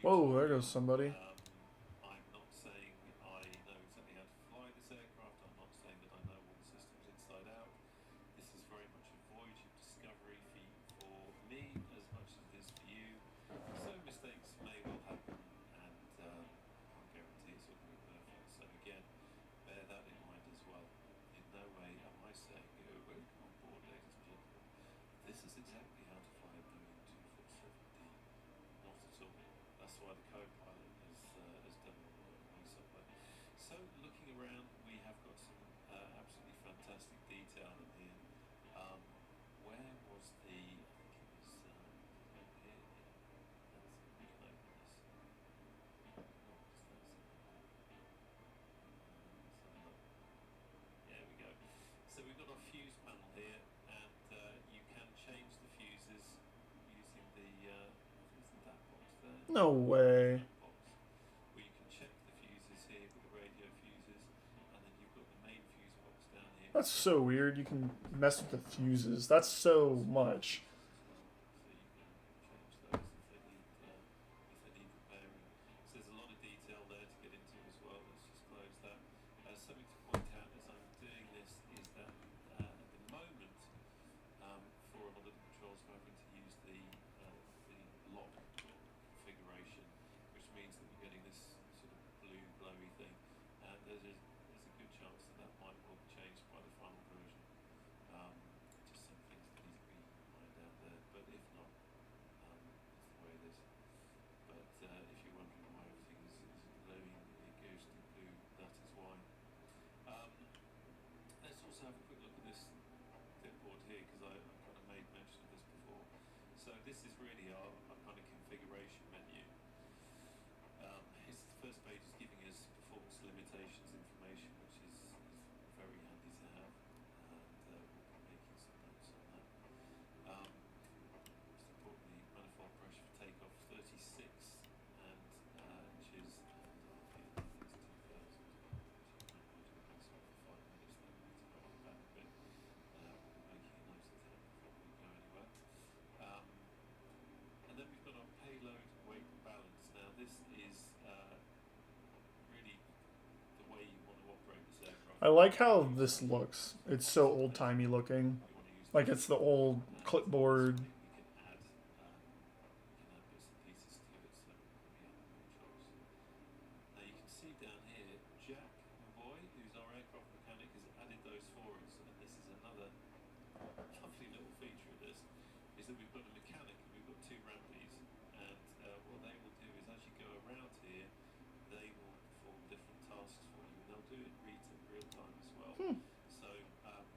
Whoa, there goes somebody. I'm not saying I know exactly how to fly this aircraft. I'm not saying that I know all the systems inside out. This is very much down in here. Where was the? I think it was here. We can open this. There we go. So we've got our fuse panel here, and you can change the fuses using the isn't that box there? No way. Box. Where you can check the fuses here with the radio fuses, and then you've got the main fuse box down here. That's so weird. You can mess with the fuses. That's so much. So you can change those if they need repairing. So there's a lot of detail there to get into as well. Let's just close that. Something to point out as I'm doing this is that at the moment, for a lot of the controls, we're having to use the lock configuration, which means that we're getting this sort of blue glowy thing. There's a good chance that that might well be changed by the final version. Just some things that need to be ironed out there, but if not, that's the way it is. But if you're wondering why everything is glowing, it goes to blue, that is why. Let's also have a quick look at this clipboard here, because I kind of made mention of this before. So this is really our kind of configuration menu. It's the first page is giving us performance limitations information, which is very handy to have, and we'll be making some notes on that. Most importantly, manifold pressure for takeoff 36 and inches, and I think it's 2000. So for 5 minutes, then we need to go back a bit. We'll be making a note of that before we go anywhere. And then we've got our payload weight balance. Now this is really the way you want to operate this aircraft. I like how this looks. It's so old-timey looking. Like it's the old clipboard. We can add bits and pieces to it, so we have more choice. Now you can see down here, Jack, my boy, who's our aircraft mechanic, has added those for us, and this is another lovely little feature of this, is that we've got a mechanic and we've got two rampies, and what they will do is as you go around here, they will perform different tasks for you, and they'll do it in real time as well. So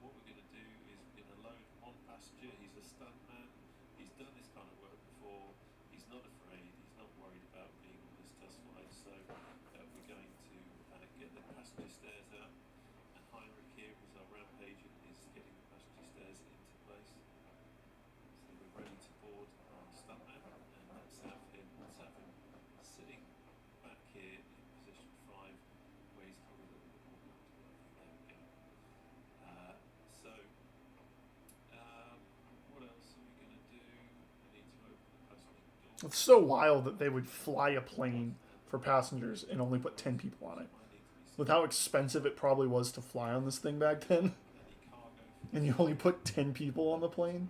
what we're going to do is we're going to load one passenger. He's a stuntman. He's done this kind of work before. He's not afraid. He's not worried about being on this test flight. So we're going to get the passenger stairs out. And Heinrich here, who's our ramp agent, is getting the passenger stairs into place. So we're ready to board our stuntman, and let's have him sitting back here in position 5, where he's probably a little bit more comfortable. There we go. So what else are we going to do? We need to open the passenger door. It's so wild that they would fly a plane for passengers and only put 10 people on it. With how expensive it probably was to fly on this thing back then. And you only put 10 people on the plane.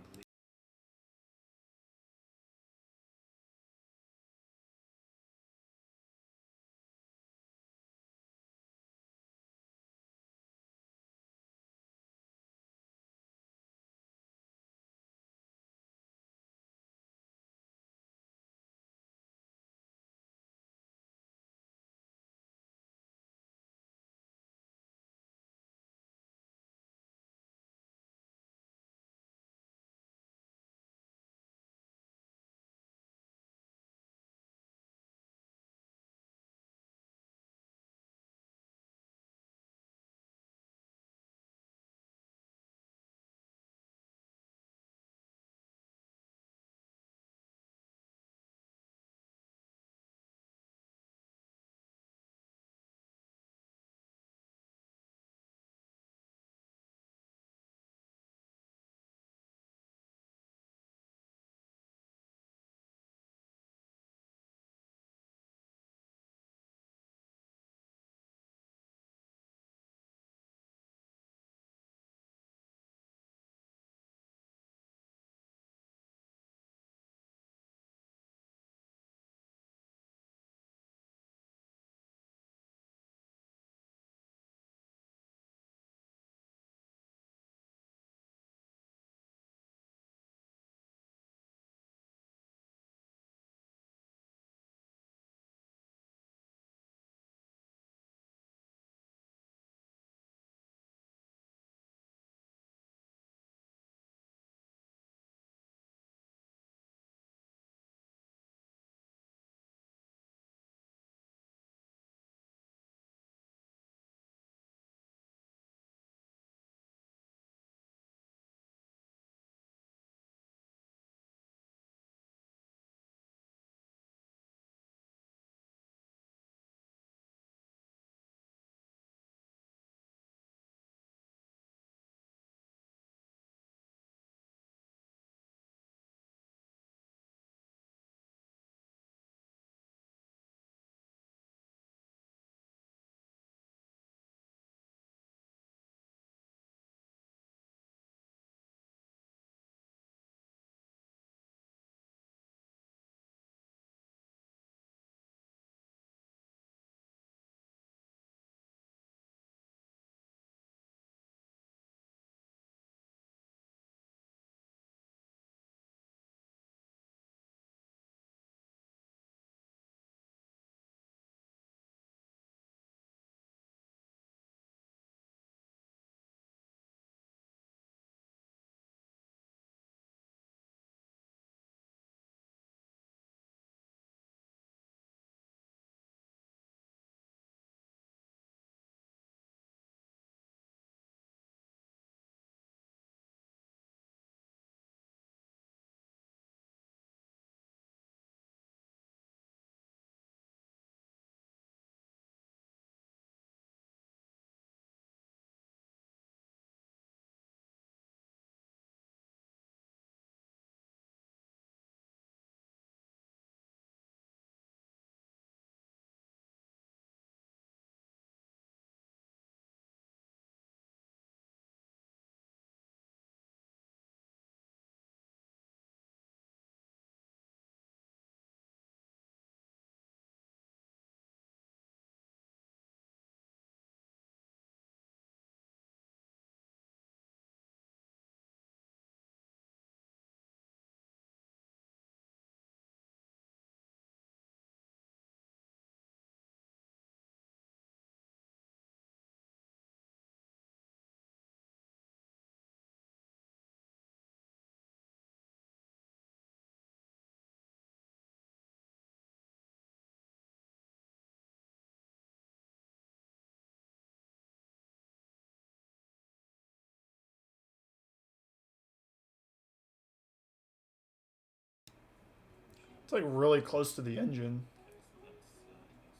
It's like really close to the engine. Okay, so that's all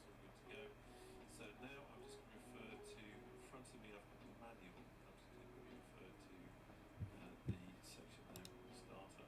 good to go. So now I'm just going to refer to, in front of me I've got the manual. I'm just going to quickly refer to the section there on the starter.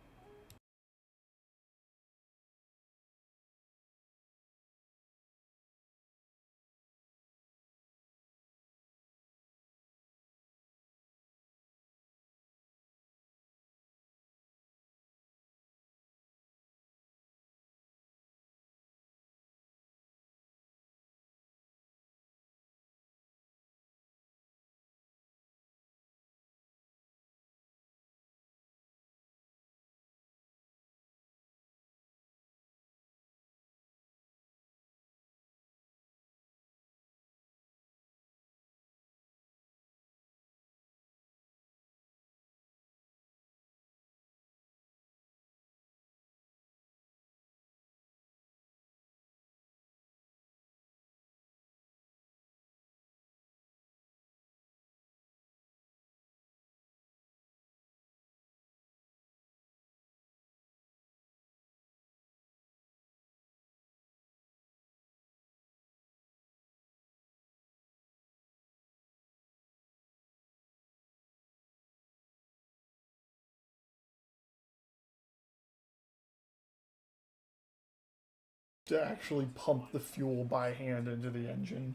To actually pump the fuel by hand into the engine.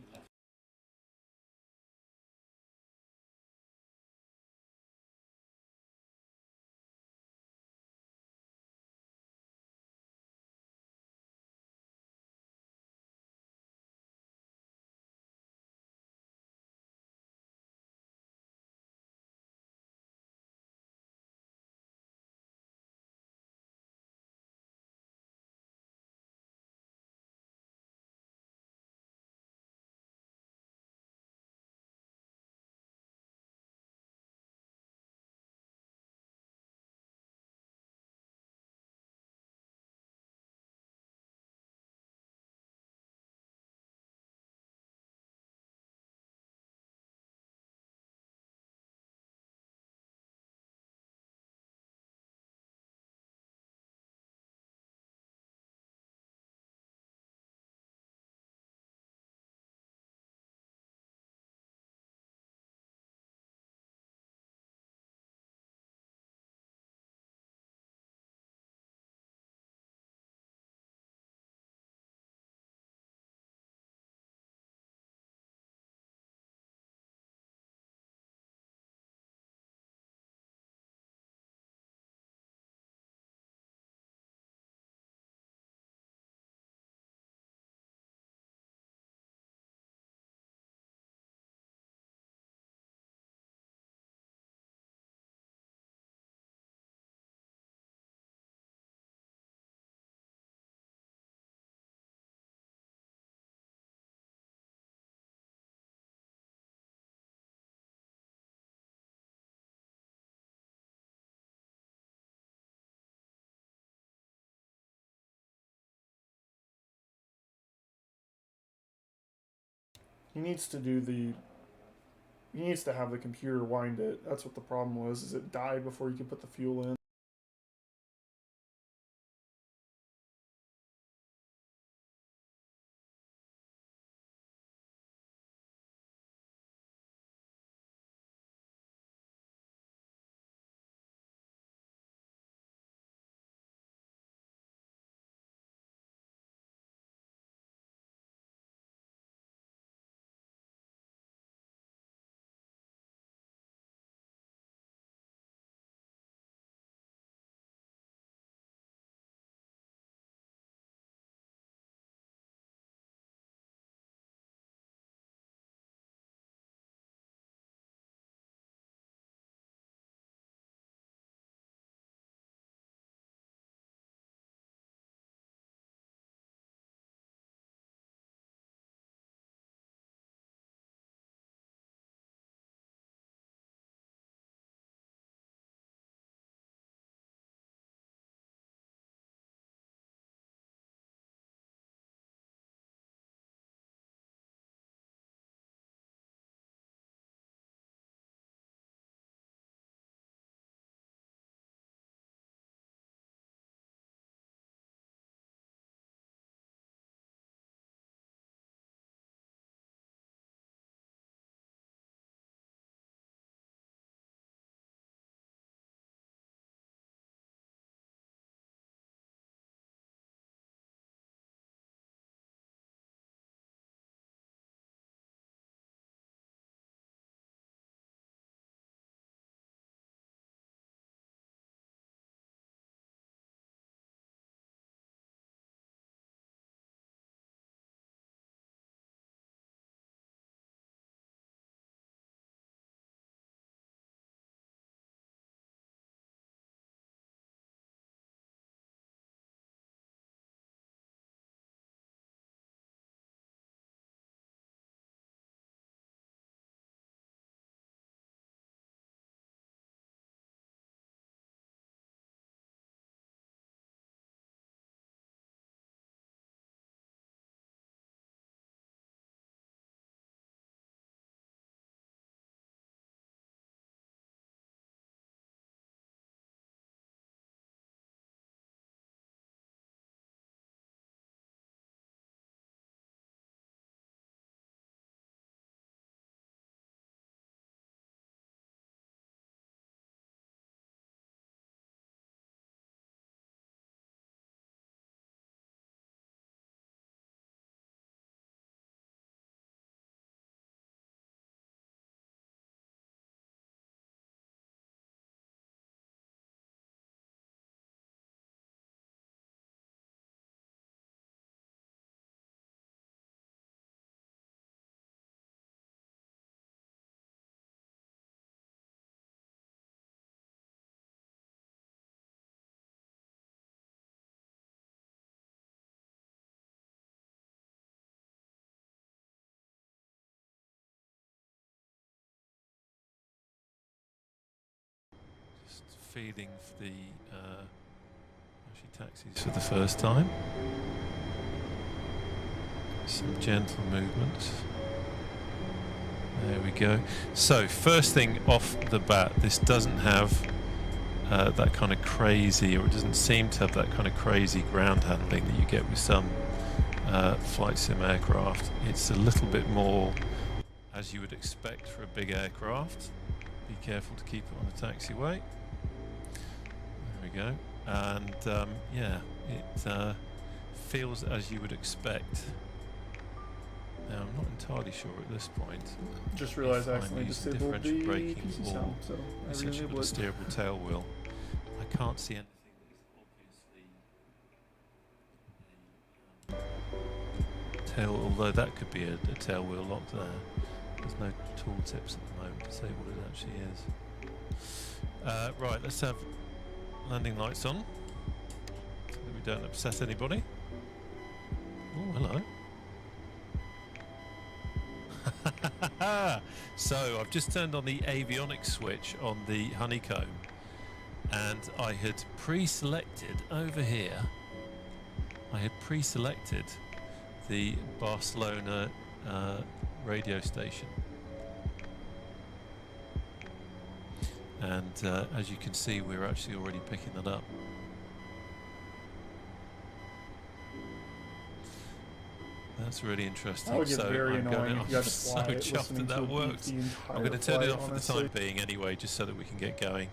He needs to do the... He needs to have the computer wind it. That's what the problem was, is it died before you could put the fuel in. feeling for the actually taxis for the first time. Some gentle movements. There we go. So first thing off the bat, this doesn't have that kind of crazy, or it doesn't seem to have that kind of crazy ground handling that you get with some flight sim aircraft. It's a little bit more as you would expect for a big aircraft. Be careful to keep it on the taxiway. There we go. And yeah, it feels as you would expect. Now, I'm not entirely sure at this point. Just realized I accidentally disabled the PC sound, so I essentially got a steerable tail wheel. I can't see anything that is obviously tail, although that could be a tail wheel lock there. There's no tool tips at the moment to say what it actually is. Right, let's have landing lights on so that we don't upset anybody. Oh, hello. So I've just turned on the avionics switch on the Honeycomb, and I had pre-selected over here, I had pre-selected the Barcelona radio station, and as you can see, we're actually already picking that up. That's really interesting. That would get very I'm annoying if you had to so fly it, chuffed listening that to that a beep worked. the I'm going to entire turn it flight, off honestly. for the time being anyway, just so that we can get going.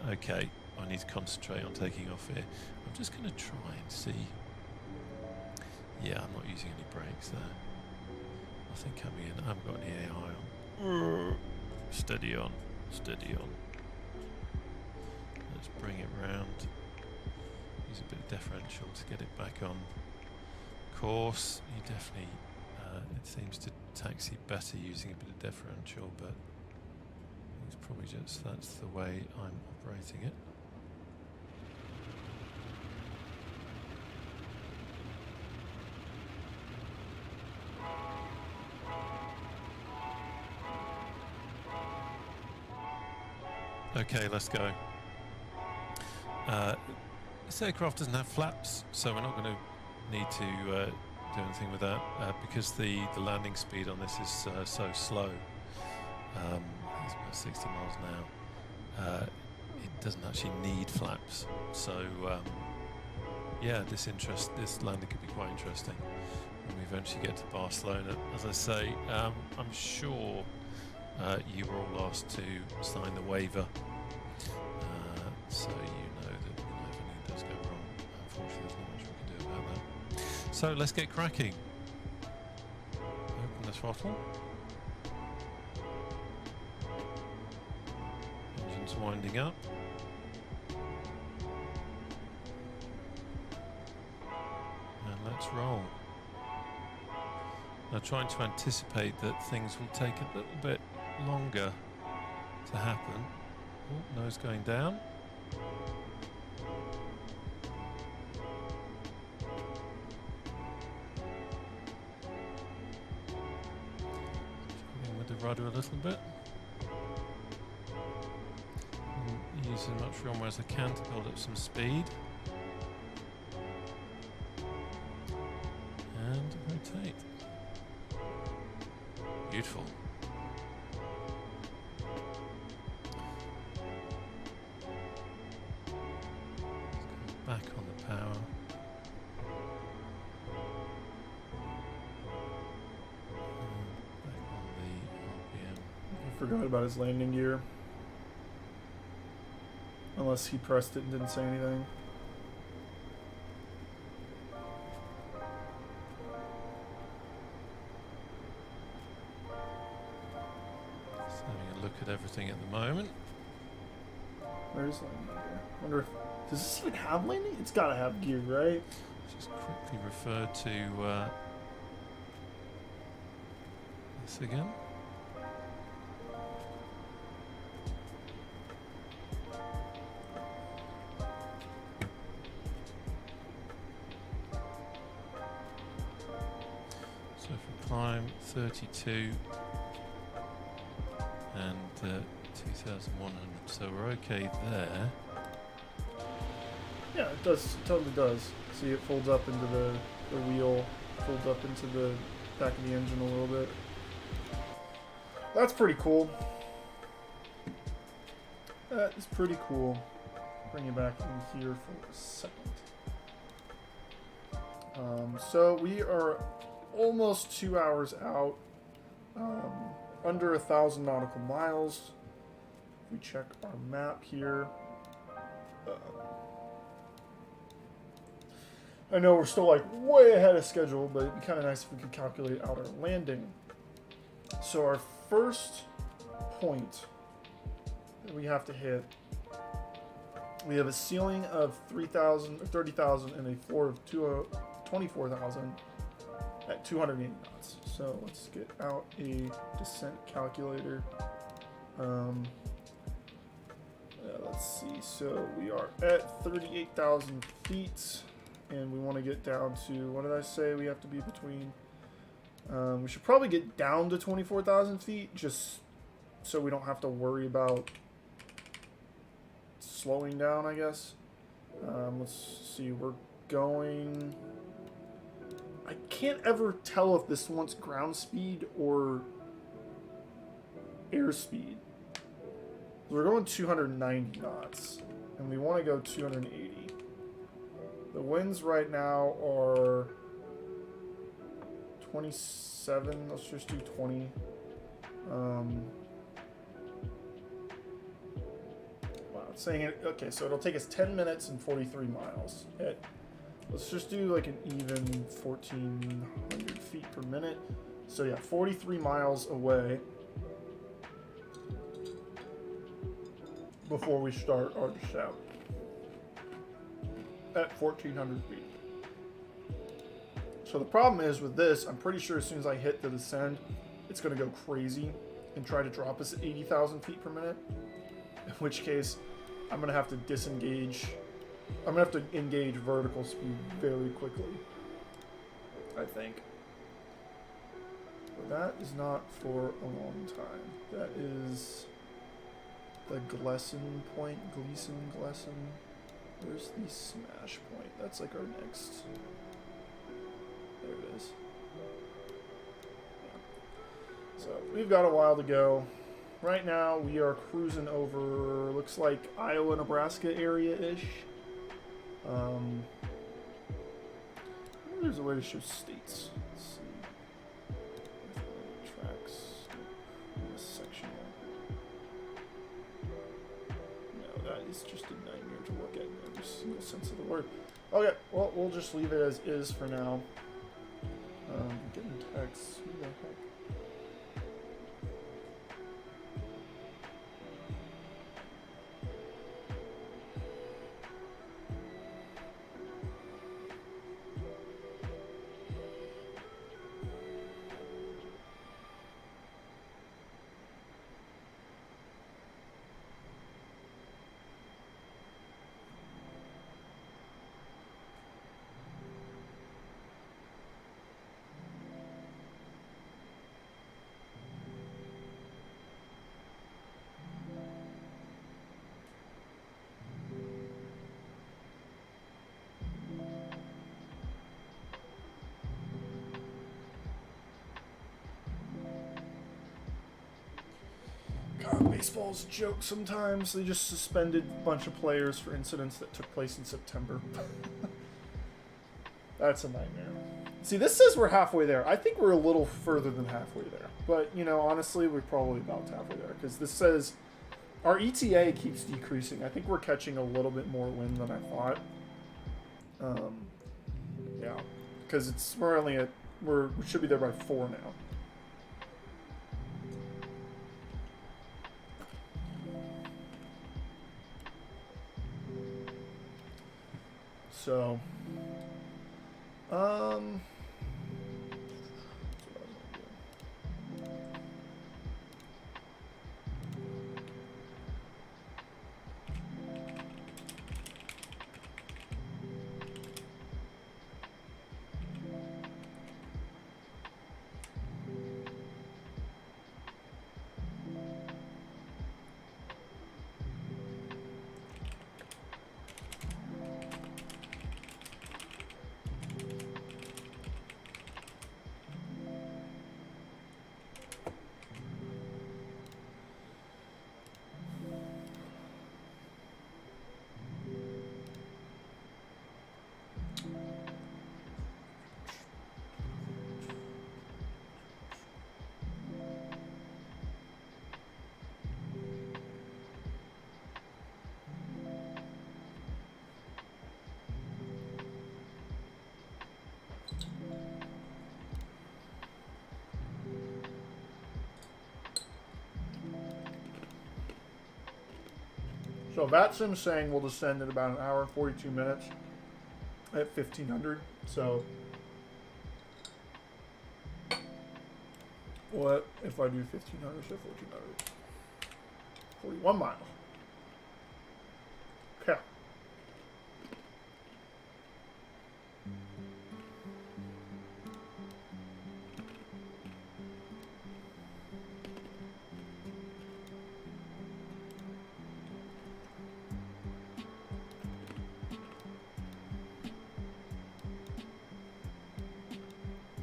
Okay, I need to concentrate on taking off here. I'm just going to try and see. Yeah, I'm not using any brakes there. Nothing coming in. I haven't got any AI on. Steady on, steady on. Let's bring it round. Use a bit of differential to get it back on course. You definitely, it seems to taxi better using a bit of differential, but it's probably just that's the way I'm operating it. Okay, let's go. This aircraft doesn't have flaps, so we're not going to need to do anything with that because the landing speed on this is so slow. It's about 60 miles an hour. It doesn't actually need flaps, so yeah, this landing could be quite interesting when we eventually get to Barcelona. As I say, I'm sure you were all asked to sign the waiver, so you know that if anything does go wrong, unfortunately there's not much we can do about that. So let's get cracking. Open the throttle. Engine's winding up. And let's roll. Now trying to anticipate that things will take a little bit longer to happen. Oh, nose going down. With the rudder a little bit. And use as much room as I can to build up some speed. And rotate. Beautiful. Back on the power. Back on the RPM. I forgot about his landing gear. Unless he pressed it and didn't say anything. Just having a look at everything at the moment. Where's landing gear? Wonder if does this even have landing? It's gotta have gear, right? Just quickly refer to this again. So for climb 32 and 2,100. So we're okay there. Yeah, it does. It totally does. See, it folds up into the wheel, folds up into the back of the engine a little bit. That's pretty cool. That is pretty cool. Bring it back in here for a second. So we are almost 2 hours out. Under 1,000 nautical miles. If we check our map here. I know we're still like way ahead of schedule, but it'd be kind of nice if we could calculate out our landing. So our first point that we have to hit, we have a ceiling of 3,000 or 30,000 and a floor of 24,000 at 280 knots. So let's get out a descent calculator. Let's see. So we are at 38,000 feet. And we want to get down to, what did I say we have to be between? We should probably get down to 24,000 feet, just so we don't have to worry about slowing down, I guess. Let's see, we're going... I can't ever tell if this wants ground speed or airspeed. We're going 290 knots, and we want to go 280. The winds right now are 27. Let's just do 20. Wow, it's saying it. Okay, so it'll take us 10 minutes and 43 miles. Let's just do like an even 1,400 feet per minute. So yeah, 43 miles away before we start our descent. At 1,400 feet. So the problem is with this, I'm pretty sure as soon as I hit the descend, it's going to go crazy and try to drop us at 80,000 feet per minute. In which case, I'm going to have to disengage. I'm going to have to engage vertical speed very quickly, I think. But that is not for a long time. That is the Gleason point. Gleason. Where's the smash point? That's like our next. There it is. Yeah. So we've got a while to go. Right now we are cruising over, looks like Iowa, Nebraska area-ish. There's a way to show states. Let's see. Tracks. This section. No, that is just a nightmare to look at in every single sense of the word. Okay, well, we'll just leave it as is for now. Getting text. Who the heck? God, baseball's a joke sometimes. They just suspended a bunch of players for incidents that took place in September. That's a nightmare. See, this says we're halfway there. I think we're a little further than halfway there. But, you know, honestly, we're probably about halfway there. Because this says our ETA keeps decreasing. I think we're catching a little bit more wind than I thought. Yeah. Because we're only at... we should be there by 4 now. So, So VATSIM's saying we'll descend in about an hour and 42 minutes at 1500. So what if I do 1500 to 1400? 41 miles. Okay.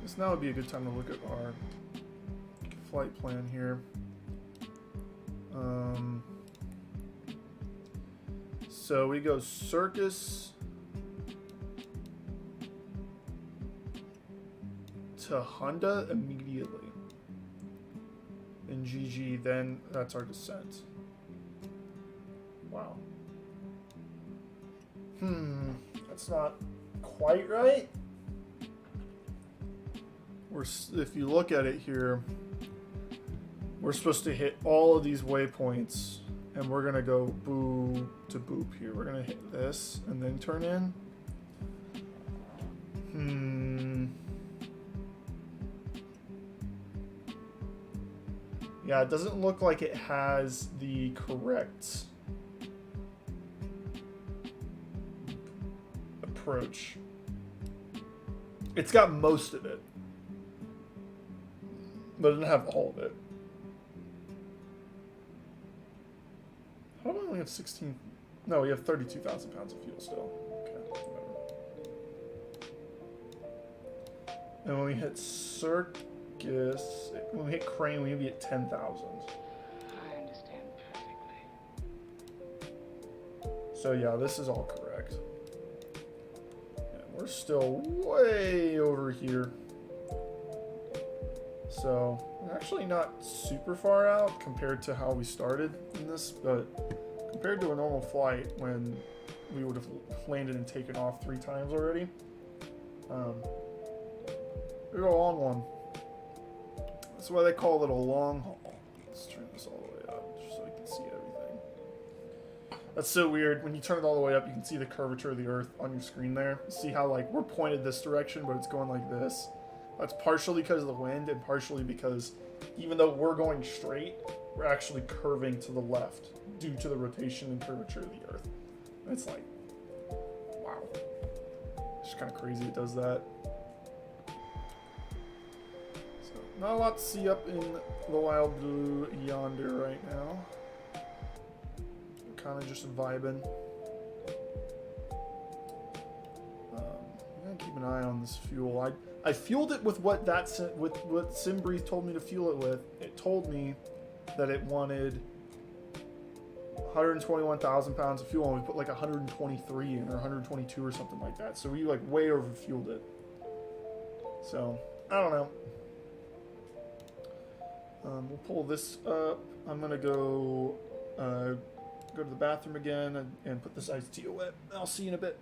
This now would be a good time to look at our flight plan here. So we go Circus to Honda immediately. And GG, then that's our descent. Wow. That's not quite right. If you look at it here, we're supposed to hit all of these waypoints, and we're gonna go boo to boop here. We're gonna hit this and then turn in. Yeah, it doesn't look like it has the correct approach. It's got most of it, but it doesn't have all of it. How do we only have 16? No, we have 32,000 pounds of fuel still. Okay, whatever. And when we hit Circus, when we hit Crane, we would be at 10,000. I understand perfectly. So yeah, this is all correct. And we're still way over here. So we're actually not super far out compared to how we started in this, but compared to a normal flight when we would have landed and taken off 3 times already, we're a long one. That's why they call it a long haul. Let's turn this all the way up just so you can see everything. That's so weird. When you turn it all the way up, you can see the curvature of the Earth on your screen there. See how like we're pointed this direction, but it's going like this. That's partially because of the wind and partially because even though we're going straight, we're actually curving to the left due to the rotation and curvature of the Earth. And it's like, wow. It's just kind of crazy it does that. So, not a lot to see up in the wild blue yonder right now. We're kind of just vibing. I'm going to keep an eye on this fuel. I fueled it with what SimBreeze told me to fuel it with. It told me that it wanted 121,000 pounds of fuel, and we put like 123 in, or 122 or something like that. So we like way overfueled it. So I don't know. We'll pull this up. I'm gonna go to the bathroom again and put this iced tea away. I'll see you in a bit.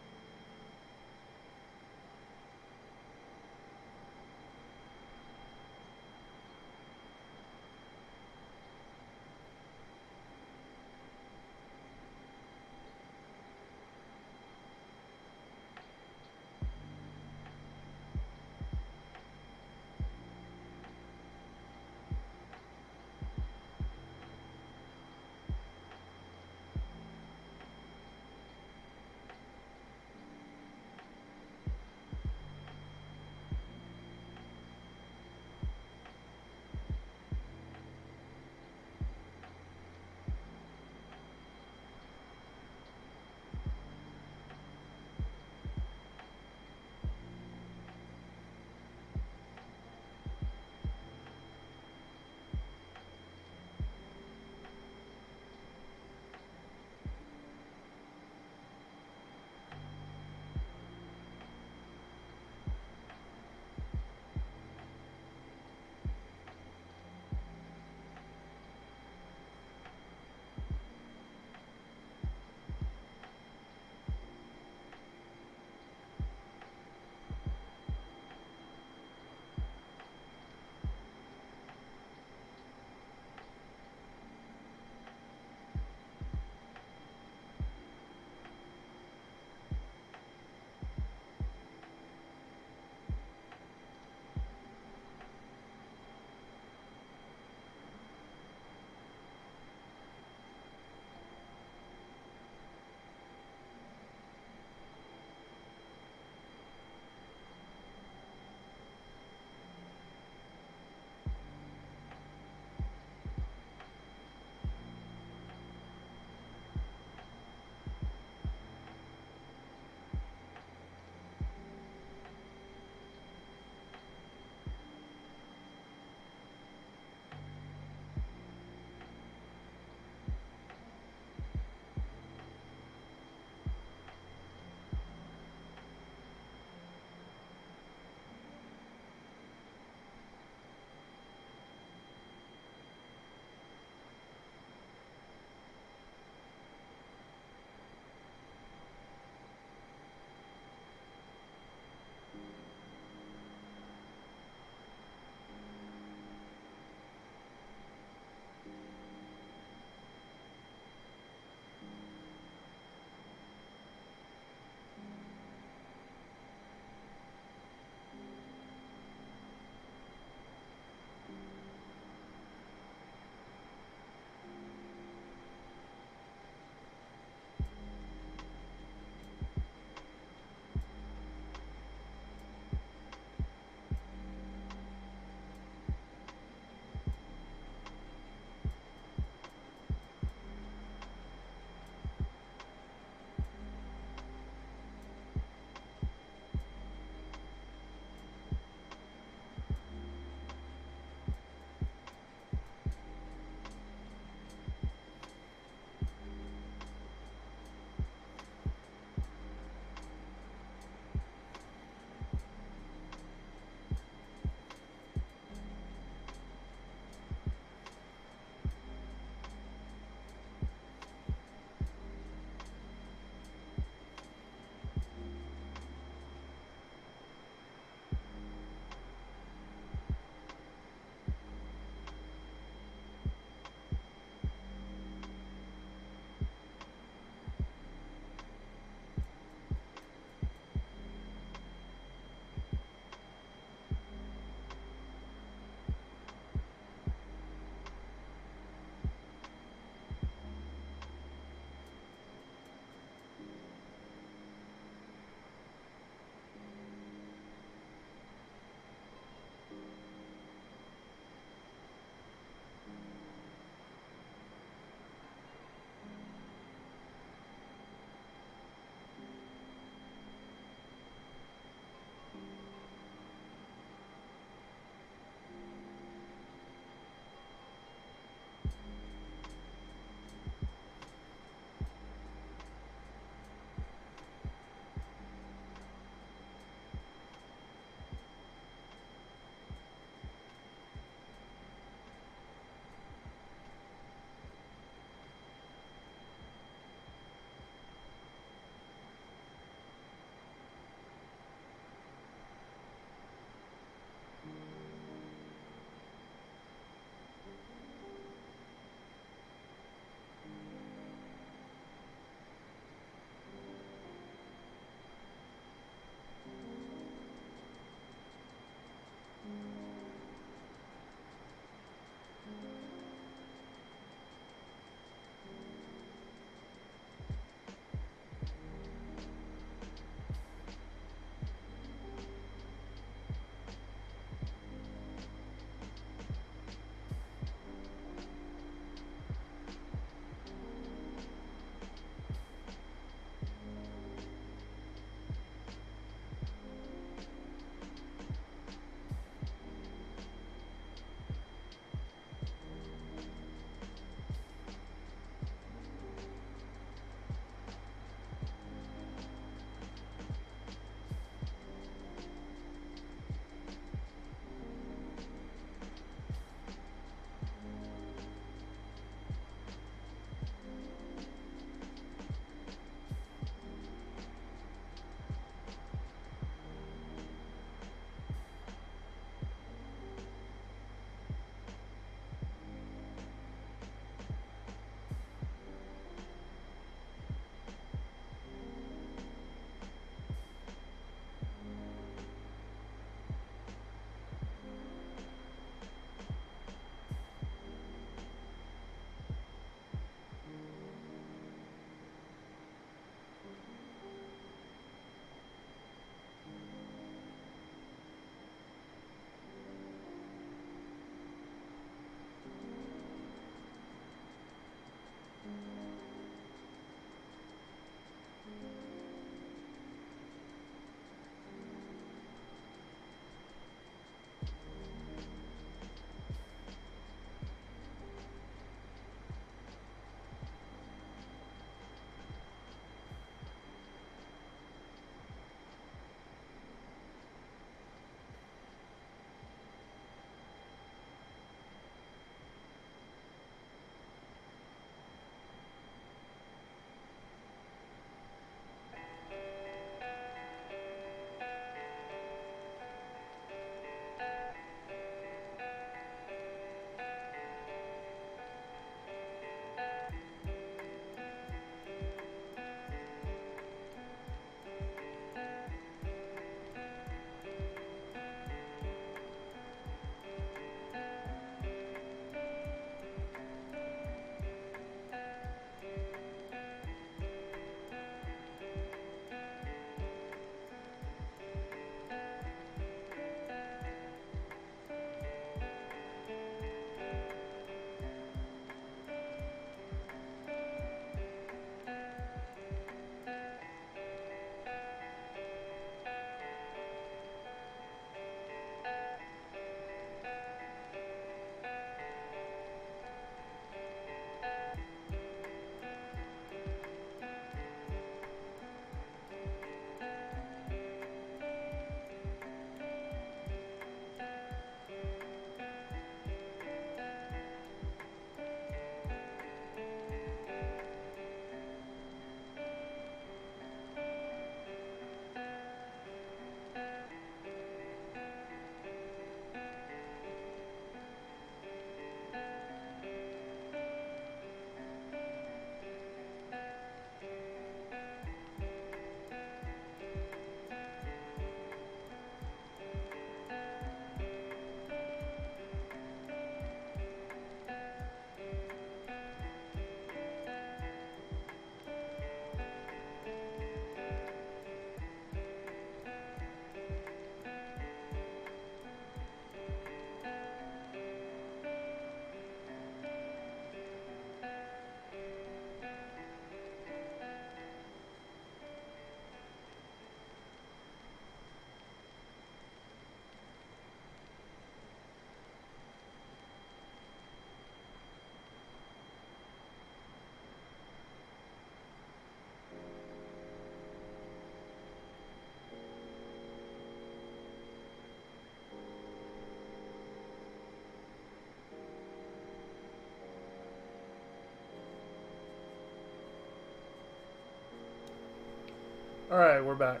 Alright, we're back.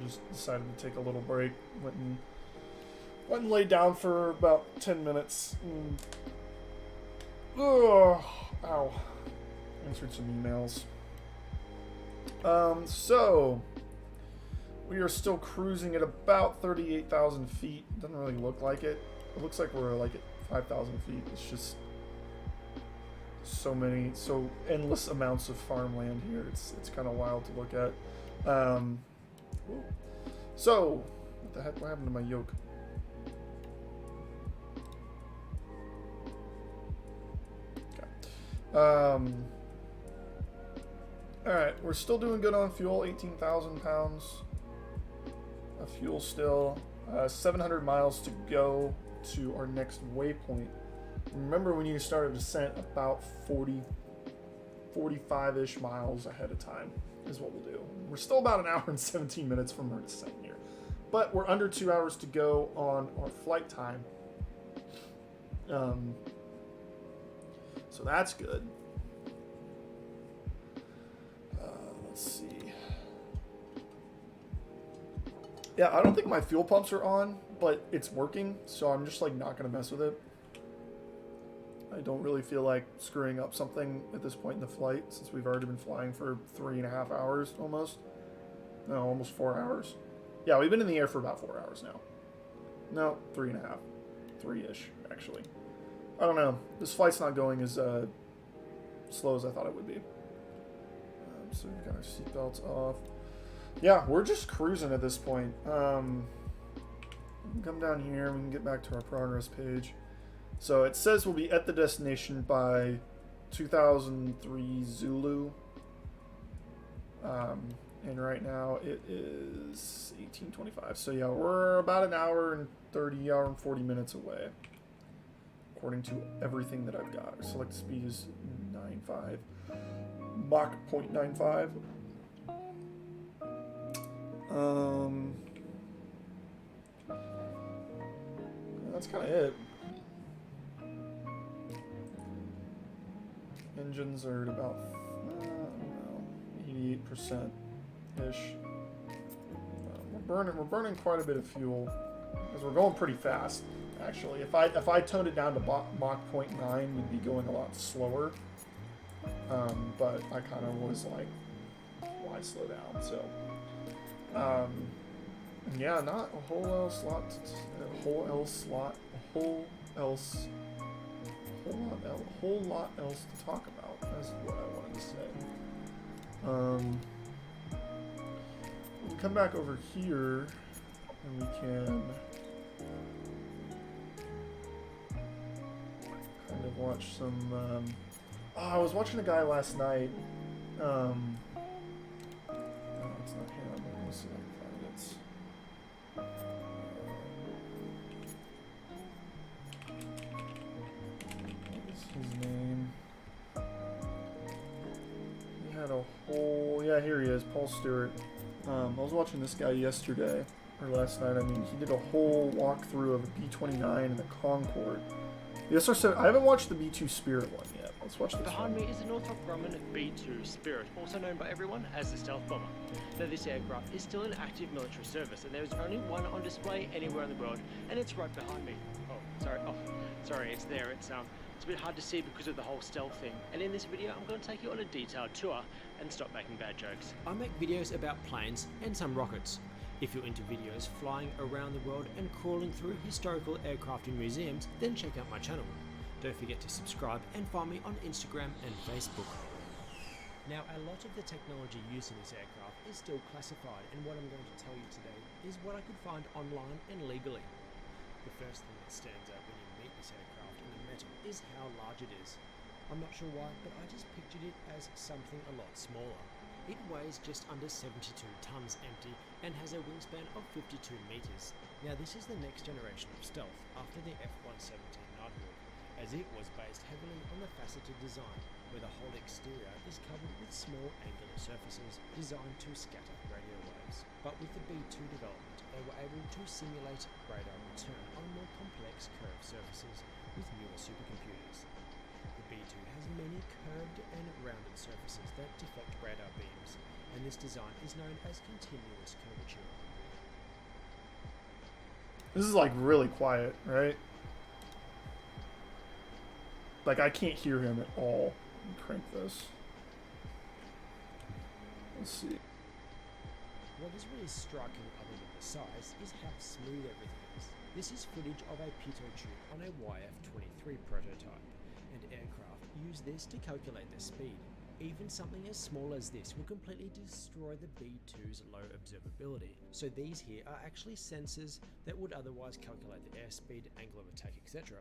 Just decided to take a little break. Went and laid down for about 10 minutes. Ow. Answered some emails. So we are still cruising at about 38,000 feet. Doesn't really look like it. It looks like we're like at 5,000 feet. It's just so endless amounts of farmland here. It's kind of wild to look at. So what the heck? What happened to my yoke? Okay. Alright, we're still doing good on fuel, 18,000 pounds of fuel still. 700 miles to go to our next waypoint. Remember, we need to start a descent about 45-ish miles ahead of time is what we'll do. We're still about an hour and 17 minutes from our descent here. But we're under 2 hours to go on our flight time. So that's good. Let's see. Yeah, I don't think my fuel pumps are on, but it's working, so I'm just like not gonna mess with it. I don't really feel like screwing up something at this point in the flight, since we've already been flying for 3.5 hours almost. No, almost 4 hours. Yeah, we've been in the air for about 4 hours now. No, 3.5. 3-ish, actually. I don't know. This flight's not going as slow as I thought it would be. So we've got our seatbelts off. Yeah, we're just cruising at this point. We can come down here. We can get back to our progress page. So it says we'll be at the destination by 2003 Zulu. And right now it is 18:25. So yeah, we're about an hour and 40 minutes away, according to everything that I've got. Our select speed is 9.5. Mach 0.95. That's kind of it. Engines are at about, I don't know, 88%-ish. We're burning quite a bit of fuel, because we're going pretty fast, actually. If I toned it down to Mach 0.9, we'd be going a lot slower. But I kind of was like, why slow down? So, yeah, not a whole lot else to talk about. That's what I wanted to say. We can come back over here, and we can kind of watch some. I was watching a guy last night. No, it's not him. Let me see if I can find it. What is his name? He had a whole... Yeah, here he is, Paul Stewart. I was watching this guy yesterday, or last night. I mean, he did a whole walkthrough of a B-29 and the Concorde. The SR-7... I haven't watched the B-2 Spirit one yet. Let's watch this. Behind me is the Northrop Grumman B-2 Spirit, also known by everyone as the stealth bomber. Now this aircraft is still in active military service, and there is only one on display anywhere in the world, and it's right behind me. Sorry, it's there. It's a bit hard to see because of the whole stealth thing. And in this video, I'm going to take you on a detailed tour and stop making bad jokes. I make videos about planes and some rockets. If you're into videos flying around the world and crawling through historical aircraft in museums, then check out my channel. Don't forget to subscribe and find me on Instagram and Facebook. Now, a lot of the technology used in this aircraft is still classified, and what I'm going to tell you today is what I could find online and legally. The first thing that stands out when you meet this aircraft in the metal is how large it is. I'm not sure why, but I just pictured it as something a lot smaller. It weighs just under 72 tons empty and has a wingspan of 52 meters. Now, this is the next generation of stealth after the F-117 Nighthawk, as it was based heavily on the faceted design, where the whole exterior is covered with small angular surfaces designed to scatter radio waves. But with the B-2 development, they were able to simulate radar return on more complex curved surfaces with newer supercomputers. The B-2 has many curved and rounded surfaces that deflect radar beams, and this design is known as continuous curvature. This is like really quiet, right? Like I can't hear him at all. Crank this. Let's see. What is really striking other than the size is how smooth everything is. This is footage of a pitot tube on a YF-23 prototype, and aircraft use this to calculate their speed. Even something as small as this will completely destroy the B-2's low observability. So these here are actually sensors that would otherwise calculate the airspeed, angle of attack, etc.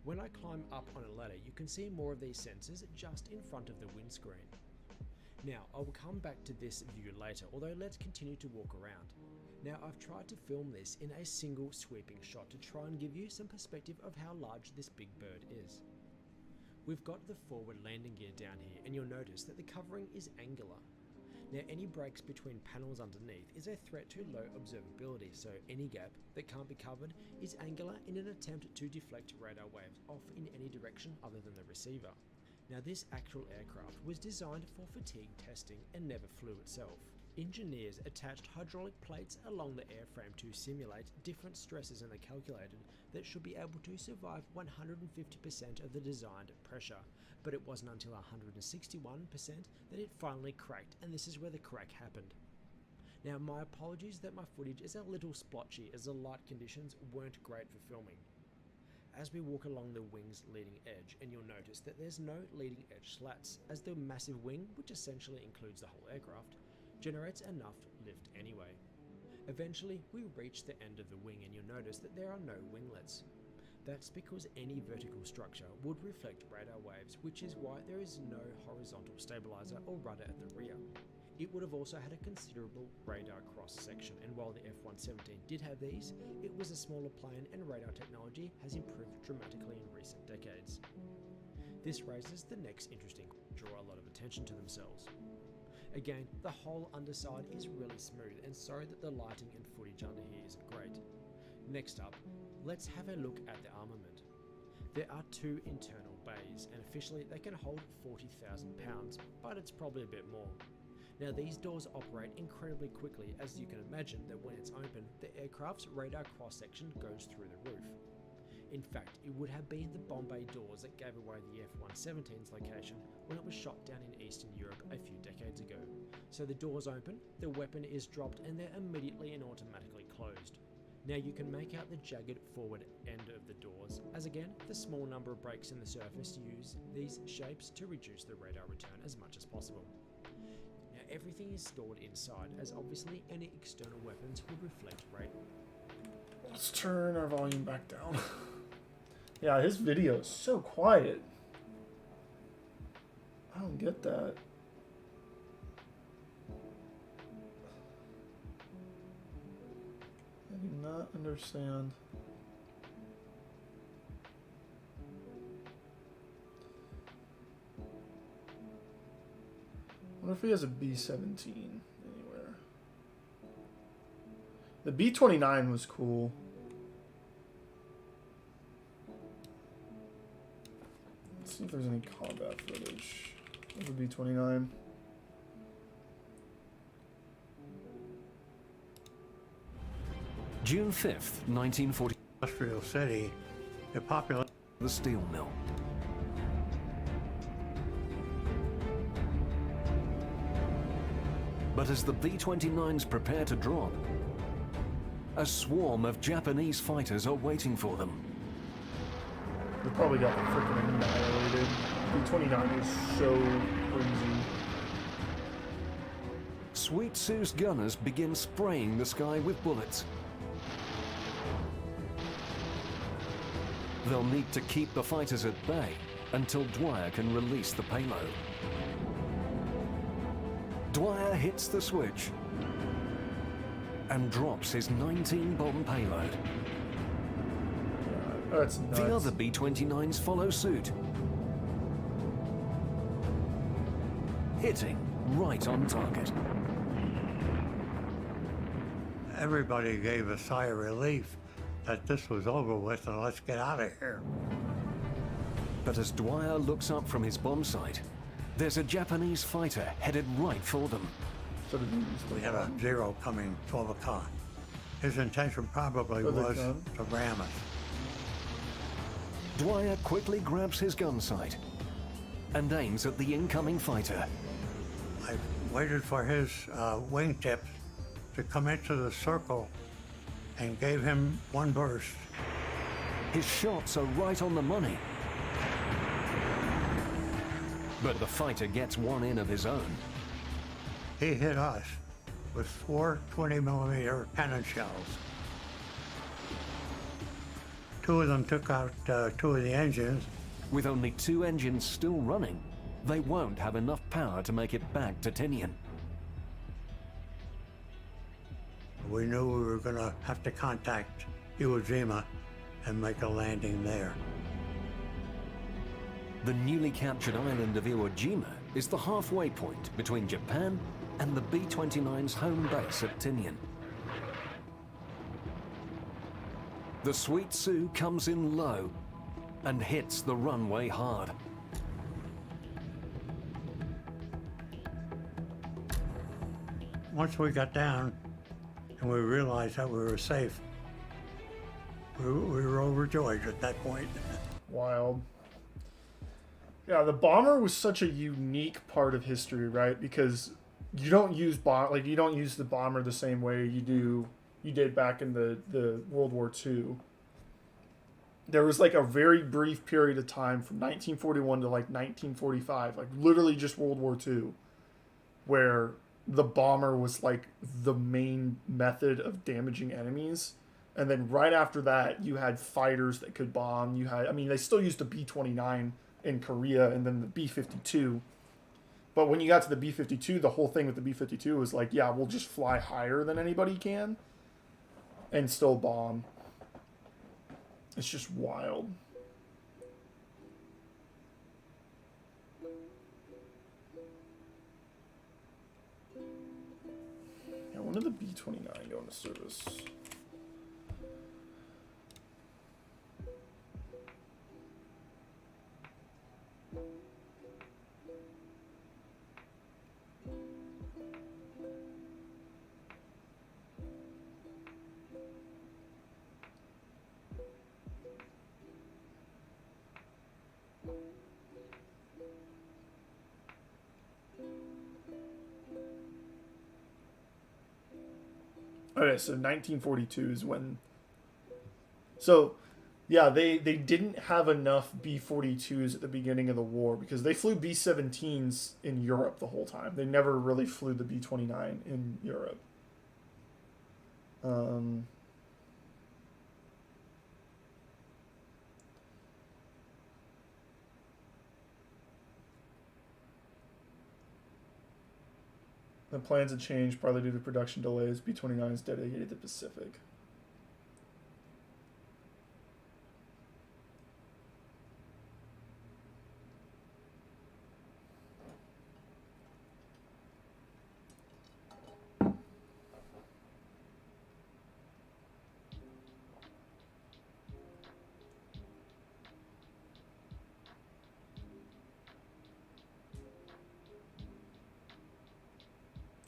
When I climb up on a ladder, you can see more of these sensors just in front of the windscreen. Now, I will come back to this view later, although let's continue to walk around. Now, I've tried to film this in a single sweeping shot to try and give you some perspective of how large this big bird is. We've got the forward landing gear down here, and you'll notice that the covering is angular. Now, any breaks between panels underneath is a threat to low observability, so any gap that can't be covered is angular in an attempt to deflect radar waves off in any direction other than the receiver. Now, this actual aircraft was designed for fatigue testing and never flew itself. Engineers attached hydraulic plates along the airframe to simulate different stresses in the calculator that should be able to survive 150% of the designed pressure, but it wasn't until 161% that it finally cracked, and this is where the crack happened. Now, my apologies that my footage is a little splotchy as the light conditions weren't great for filming. As we walk along the wing's leading edge, and you'll notice that there's no leading edge slats, as the massive wing, which essentially includes the whole aircraft, generates enough lift anyway. Eventually, we reach the end of the wing, and you'll notice that there are no winglets. That's because any vertical structure would reflect radar waves, which is why there is no horizontal stabilizer or rudder at the rear. It would have also had a considerable radar cross-section, and while the F-117 did have these, it was a smaller plane and radar technology has improved dramatically in recent decades. This raises the next interesting draw a lot of attention to themselves. Again, the whole underside is really smooth, and sorry that the lighting and footage under here isn't great. Next up, let's have a look at the armament. There are two internal bays, and officially they can hold 40,000 pounds, but it's probably a bit more. Now, these doors operate incredibly quickly, as you can imagine that when it's open, the aircraft's radar cross-section goes through the roof. In fact, it would have been the bomb bay doors that gave away the F-117's location when it was shot down in Eastern Europe a few decades ago. So the doors open, the weapon is dropped, and they're immediately and automatically closed. Now you can make out the jagged forward end of the doors, as again, the small number of breaks in the surface use these shapes to reduce the radar return as much as possible. Now everything is stored inside, as obviously any external weapons would reflect radar. Let's turn our volume back down. Yeah, his video is so quiet. I don't get that. I do not understand. I wonder if he has a B-17 anywhere. The B-29 was cool. Let's see if there's any combat footage of the B-29. June 5th, 1940. Industrial city, the population. The steel mill. But as the B-29s prepare to drop, a swarm of Japanese fighters are waiting for them. They probably got freaking annihilated. B-29 is so crazy. Sweet Sue's gunners begin spraying the sky with bullets. They'll need to keep the fighters at bay until Dwyer can release the payload. Dwyer hits the switch and drops his 19-bomb payload. That's nuts. The other B-29s follow suit, hitting right on target. Everybody gave a sigh of relief that this was over with and let's get out of here. But as Dwyer looks up from his bomb sight, there's a Japanese fighter headed right for them. So did he use the We had a bomb? Zero coming 12 o'clock. His intention probably Oh, they was come? to ram us. Dwyer quickly grabs his gun sight and aims at the incoming fighter. I waited for his wingtips to come into the circle and gave him one burst. His shots are right on the money. But the fighter gets one in of his own. He hit us with 4 20mm cannon shells. 2 of them took out 2 of the engines. With only 2 engines still running, they won't have enough power to make it back to Tinian. We knew we were going to have to contact Iwo Jima and make a landing there. The newly captured island of Iwo Jima is the halfway point between Japan and the B-29's home base at Tinian. The Sweet Sioux comes in low and hits the runway hard. Once we got down and we realized that we were safe, we were overjoyed at that point. Wild. Yeah, the bomber was such a unique part of history, right? Because you don't use you don't use the bomber the same way you did back in the World War II. There was like a very brief period of time from 1941 to like 1945, like literally just World War II, where the bomber was like the main method of damaging enemies. And then right after that, you had fighters that could bomb. You had, I mean, they still used the B-29 in Korea and then the B-52. But when you got to the B-52, the whole thing with the B-52 was like, yeah, we'll just fly higher than anybody can and still bomb. It's just wild. Yeah, when did the B-29 go into service? Okay, so 1942 is when... So, yeah, they didn't have enough B-42s at the beginning of the war because they flew B-17s in Europe the whole time. They never really flew the B-29 in Europe. The plans had changed, partly due to production delays. B-29s dedicated to Pacific.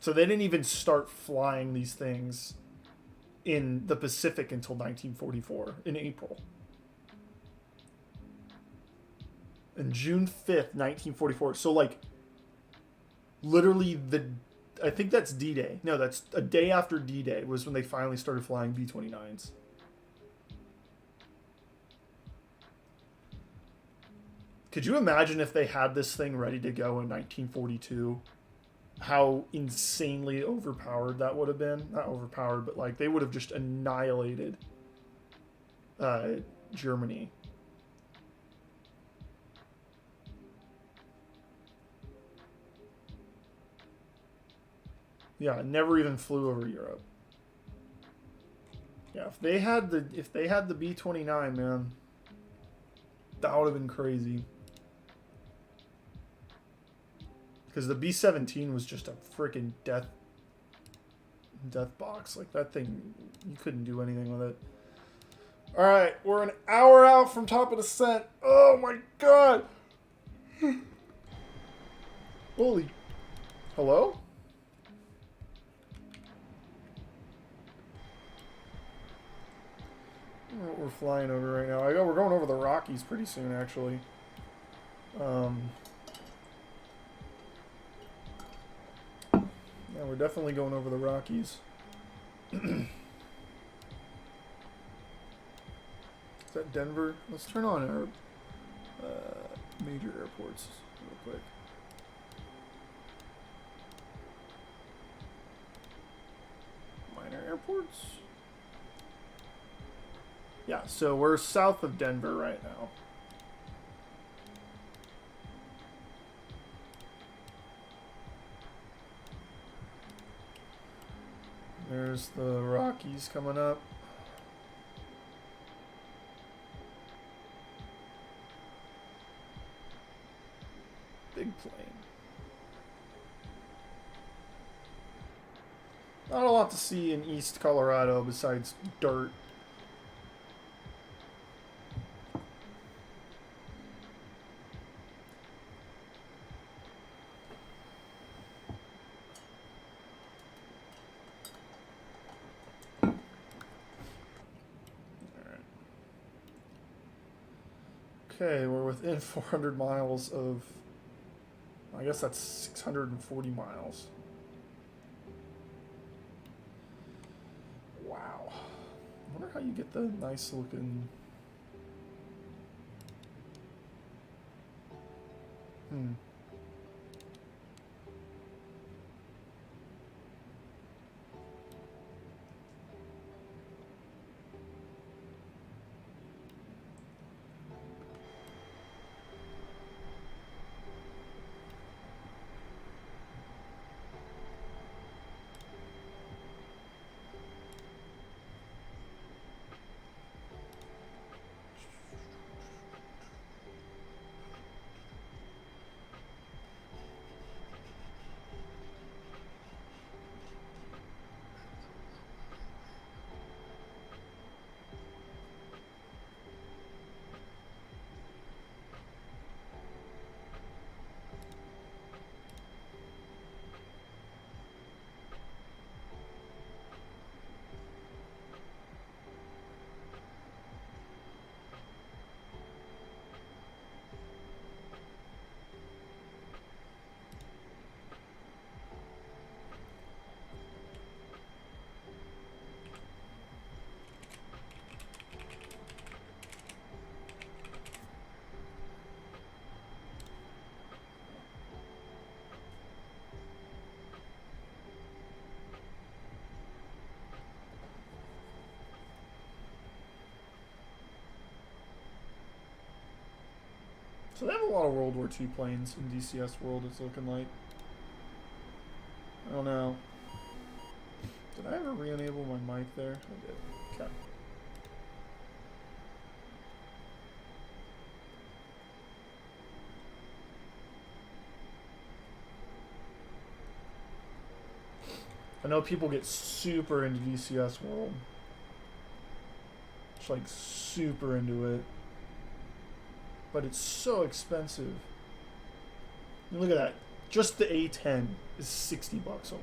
So they didn't even start flying these things in the Pacific until 1944, in April. And June 5th, 1944. So, like, literally I think that's D-Day. No, that's a day after D-Day was when they finally started flying B-29s. Could you imagine if they had this thing ready to go in 1942? How insanely overpowered that would have been. Not overpowered, but like they would have just annihilated Germany. Yeah, never even flew over Europe. Yeah, if they had the B-29, man, that would have been crazy. Because the B-17 was just a freaking death box. Like, that thing, you couldn't do anything with it. Alright, we're an hour out from top of descent. Oh my god! Holy... Hello? don't know what we're flying over right now. We're going over the Rockies pretty soon, actually. Yeah, we're definitely going over the Rockies. Is that Denver? Let's turn on our major airports real quick. Minor airports? Yeah, so we're south of Denver right now. There's the Rockies coming up. Big plane. Not a lot to see in East Colorado besides dirt. Okay, we're within 400 miles of, I guess that's 640 miles. Wow. I wonder how you get the nice looking... So they have a lot of World War II planes in DCS world, it's looking like. I don't know. Did I ever re-enable my mic there? I did. Okay. I know people get super into DCS world. Just like super into it. But it's so expensive. I mean, look at that. Just the A10 is $60 almost.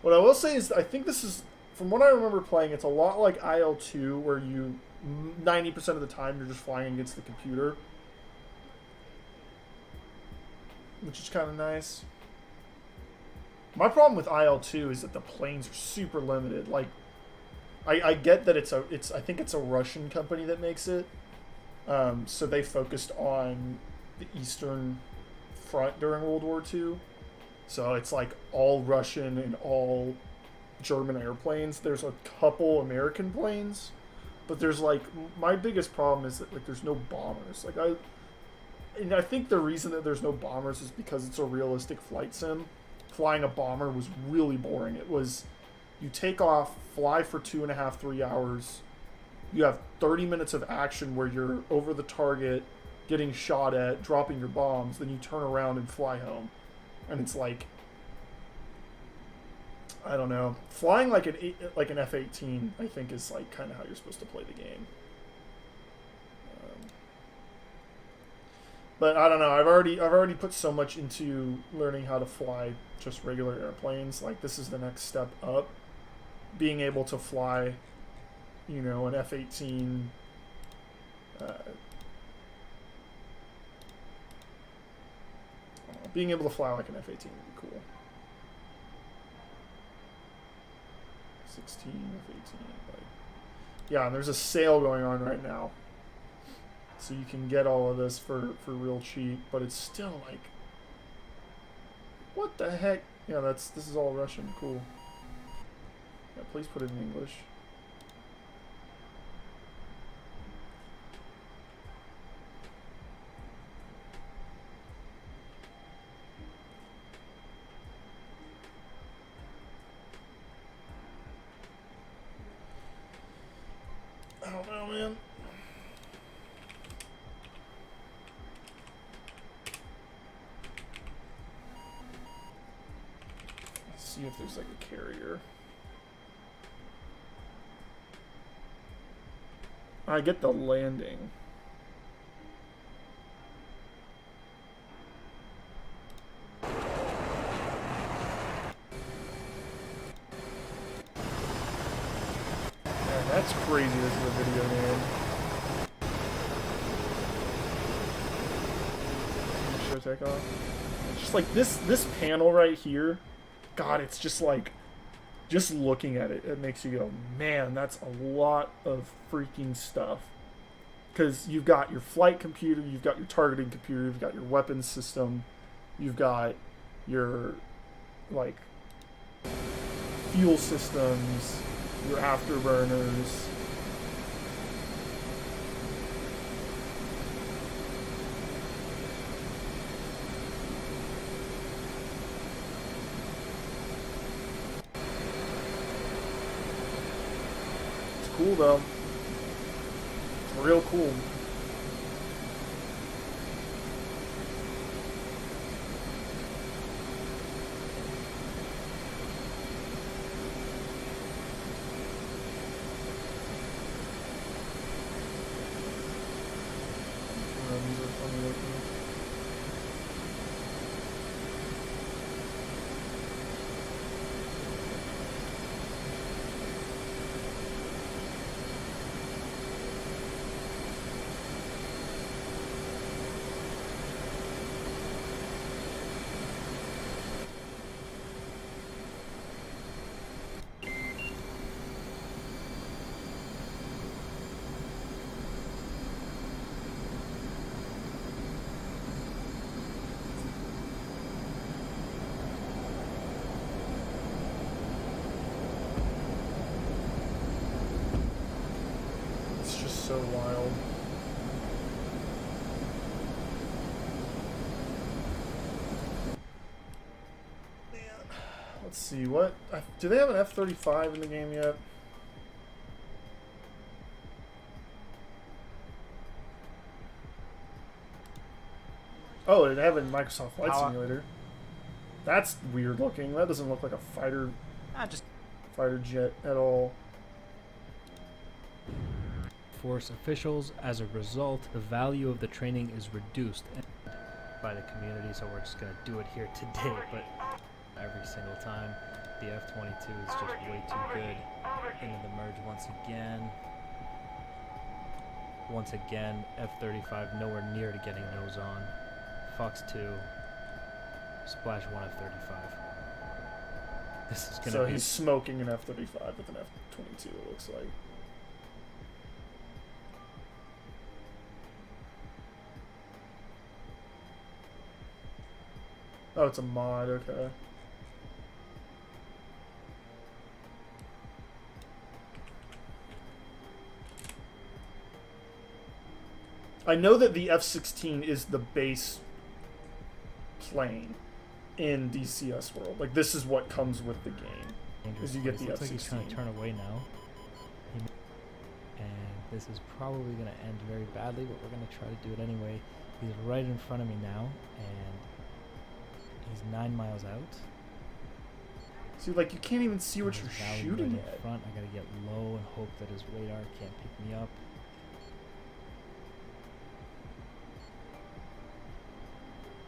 What I will say is, I think this is, from what I remember playing, it's a lot like IL-2, where you, 90% of the time, you're just flying against the computer. Which is kind of nice. My problem with IL-2 is that the planes are super limited. Like, I get that I think it's a Russian company that makes it. So they focused on the Eastern Front during World War II. So it's like all Russian and all German airplanes. There's a couple American planes, but there's like, my biggest problem is that like there's no bombers. Like I think the reason that there's no bombers is because it's a realistic flight sim. Flying a bomber was really boring. It was, you take off, fly for 2.5, 3 hours. You have 30 minutes of action where you're over the target, getting shot at, dropping your bombs, then you turn around and fly home. And it's like, I don't know. Flying like an F-18, I think, is like kind of how you're supposed to play the game. But I don't know. I've already put so much into learning how to fly just regular airplanes. Like, this is the next step up. Being able to fly, you know, an F-18, being able to fly like an F-18 would be cool. 16, F-18, like, yeah, and there's a sale going on right now. So you can get all of this for real cheap, but it's still like, what the heck? Yeah, this is all Russian, cool. Yeah, please put it in English. I don't know, man. Let's see if there's like a carrier. I get the landing. That's crazy, this is a video game. Show takeoff. It's just like this panel right here, God, it's just like, just looking at it, it makes you go, man, that's a lot of freaking stuff. Because you've got your flight computer, you've got your targeting computer, you've got your weapons system, you've got your, like, fuel systems, your afterburners. It's cool though. It's real cool. So wild. Man. Let's see, what? Do they have an F-35 in the game yet? Oh, they have a Microsoft Flight Simulator. That's weird looking. That doesn't look like a fighter. Fighter jet at all. Force officials. As a result, the value of the training is reduced by the community, so we're just going to do it here today, but every single time. The F-22 is just way too good. Into the merge once again. Once again, F-35 nowhere near to getting nose on. Fox 2, splash 1 F-35. This is going to So be... he's smoking an F-35 with an F-22, it looks like. Oh, it's a mod, okay. I know that the F-16 is the base plane in DCS world. Like, this is what comes with the game, is you get the F-16. Looks like he's trying to turn away now. And this is probably going to end very badly, but we're going to try to do it anyway. He's right in front of me now, and he's 9 miles out. See, like, you can't even see what you're shooting right in front. I gotta get low and hope that his radar can't pick me up.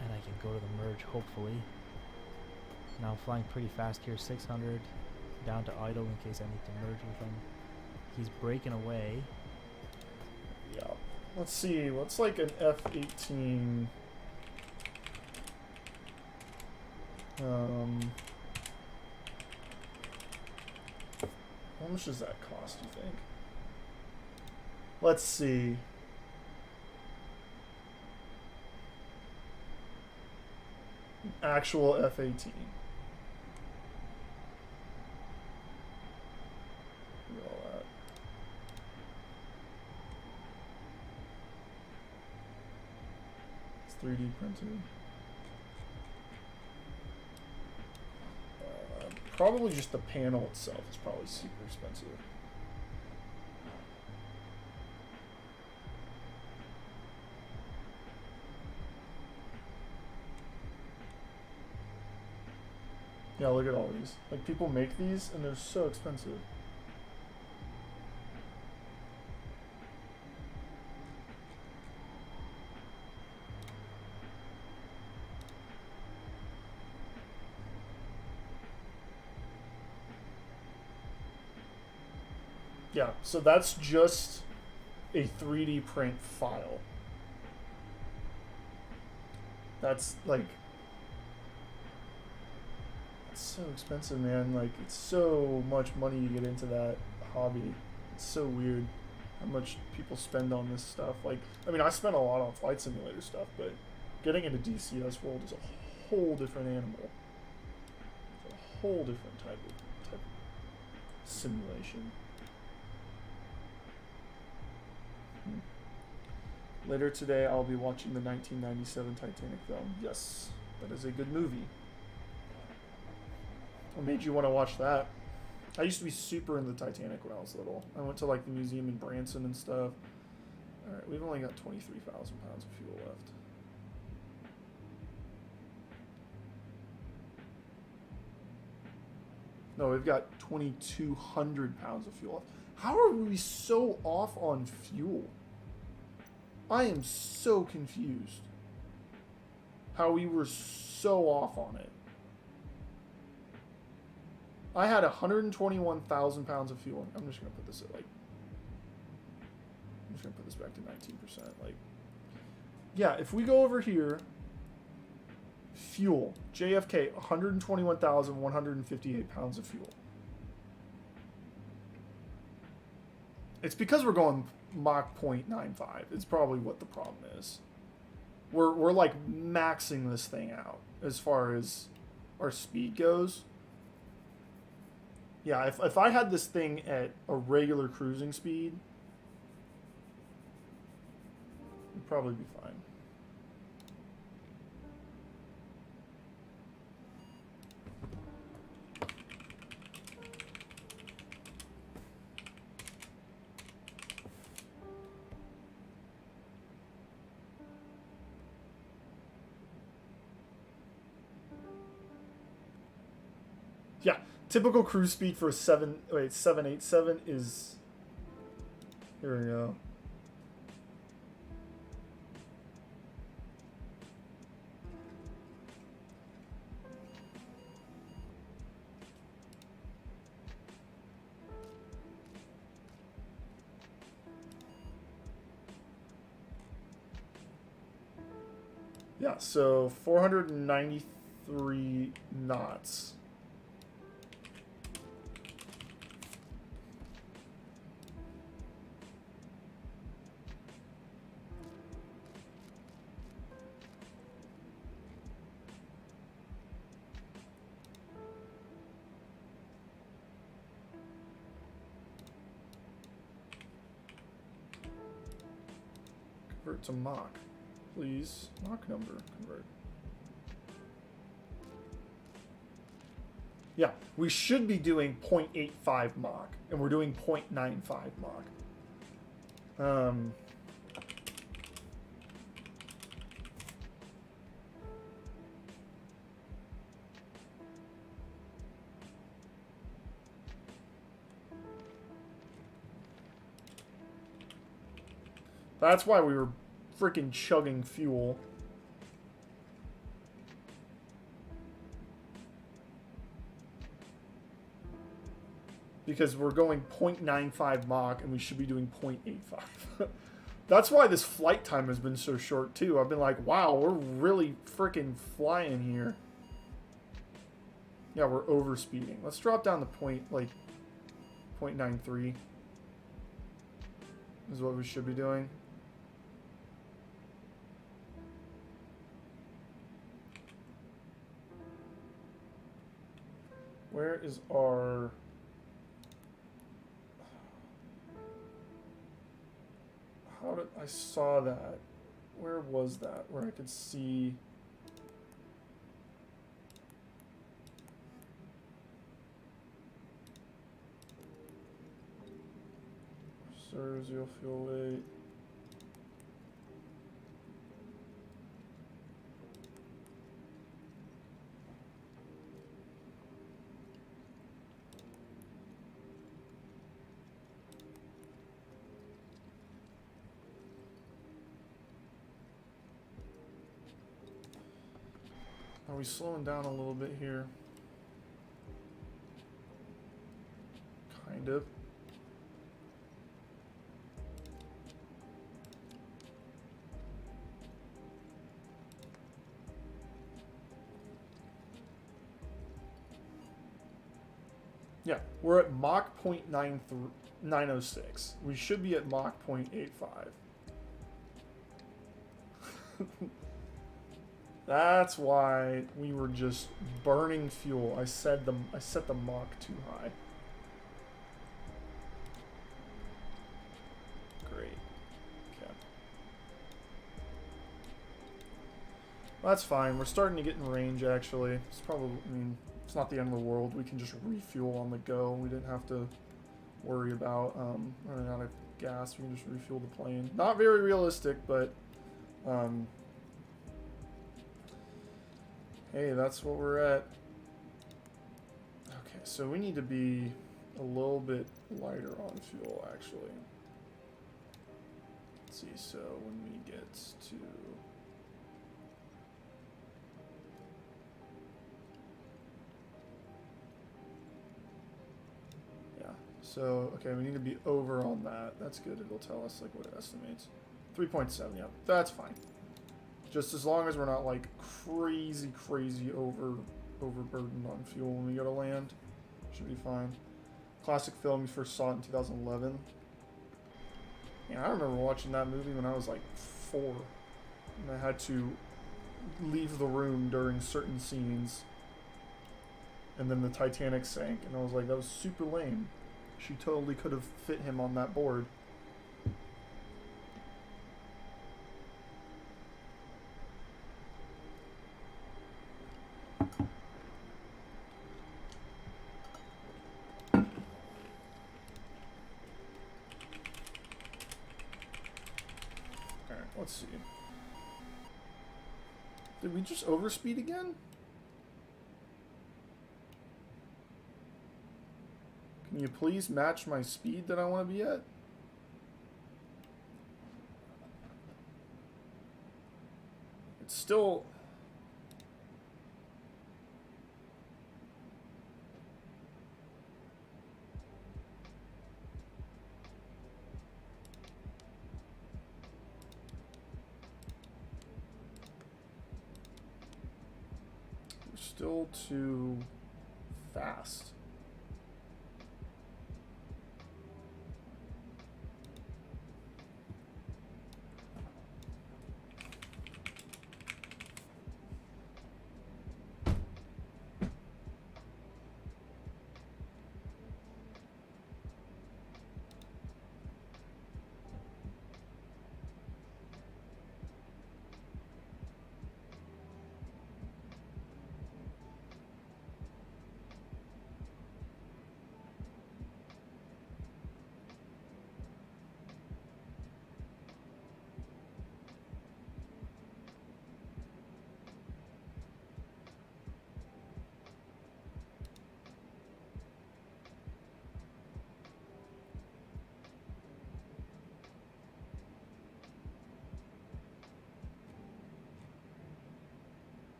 And I can go to the merge, hopefully. Now I'm flying pretty fast here, 600 down to idle in case I need to merge with him. He's breaking away. Yeah. Let's see. What's like an F-18? How much does that cost, you think? Let's see. Actual F-18. All that. It's 3D printed. Probably just the panel itself is probably super expensive. Yeah, look at all these. Like, people make these and they're so expensive. Yeah, so that's just a 3D print file. That's like, it's so expensive, man. Like, it's so much money to get into that hobby. It's so weird how much people spend on this stuff. Like, I mean, I spend a lot on flight simulator stuff, but getting into DCS world is a whole different animal. It's a whole different type of simulation. Later today, I'll be watching the 1997 Titanic film. Yes, that is a good movie. What made you want to watch that? I used to be super into the Titanic when I was little. I went to like the museum in Branson and stuff. Alright, we've only got 23,000 pounds of fuel left. No, we've got 2,200 pounds of fuel left. How are we so off on fuel? I am so confused how we were so off on it. I had 121,000 pounds of fuel. I'm just going to put this at like, I'm just going to put this back to 19%. Like, yeah, if we go over here, fuel, JFK, 121,158 pounds of fuel. It's because we're going Mach 0.95. It's probably what the problem is. We're like maxing this thing out as far as our speed goes. Yeah, if I had this thing at a regular cruising speed, it'd probably be fine. Yeah, typical cruise speed for a 787 is, here we go. Yeah, so 493 knots. Convert to Mach, please. Mach number, convert. Yeah, we should be doing 0.85 Mach, and we're doing 0.95 Mach. That's why we were freaking chugging fuel. because we're going 0.95 Mach and we should be doing 0.85. That's why this flight time has been so short too. I've been like, wow, we're really freaking flying here. Yeah, we're over speeding. Let's drop down to 0.93 is what we should be doing. Where is our... How did... I saw that. Where was that? Where I could see... Sir, zero fuel weight. Are we slowing down a little bit here? Kind of. Yeah, we're at Mach 0.906. We should be at Mach 0.85. That's why we were just burning fuel. I set the Mach too high. Great. Okay. Well, that's fine. We're starting to get in range actually. It's probably, I mean, it's not the end of the world. We can just refuel on the go. We didn't have to worry about running out of gas. We can just refuel the plane. Not very realistic, but hey, that's what we're at. Okay, so we need to be a little bit lighter on fuel, actually. Let's see, so when we get to... Yeah, so, okay, we need to be over on that. That's good. It'll tell us, like, what it estimates. 3.7, yeah, that's fine. Just as long as we're not like crazy overburdened on fuel when we go to land, should be fine. Classic film, we first saw it in 2011. Yeah, I remember watching that movie when I was like 4, and I had to leave the room during certain scenes. And then the Titanic sank, and I was like, that was super lame. She totally could have fit him on that board. Let's see. Did we just overspeed again? Can you please match my speed that I want to be at? It's still... Still too fast.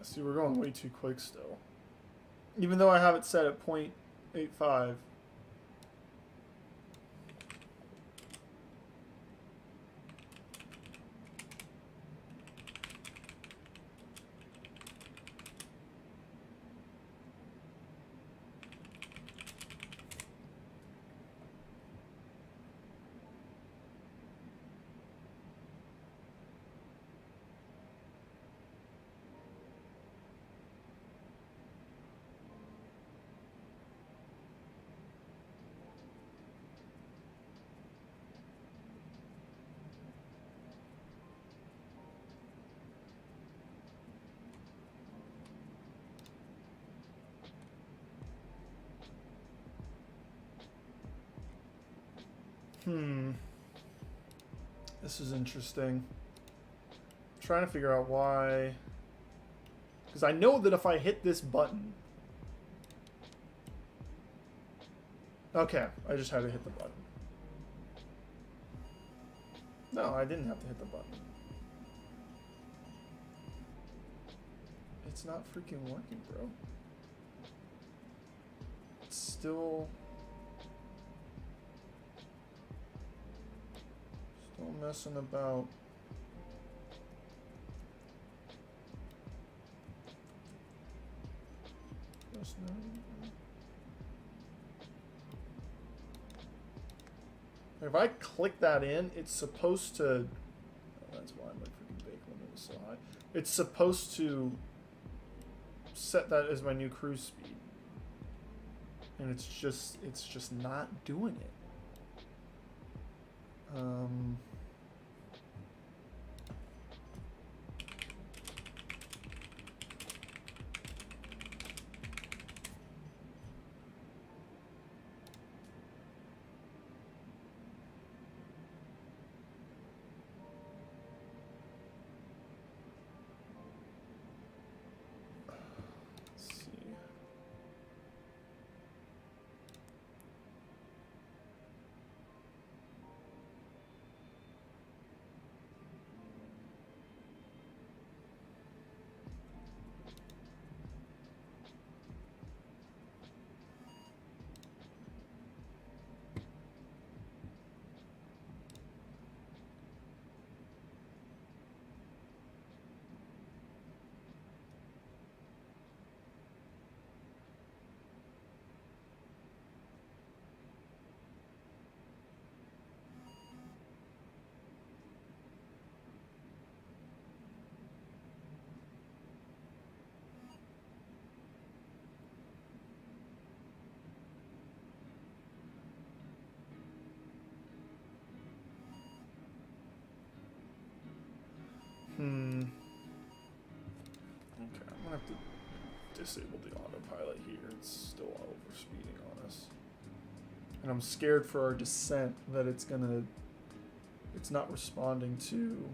See, we're going way too quick still. Even though I have it set at 0.85. This is interesting. I'm trying to figure out why. Because I know that if I hit this button. Okay, I just had to hit the button. No, I didn't have to hit the button. It's not freaking working, bro. It's still messing about. If I click that in, it's supposed to. Oh, that's why my freaking bake limit is so high. It's supposed to set that as my new cruise speed, and it's just not doing it. Okay, I'm gonna have to disable the autopilot here. It's still over speeding on us. And I'm scared for our descent that it's not responding to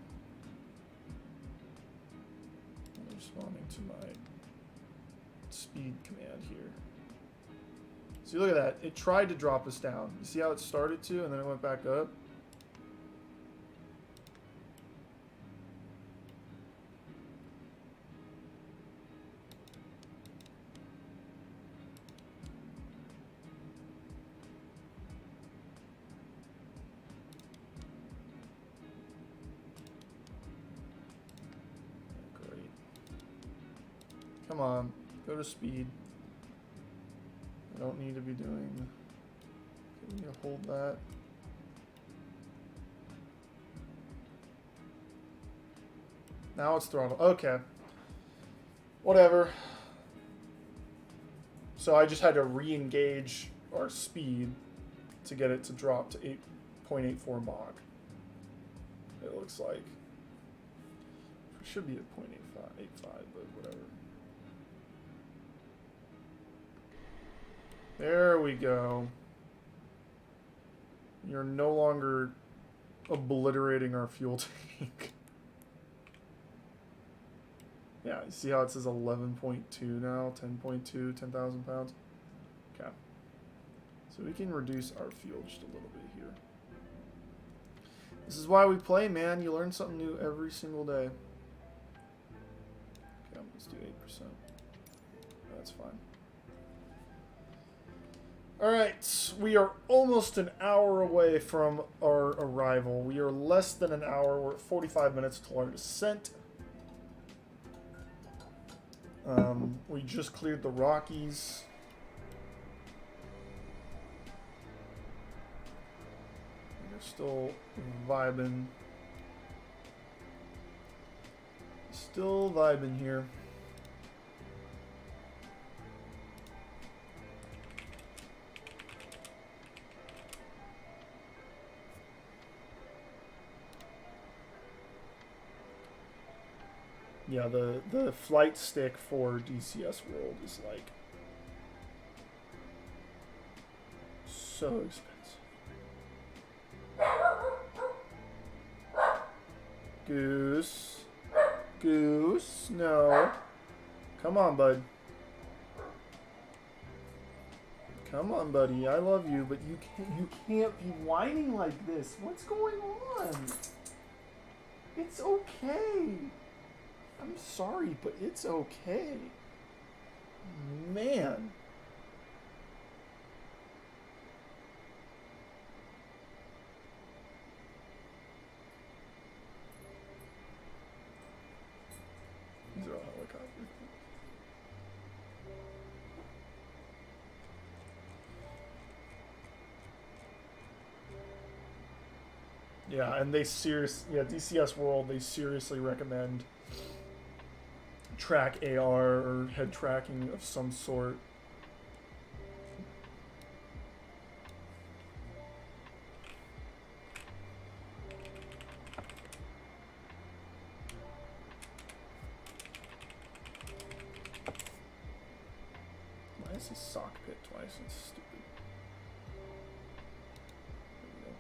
my speed command here. See, look at that. It tried to drop us down. You see how it started to, and then it went back up? Come on, go to speed. I don't need to be doing. Can you hold that? Now it's throttle. Okay. Whatever. So I just had to re-engage our speed to get it to drop to 8.84 Mach. It looks like. It should be at 0.85, but whatever. There we go. You're no longer obliterating our fuel tank. Yeah, you see how it says 11.2 now? 10.2, 10,000 pounds? Okay. So we can reduce our fuel just a little bit here. This is why we play, man. You learn something new every single day. Okay, Let's do 8%. That's fine. Alright, we are almost an hour away from our arrival. We are less than an hour. We're at 45 minutes till our descent. We just cleared the Rockies. We're still vibing. Still vibing here. Yeah, the flight stick for DCS World is like so expensive. Goose. Goose, no. Come on, bud. Come on, buddy. I love you, but you can't be whining like this. What's going on? It's okay. I'm sorry, but it's okay. Man. These are all helicopters. Yeah, and DCS World, they seriously recommend track AR or head tracking of some sort. Why is he sock pit twice? It's stupid. There we go.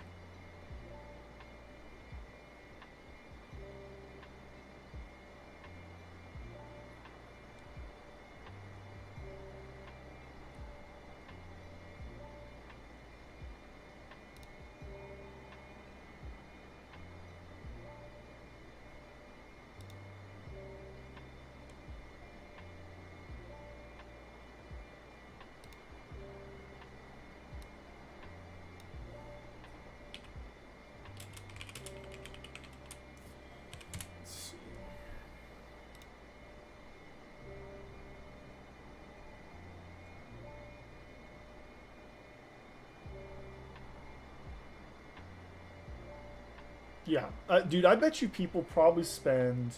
Yeah, dude, I bet you people probably spend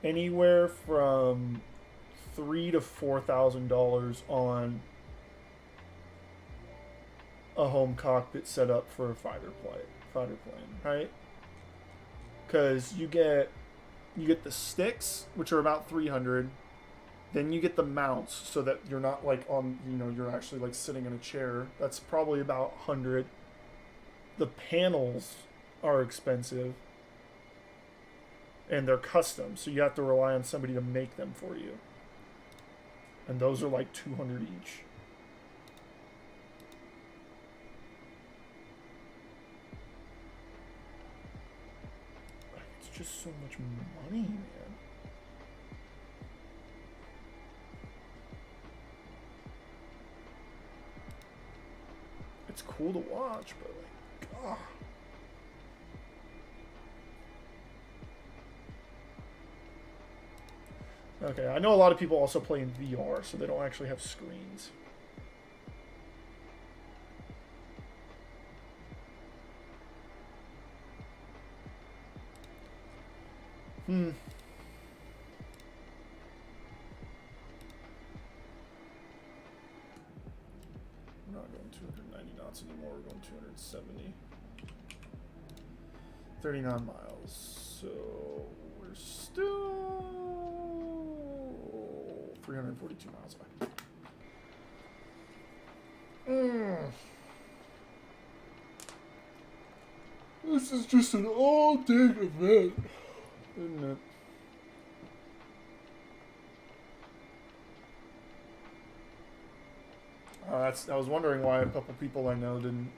anywhere from $3,000 to $4,000 on a home cockpit setup for a fighter plane, right? Because you get the sticks, which are about $300. Then you get the mounts, so that you're not like on, you're actually like sitting in a chair. That's probably about $100. The panels are expensive, and they're custom, so you have to rely on somebody to make them for you, and those are like $200 each. It's just so much money, man. It's cool to watch, but like, God. Okay, I know a lot of people also play in VR, so they don't actually have screens. We're not going 290 knots anymore, we're going 270. 39 miles, so we're still 342 miles away. This is just an all-day event, isn't it? I was wondering why a couple people I know didn't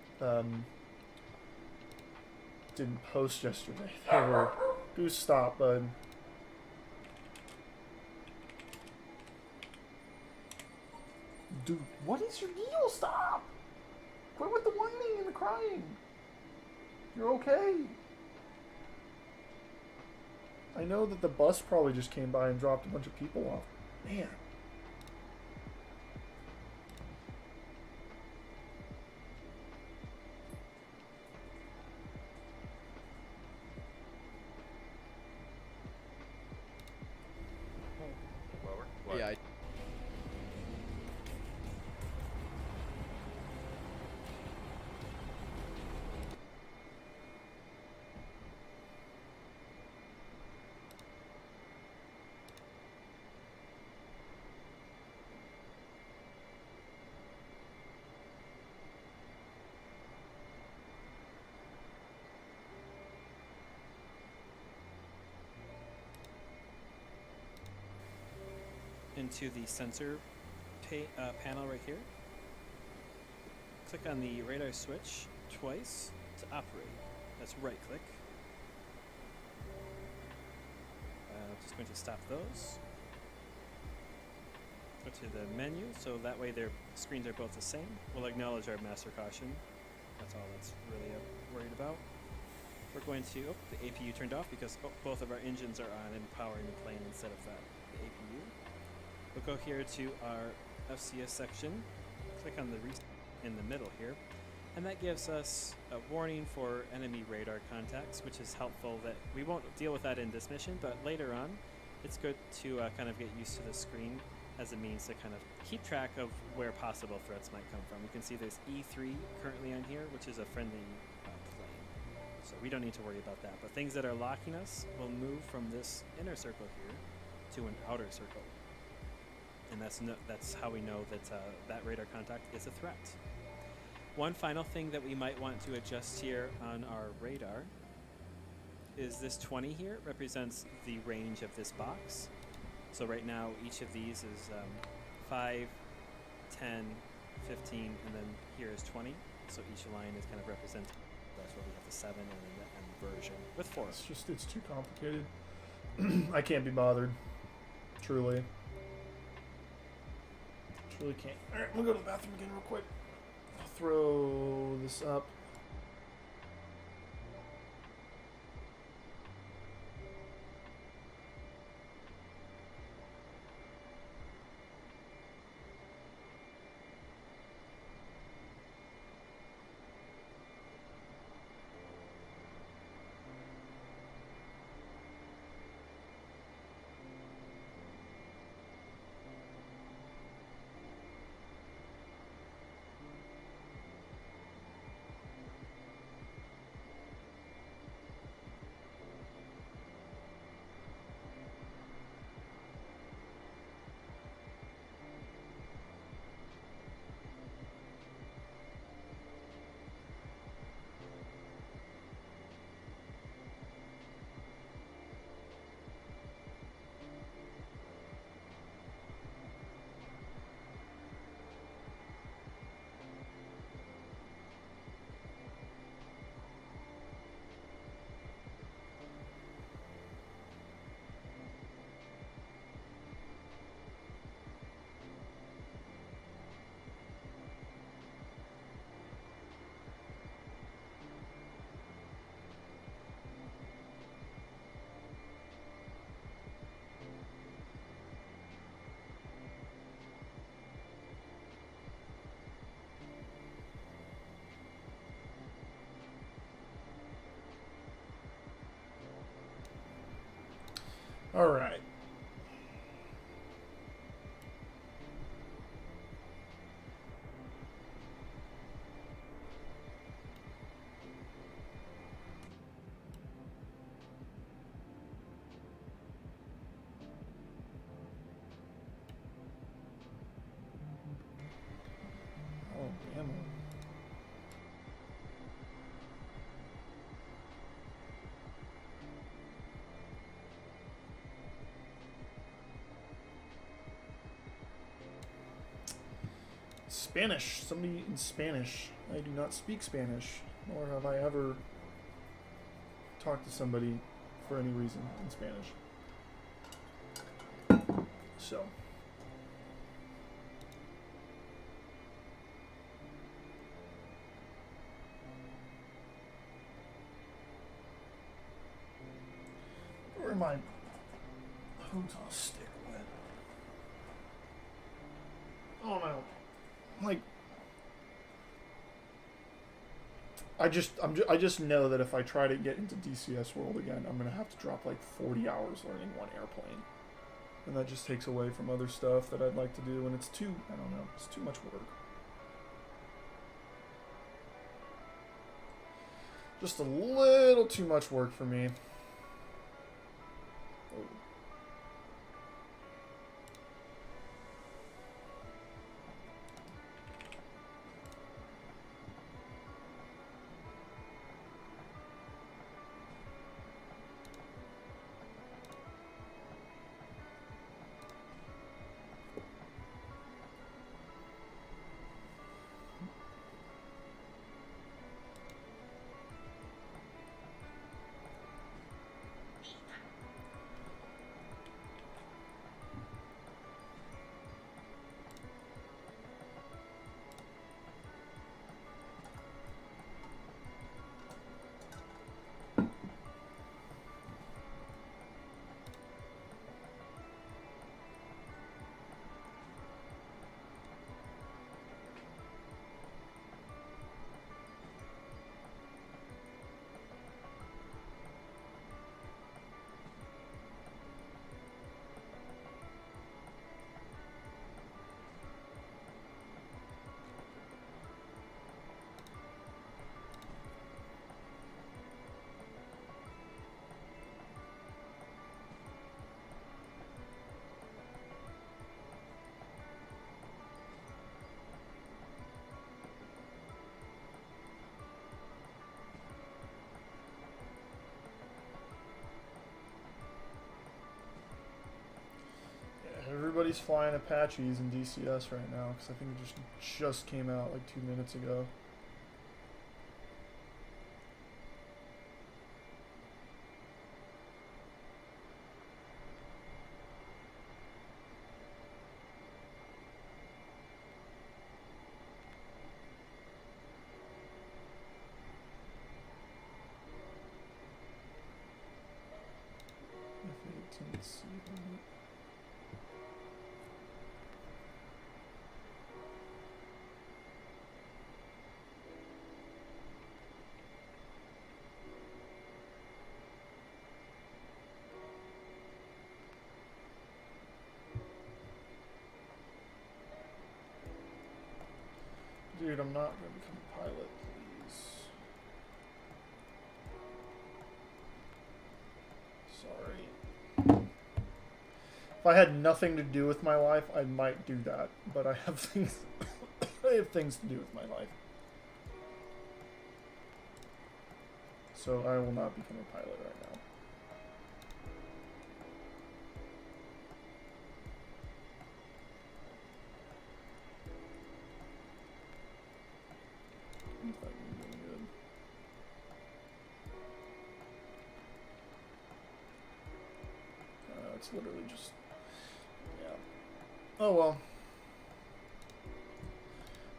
post yesterday. They were, "Goose, stop, bud." Dude, what is your deal? Stop! Quit with the whining and the crying. You're okay. I know that the bus probably just came by and dropped a bunch of people off. Man. Yeah. Into the sensor panel right here. Click on the radar switch twice to operate. That's right click. Just going to stop those. Go to the menu, so that way their screens are both the same. We'll acknowledge our master caution. That's all that's really worried about. We're going to, the APU turned off because both of our engines are on and powering the plane instead of the APU. We'll go here to our FCS section, click on the in the middle here, and that gives us a warning for enemy radar contacts, which is helpful. That we won't deal with that in this mission, but later on it's good to kind of get used to the screen as a means to kind of keep track of where possible threats might come from. You can see there's E3 currently on here, which is a friendly plane, so we don't need to worry about that. But things that are locking us will move from this inner circle here to an outer circle. And that's how we know that that radar contact is a threat. One final thing that we might want to adjust here on our radar is this 20 here represents the range of this box. So right now each of these is 5, 10, 15, and then here is 20. So each line is kind of represented. That's where we have the 7 and version with 4. It's too complicated. I can't be bothered. Truly. Really can't. Alright, we'll go to the bathroom again real quick. I'll throw this up. All right. Oh, damn. Spanish. Somebody in Spanish. I do not speak Spanish, nor have I ever talked to somebody for any reason in Spanish. So. my Hotas stick went? Oh no. Like, I just know that if I try to get into DCS World again, I'm gonna have to drop like 40 hours learning one airplane. And that just takes away from other stuff that I'd like to do, and it's too, I don't know, it's too much work. Just a little too much work for me. Oh. Everybody's flying Apaches in DCS right now because I think it just came out like 2 minutes ago. F-18C. Dude, I'm not going to become a pilot, please. Sorry. If I had nothing to do with my life, I might do that. But I have things I have things to do with my life. So I will not become a pilot right now. It's literally just, yeah. Oh well.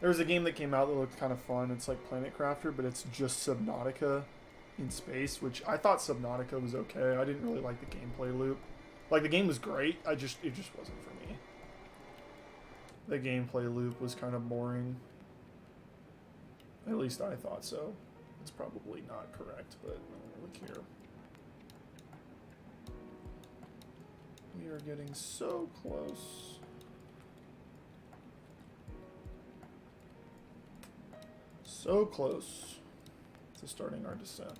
There's a game that came out that looked kind of fun. It's like Planet Crafter, but it's just Subnautica in space, which I thought Subnautica was okay. I didn't really like the gameplay loop. Like, the game was great, it just wasn't for me. The gameplay loop was kind of boring. At least I thought so. It's probably not correct, but look here. We are getting so close. So close to starting our descent.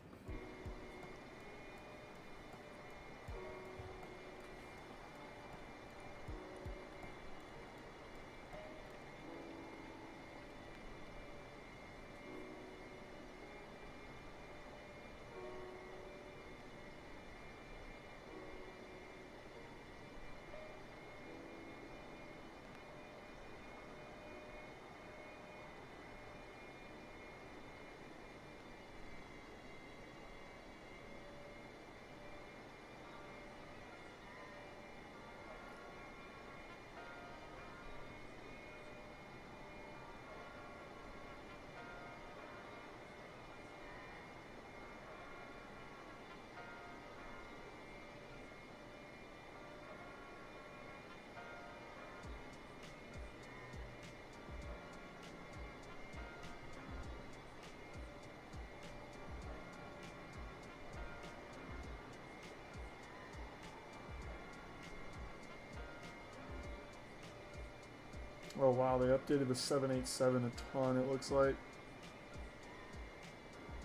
Oh wow, they updated the 787 a ton, it looks like.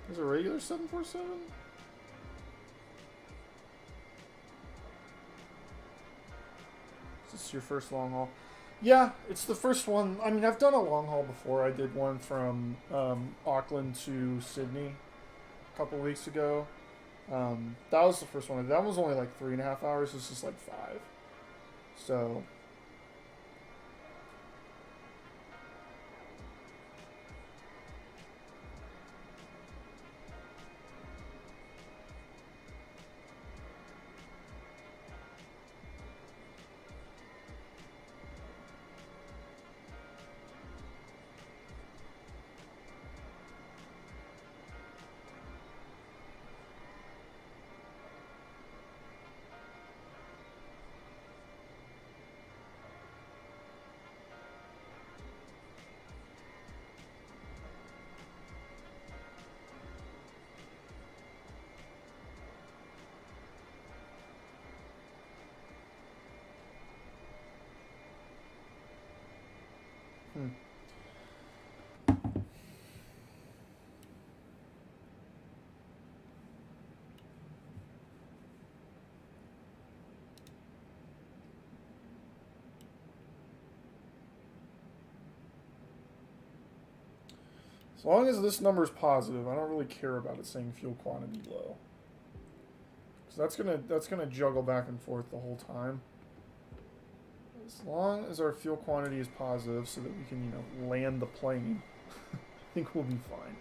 There's a regular 747? Is this your first long haul? Yeah, it's the first one. I mean, I've done a long haul before. I did one from Auckland to Sydney a couple weeks ago. That was the first one. That was only like 3.5 hours. This is like 5. So... As long as this number is positive, I don't really care about it saying fuel quantity low. So that's gonna juggle back and forth the whole time. As long as our fuel quantity is positive so that we can, you know, land the plane, I think we'll be fine.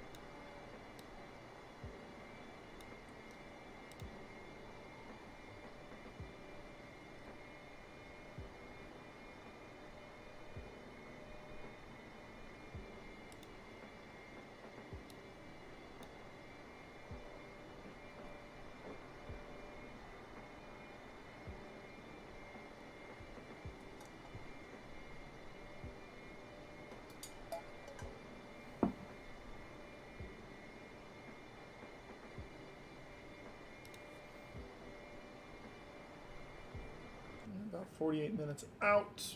About 48 minutes out,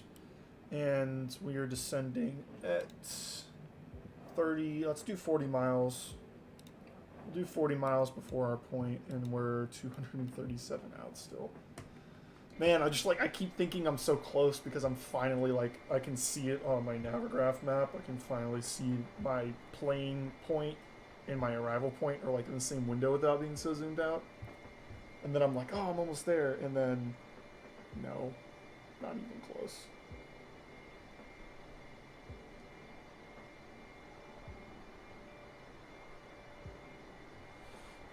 and we are descending at 30. Let's do 40 miles. We'll do 40 miles before our point, and we're 237 out still. Man, I keep thinking I'm so close because I'm finally, like, I can see it on my Navigraph map. I can finally see my plane point and my arrival point are like in the same window without being so zoomed out. And then I'm like, oh, I'm almost there, and then no, not even close.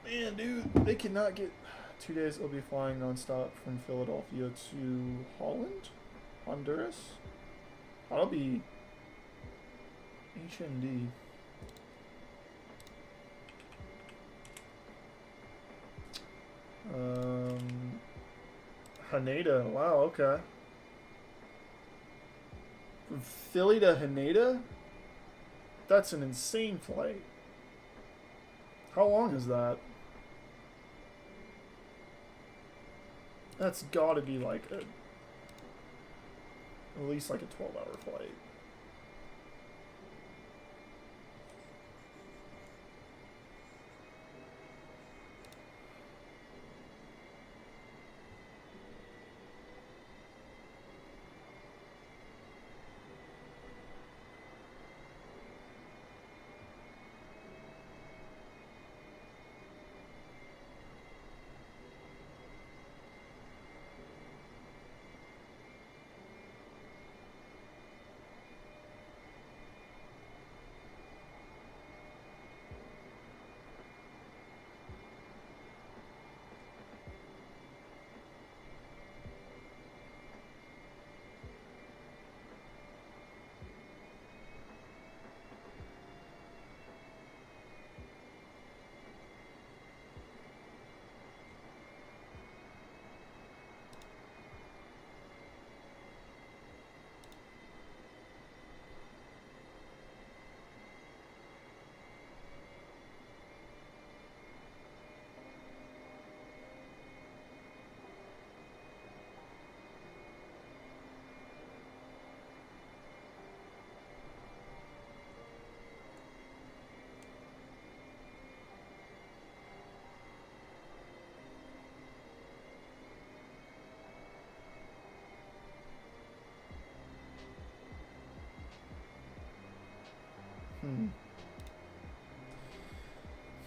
Man, dude, they cannot get 2 days. It'll be flying nonstop from Philadelphia to Holland, Honduras. That'll be HND. Haneda, wow, okay. From Philly to Haneda? That's an insane flight. How long is that? That's gotta be like at least like a 12-hour flight.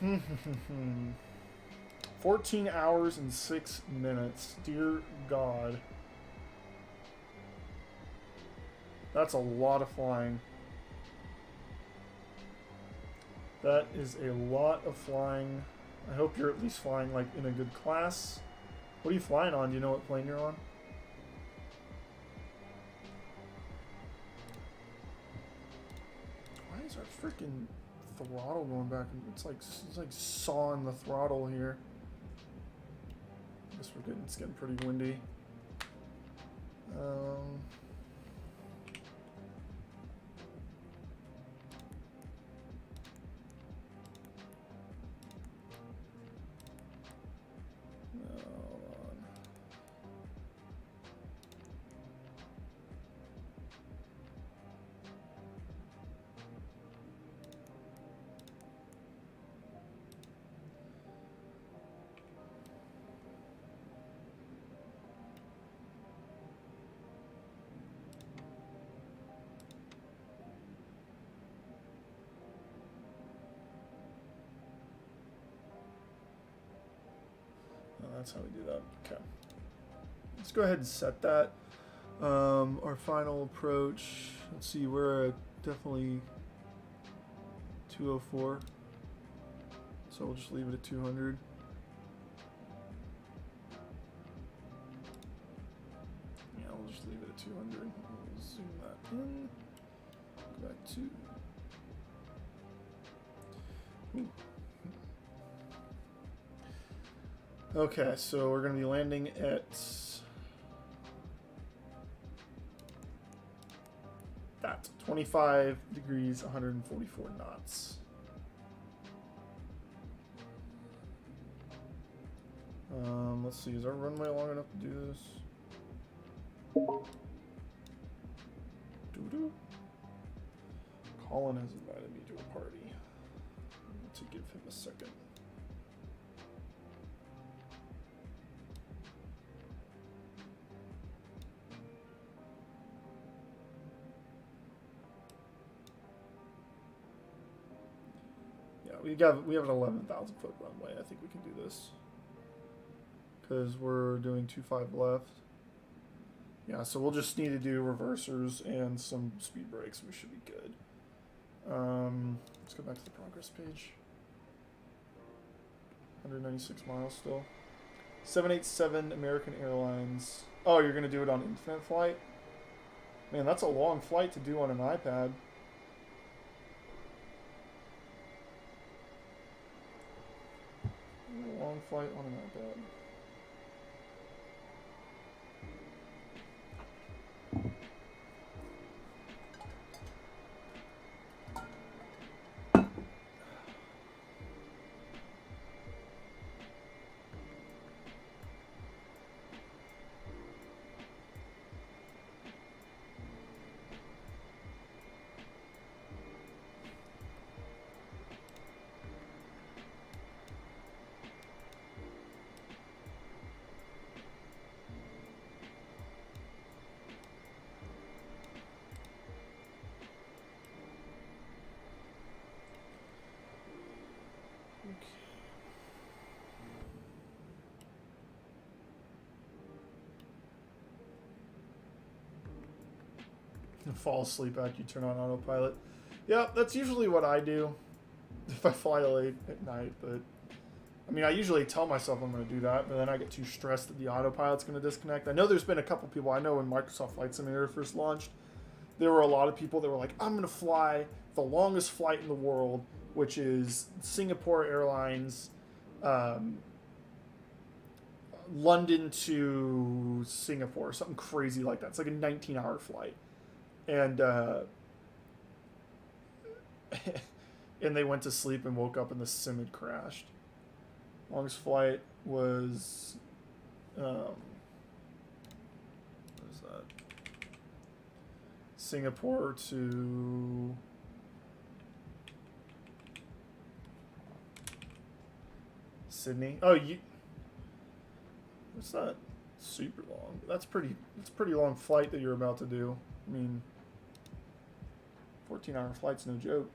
Hmm. 14 hours and 6 minutes. Dear God. That's a lot of flying. That is a lot of flying. I hope you're at least flying like in a good class. What are you flying on? Do you know what plane you're on? Why is our freaking throttle going back? It's like sawing the throttle here. I guess it's getting pretty windy. That's how we do that. Okay. Let's go ahead and set that. Our final approach. Let's see, we're at definitely 204. So we'll just leave it at 200. Yeah, we'll just leave it at 200. We'll zoom that in. Go back to. Ooh. Okay, so we're going to be landing at that 25 degrees, 144 knots. Let's see, is our runway long enough to do this? Doo-doo. Colin has invited me to a party. I need to give him a second. We have an 11,000 foot runway. I think we can do this because we're doing 2.5 left. Yeah, so we'll just need to do reversers and some speed brakes. We should be good. Let's go back to the progress page. 196 miles still. 787 American Airlines. Oh, you're gonna do it on infinite flight? Man, that's a long flight to do on an iPad. Long flight on an iPad. Fall asleep after you turn on autopilot. Yeah, that's usually what I do if I fly late at night, but I mean, I usually tell myself I'm going to do that, but then I get too stressed that the autopilot's going to disconnect. I know there's been a couple people, I know when Microsoft Flight Simulator first launched, there were a lot of people that were like, I'm going to fly the longest flight in the world, which is Singapore Airlines, London to Singapore, something crazy like that. It's like a 19-hour flight. And and they went to sleep and woke up and the sim had crashed. Longest flight was what is that? Singapore to Sydney. Oh, what's that? Super long. That's a pretty long flight that you're about to do. I mean, 14-hour flight's no joke.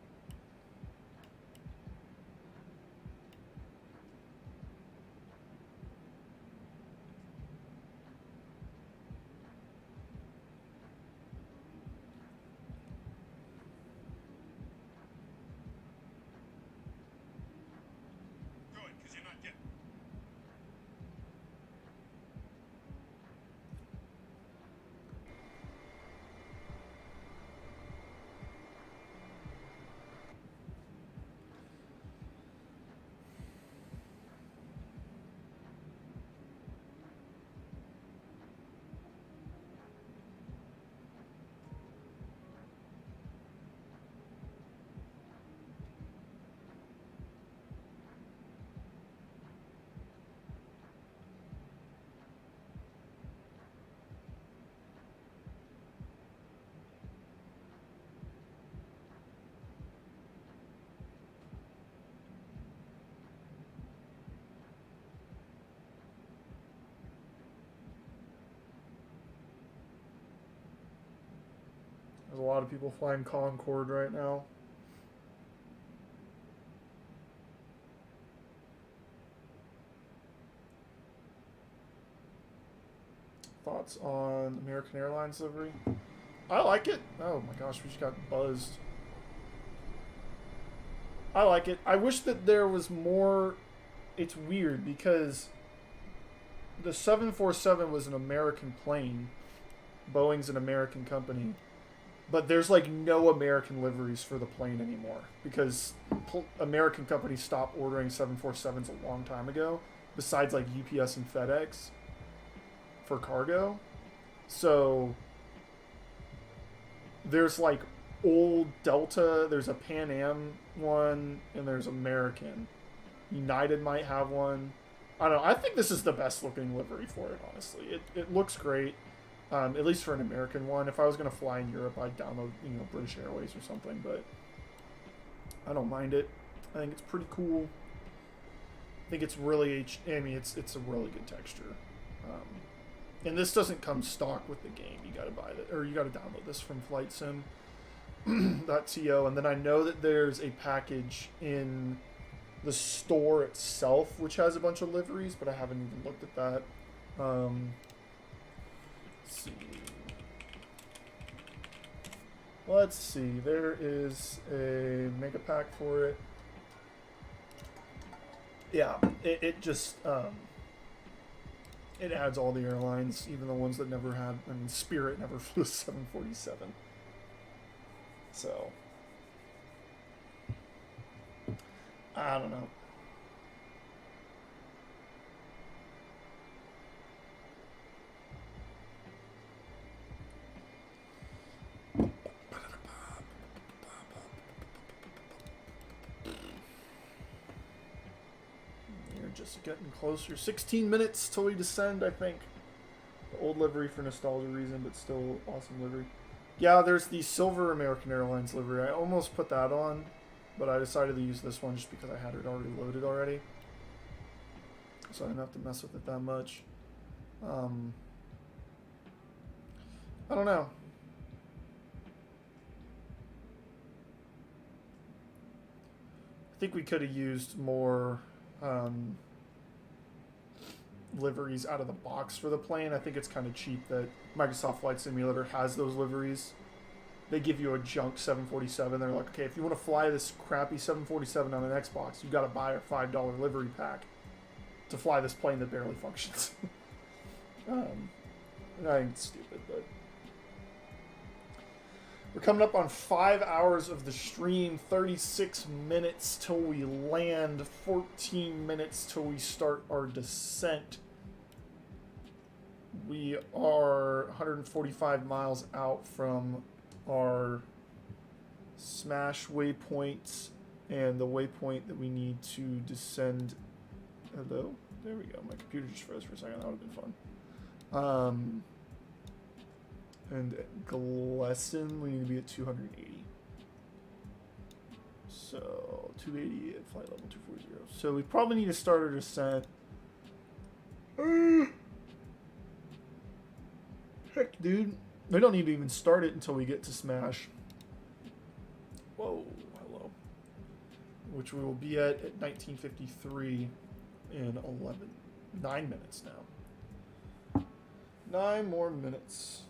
There's a lot of people flying Concorde right now. Thoughts on American Airlines livery? I like it. Oh my gosh, we just got buzzed. I like it. I wish that there was more. It's weird because the 747 was an American plane. Boeing's an American company. But there's like no American liveries for the plane anymore because American companies stopped ordering 747s a long time ago, besides like UPS and FedEx for cargo. So there's like old Delta, there's a Pan Am one, and there's American. United might have one. I don't know. I think this is the best looking livery for it, honestly. It looks great. At least for an American one. If I was going to fly in Europe, I'd download, British Airways or something, but I don't mind it. I think it's pretty cool. I think it's really, it's a really good texture. And this doesn't come stock with the game. You got to buy it, or you got to download this from FlightSim.to, and then I know that there's a package in the store itself which has a bunch of liveries, but I haven't even looked at that. Let's see. There is a mega pack for it. Yeah, it just it adds all the airlines, even the ones that never had. I mean, Spirit never flew a 747. So I don't know. Just getting closer. 16 minutes till we descend, I think. The old livery for nostalgia reason, but still awesome livery. Yeah, there's the silver American Airlines livery. I almost put that on, but I decided to use this one just because I had it already loaded already. So I didn't have to mess with it that much. I don't know. I think we could have used more liveries out of the box for the plane. I think it's kind of cheap that Microsoft Flight Simulator has those liveries. They give you a junk 747. They're like, okay, if you want to fly this crappy 747 on an Xbox, you got to buy a $5 livery pack to fly this plane that barely functions. I think it's stupid, but we're coming up on 5 hours of the stream, 36 minutes till we land, 14 minutes till we start our descent. We are 145 miles out from our smash waypoint and the waypoint that we need to descend. Hello? There we go. My computer just froze for a second. That would have been fun. And Glesson, we need to be at 280. So, 280 at flight level 240. So, we probably need to start our descent. Heck, dude. We don't need to even start it until we get to Smash. Whoa, hello. Which we will be at 1953 in 9 minutes now. 9 more minutes.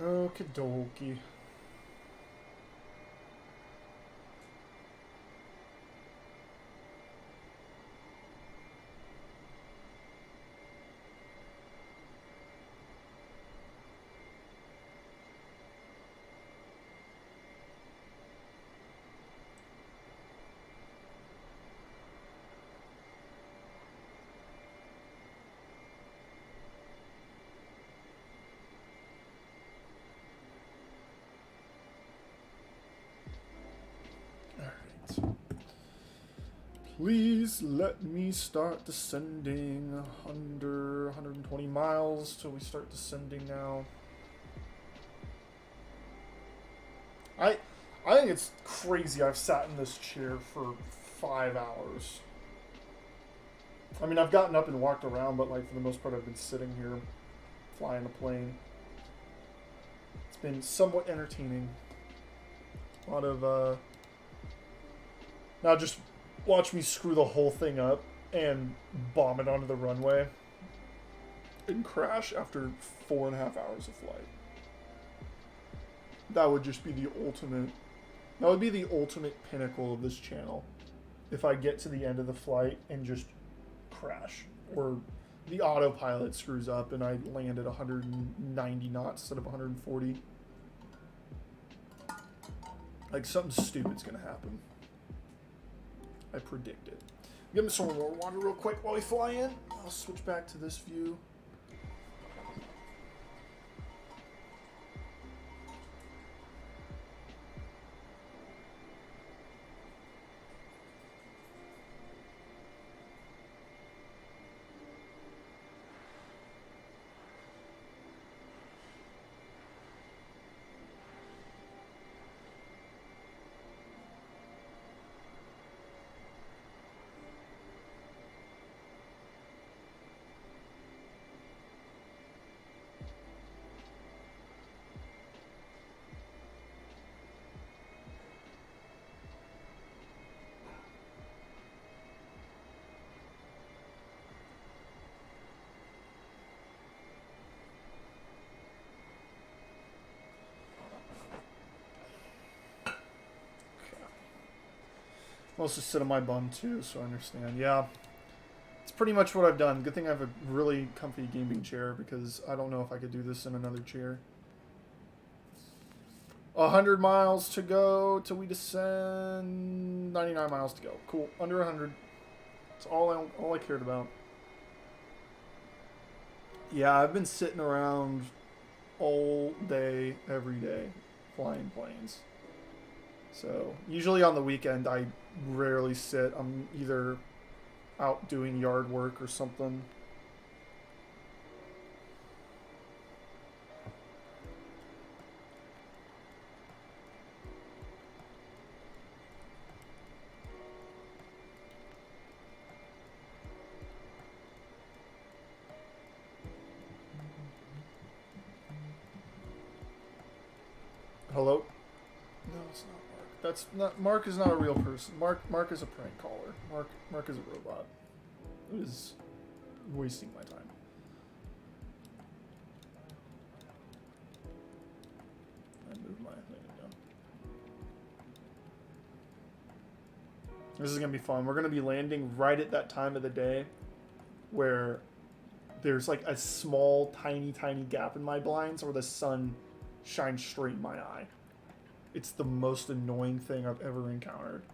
Okie dokie. Please let me start descending. Under 120 miles till we start descending now. I think it's crazy I've sat in this chair for 5 hours. I mean, I've gotten up and walked around, but like for the most part I've been sitting here flying a plane. It's been somewhat entertaining. A lot of now just watch me screw the whole thing up and bomb it onto the runway and crash after 4.5 hours of flight. That would just be the ultimate. That would be the ultimate pinnacle of this channel. If I get to the end of the flight and just crash, or the autopilot screws up and I land at 190 knots instead of 140. Like something stupid's gonna happen. I predict it. Give me some more water real quick while we fly in. I'll switch back to this view. I'll also sit on my bum too, so I understand. Yeah, it's pretty much what I've done. Good thing I have a really comfy gaming chair because I don't know if I could do this in another chair. 100 miles to go till we descend. 99 miles to go. Cool. Under 100. That's all I cared about. Yeah, I've been sitting around all day, every day, flying planes. So, usually on the weekend, I rarely sit. I'm either out doing yard work or something. Hello? No, it's not. That's not. Mark is not a real person. Mark is a prank caller. Mark is a robot. It is wasting my time. I moved my thing down. This is gonna be fun. We're gonna be landing right at that time of the day where there's like a small, tiny gap in my blinds where the sun shines straight in my eye. It's the most annoying thing I've ever encountered.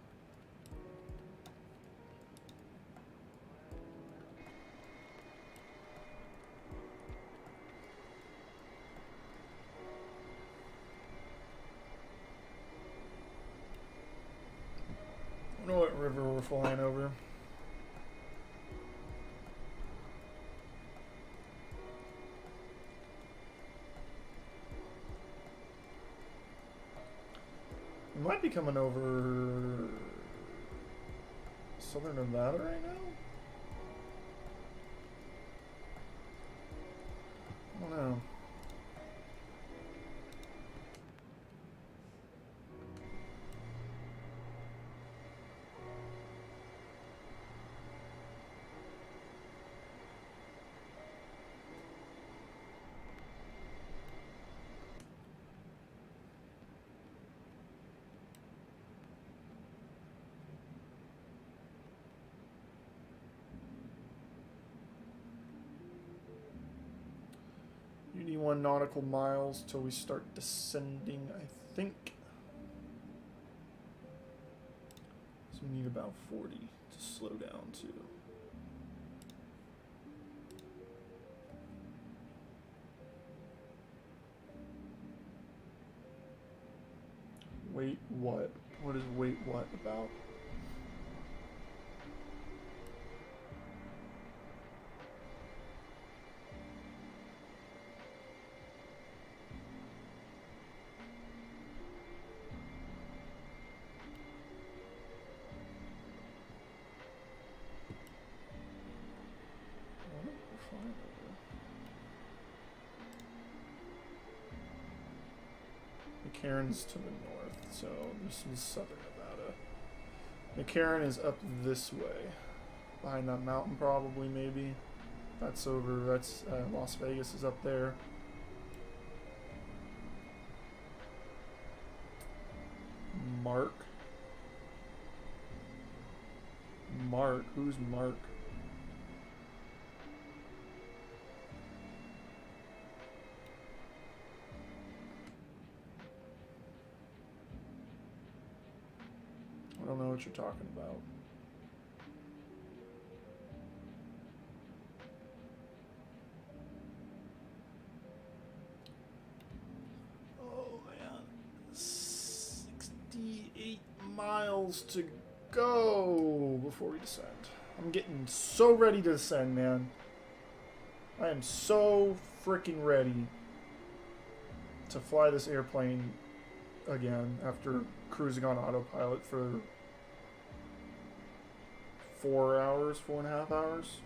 I don't know what river we're flying over. We might be coming over southern Nevada right now. I don't know. 81 nautical miles till we start descending, I think. So we need about 40 to slow down to. Wait, what? What is wait what about? McCarran's to the north, so this is southern Nevada. McCarran is up this way, behind that mountain probably, maybe. That's over, that's Las Vegas is up there. Mark? Mark? Who's Mark? I don't know what you're talking about. Oh man, 68 miles to go before we descend. I'm getting so ready to descend, man. I am so freaking ready to fly this airplane again after cruising on autopilot for 4 hours, 4.5 hours.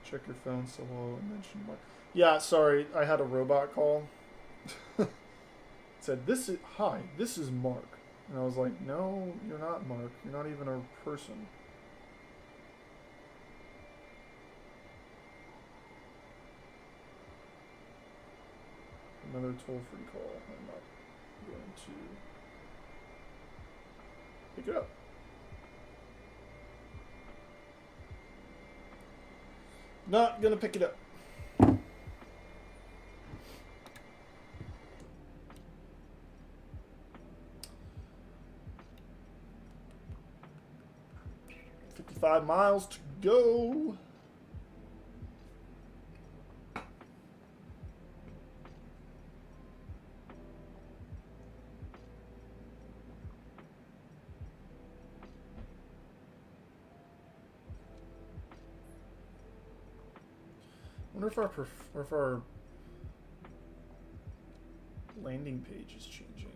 Check your phone, so hello, and mention Mark. Yeah, sorry, I had a robot call. It said, hi, this is Mark. And I was like, no, you're not Mark. You're not even a person. Another toll-free call. I'm not going to pick it up. Not gonna pick it up. $55 miles to go. I wonder if our landing page is changing.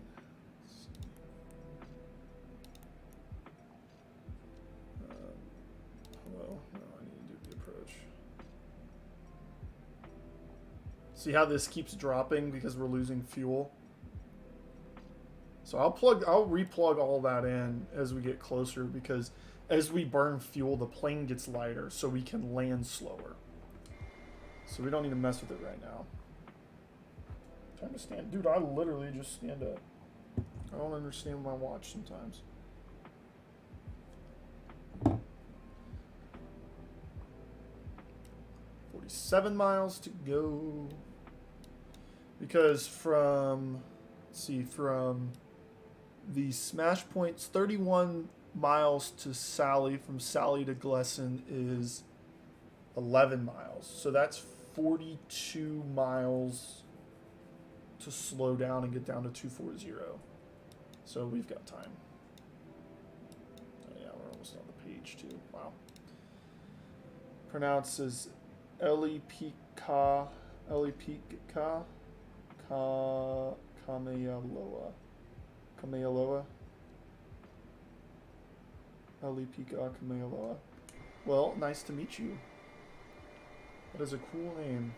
Hello? No, I need to do the approach. See how this keeps dropping because we're losing fuel? So I'll replug all that in as we get closer, because as we burn fuel, the plane gets lighter, so we can land slower. So we don't need to mess with it right now. Time to stand. Dude, I literally just stand up. I don't understand my watch sometimes. $47 miles to go. Because from, let's see, from the smash points, 31 miles to Sally, from Sally to Glesson is 11 miles. So that's 42 miles to slow down and get down to 240. So we've got time. Oh yeah, we're almost on the page too. Wow. Pronounces Elipika, Elipika, Kamealoa. Kamealoa. Alipika Kamealoa. Well, nice to meet you. That is a cool name.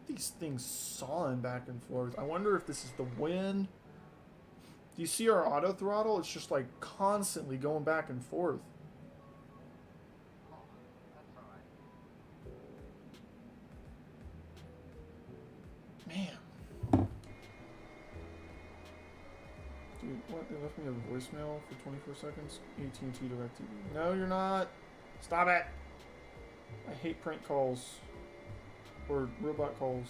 These things sawing back and forth. I wonder if this is the wind. Do you see our auto throttle? It's just like constantly going back and forth. Man. Dude, what? They left me a voicemail for 24 seconds? AT&T DirecTV. No, you're not. Stop it. I hate prank calls. Or robot calls.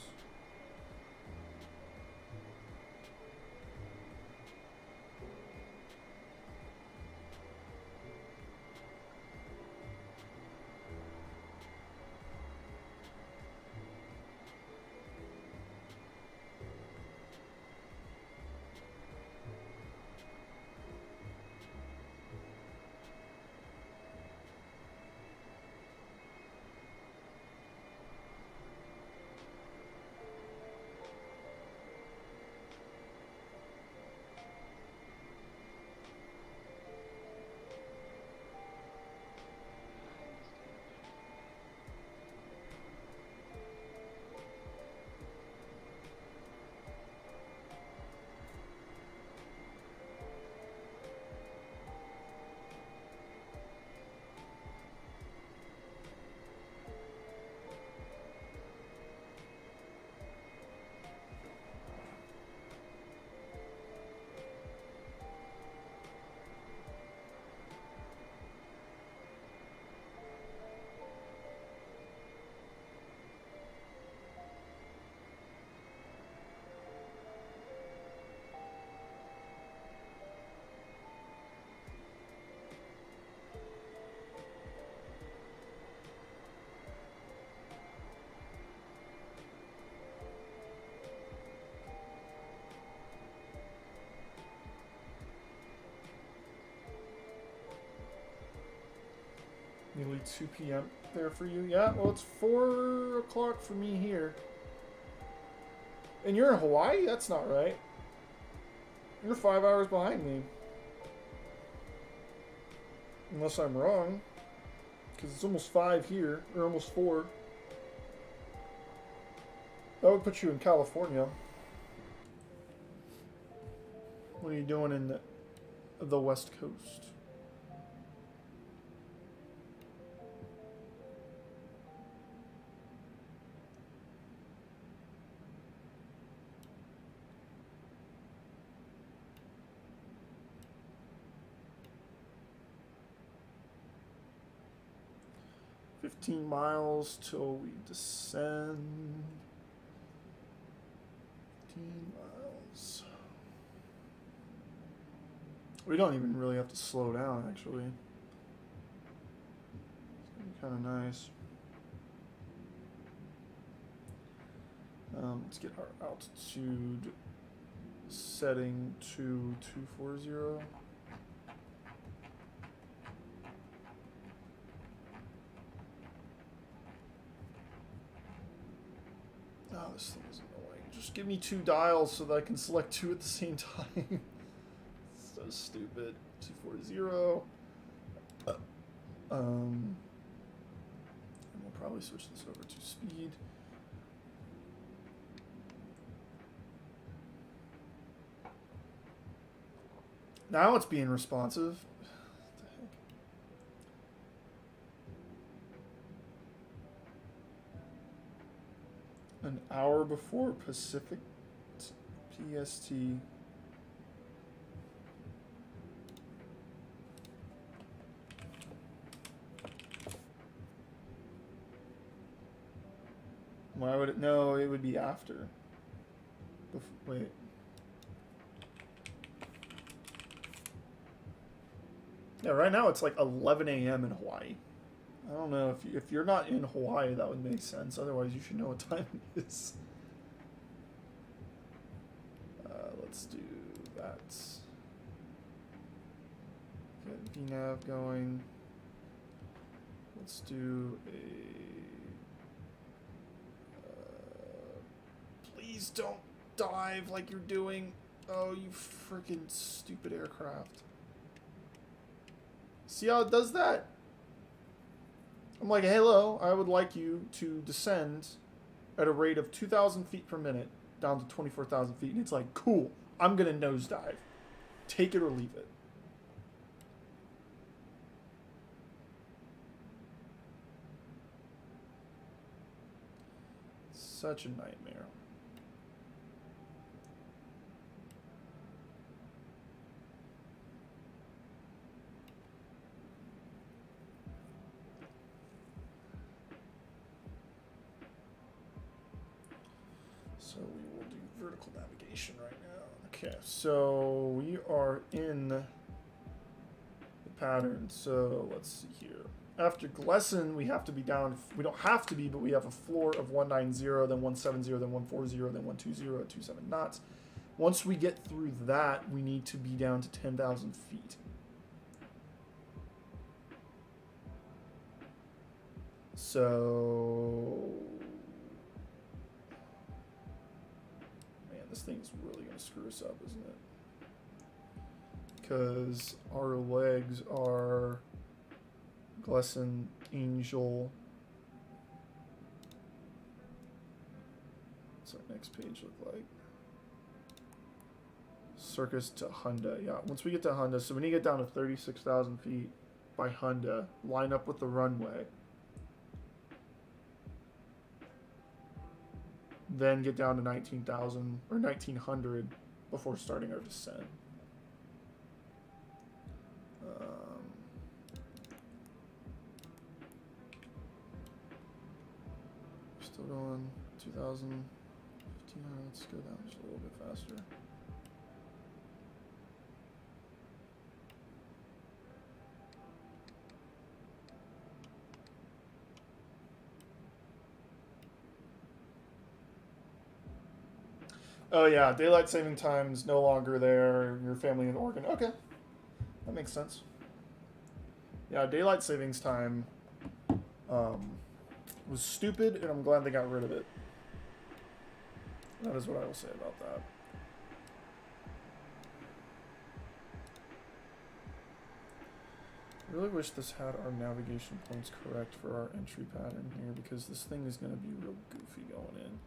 Nearly 2 p.m. there for you. Yeah, well, it's 4 o'clock for me here. And you're in Hawaii? That's not right. You're 5 hours behind me. Unless I'm wrong. Because it's almost 5 here. Or almost 4. That would put you in California. What are you doing in the West Coast? Miles till we descend. 15 miles. We don't even really have to slow down, actually. It's kind of nice. Let's get our altitude setting to 240. Oh, this thing is annoying. Just give me 2 dials so that I can select 2 at the same time. So stupid. 240. And we'll probably switch this over to speed. Now it's being responsive. An hour before Pacific PST. Why would it? No, it would be after. Wait. Yeah, right now it's like 11 a.m. in Hawaii. I don't know, if you're not in Hawaii, that would make sense. Otherwise, you should know what time it is. Let's do that. Get VNav going. Let's do a... please don't dive like you're doing. Oh, you freaking stupid aircraft. See how it does that? I'm like, hello, I would like you to descend at a rate of 2,000 feet per minute down to 24,000 feet. And it's like, cool, I'm going to nosedive. Take it or leave it. Such a nightmare. So we will do vertical navigation right now. Okay, so we are in the pattern. So let's see here. After Gleason, we have to be down. We don't have to be, but we have a floor of 190, then 170, then 140, then 120 at 27 knots. Once we get through that, we need to be down to 10,000 feet. So... this thing's really going to screw us up, isn't it? Because our legs are Gleason, Angel. What's our next page look like? Circus to Honda. Yeah, once we get to Honda, so we need to get down to 36,000 feet by Honda, line up with the runway. Then get down to 19,000 or 1,900 before starting our descent. Still going 2,000, 1,500. Let's go down just a little bit faster. Oh yeah, daylight saving time's no longer there. Your family in Oregon. Okay, that makes sense. Yeah, daylight savings time was stupid, and I'm glad they got rid of it. That is what I will say about that. I really wish this had our navigation points correct for our entry pattern here, because this thing is going to be real goofy going in.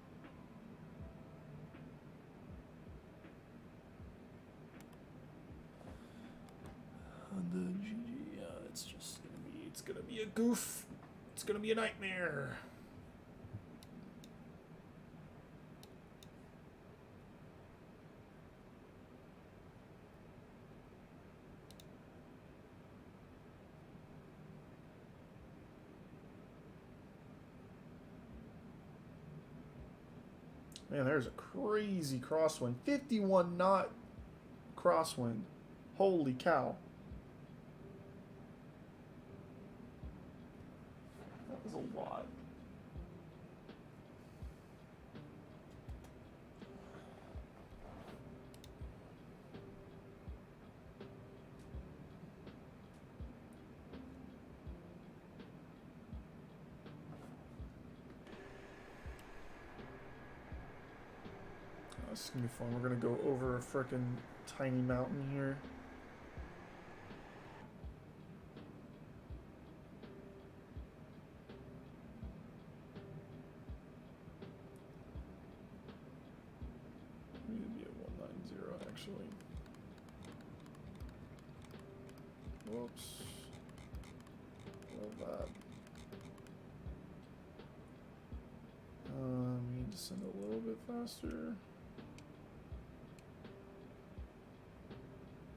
The GG, yeah, it's gonna be a goof. It's gonna be a nightmare. Man, there's a crazy crosswind. 51 knot crosswind. Holy cow. That was a lot. This is gonna be fun. We're gonna go over a frickin' tiny mountain here. We need to be at 190 actually. Whoops. Love that. We need to send a little bit faster.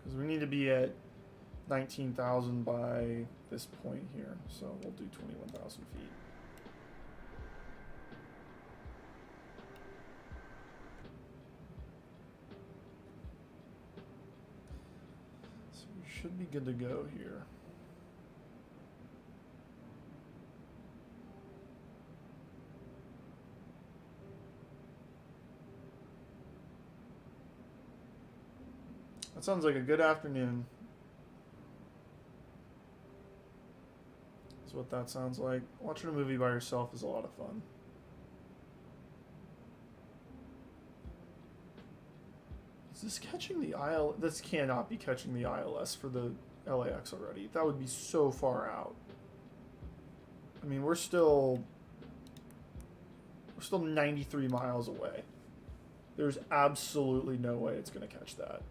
Because we need to be at 19,000 by this point here, so we'll do 21,000 feet. So we should be good to go here. sounds like a good afternoon. That's what that sounds like. Watching a movie by yourself is a lot of fun. Is this catching the IL? This cannot be catching the ILS for the LAX already. That would be so far out. I mean, we're still 93 miles away. There's absolutely no way it's going to catch that.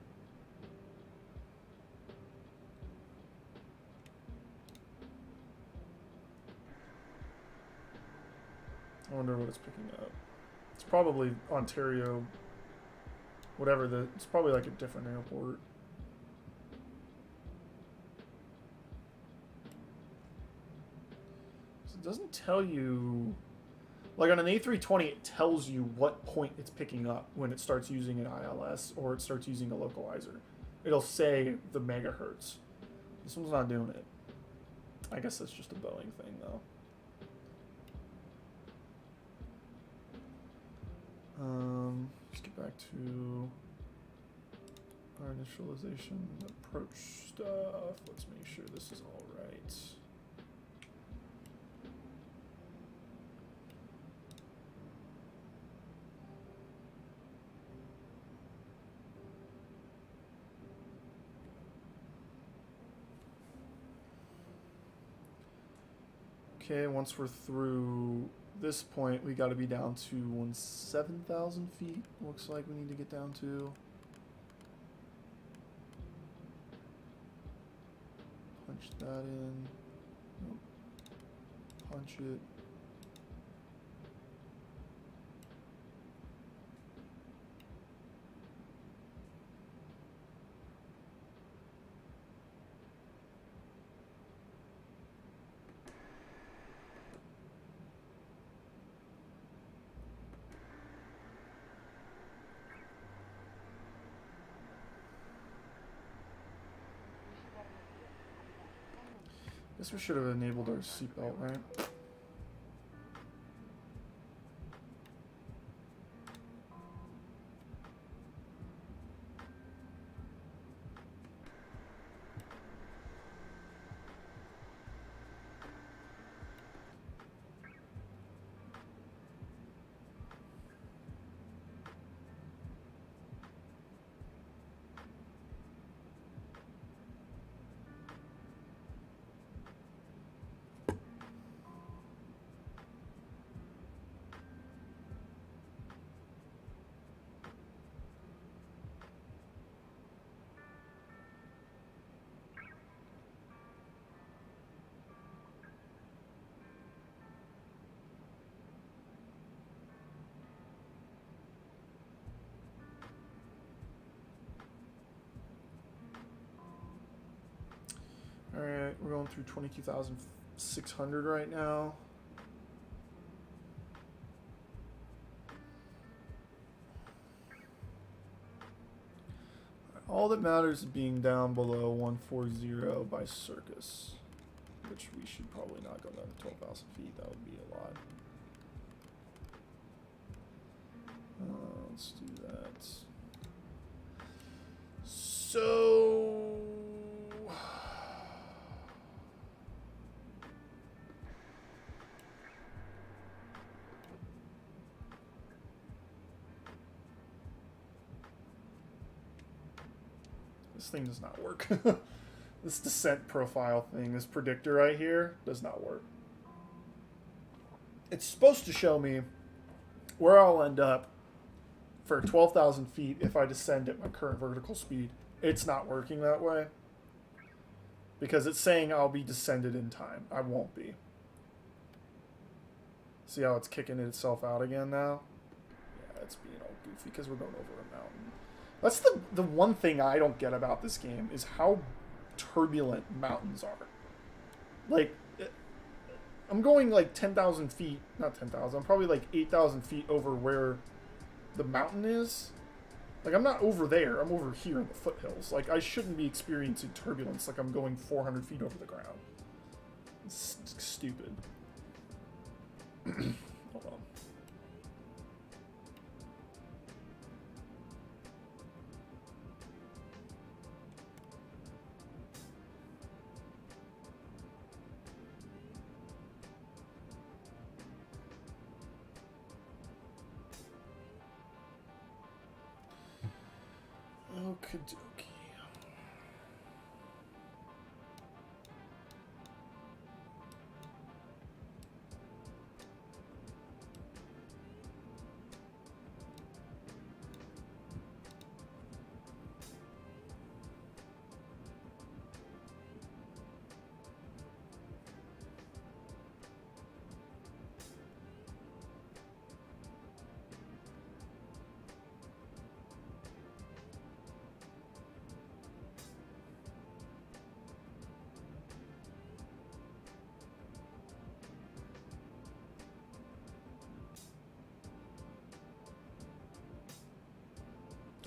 I wonder what it's picking up. It's probably Ontario, whatever it's probably like a different airport. So it doesn't tell you, like on an A320, it tells you what point it's picking up when it starts using an ILS or it starts using a localizer. It'll say the megahertz. This one's not doing it. I guess that's just a Boeing thing though. Let's get back to our initialization approach stuff. Let's make sure this is all right. Okay, once we're through this point, we got to be down to 7,000 feet. Looks like we need to get down to. Punch that in. Nope. Punch it. Guess we should have enabled our seatbelt, right? Alright, we're going through 22,600 right now. All that matters is being down below 140 by Circus, which we should probably not go down to 12,000 feet. That would be a lot. Let's do that. So... this thing does not work. This descent profile thing, this predictor right here, does not work. It's supposed to show me where I'll end up for 12,000 feet if I descend at my current vertical speed. It's not working that way. Because it's saying I'll be descended in time. I won't be. See how it's kicking itself out again now? Yeah, it's being all goofy because we're going over a mountain. That's the one thing I don't get about this game is how turbulent mountains are. Like, I'm going like 10,000 feet, not 10,000, I'm probably like 8,000 feet over where the mountain is. Like, I'm not over there, I'm over here in the foothills. Like, I shouldn't be experiencing turbulence like I'm going 400 feet over the ground. It's stupid. Hold on. Okey-dokey.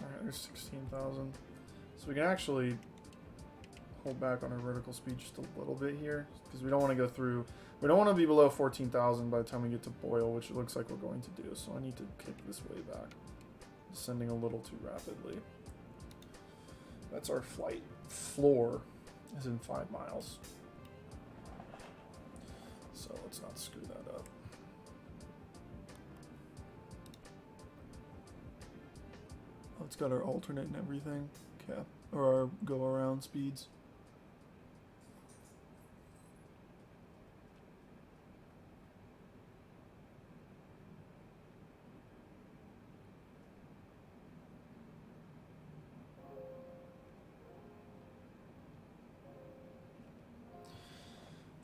Alright, there's 16,000. So we can actually hold back on our vertical speed just a little bit here, because we don't want to go through, we don't want to be below 14,000 by the time we get to boil, which it looks like we're going to do. So I need to kick this way back, descending a little too rapidly. That's our flight floor, is in 5 miles. So let's not screw that up. Oh, it's got our alternate and everything. Okay. Or our go around speeds.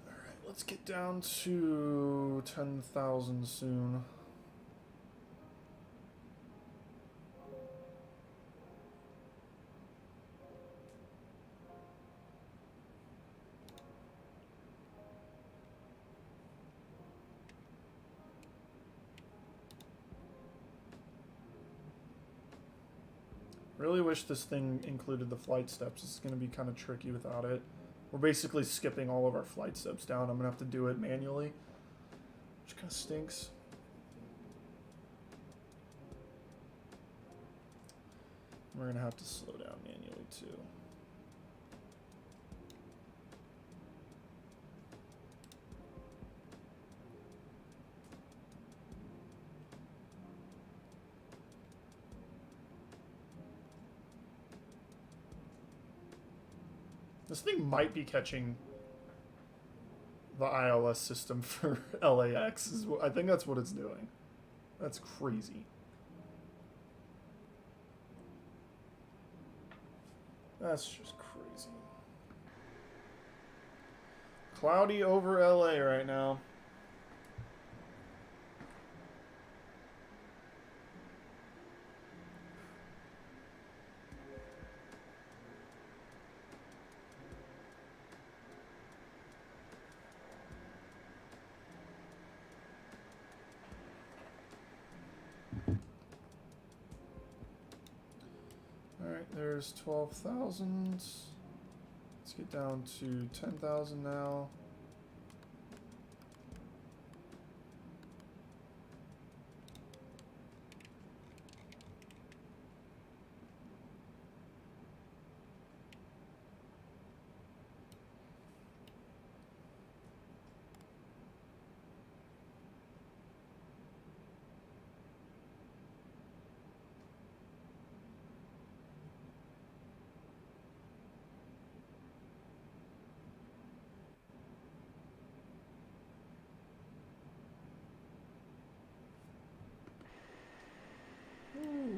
Alright, let's get down to 10,000 soon. Really wish this thing included the flight steps. It's going to be kind of tricky without it. We're basically skipping all of our flight steps down. I'm going to have to do it manually, which kind of stinks. We're going to have to slow down manually too. This thing might be catching the ILS system for LAX. I think that's what it's doing. That's crazy. That's just crazy. Cloudy over LA right now. There's 12,000. Let's get down to 10,000 now.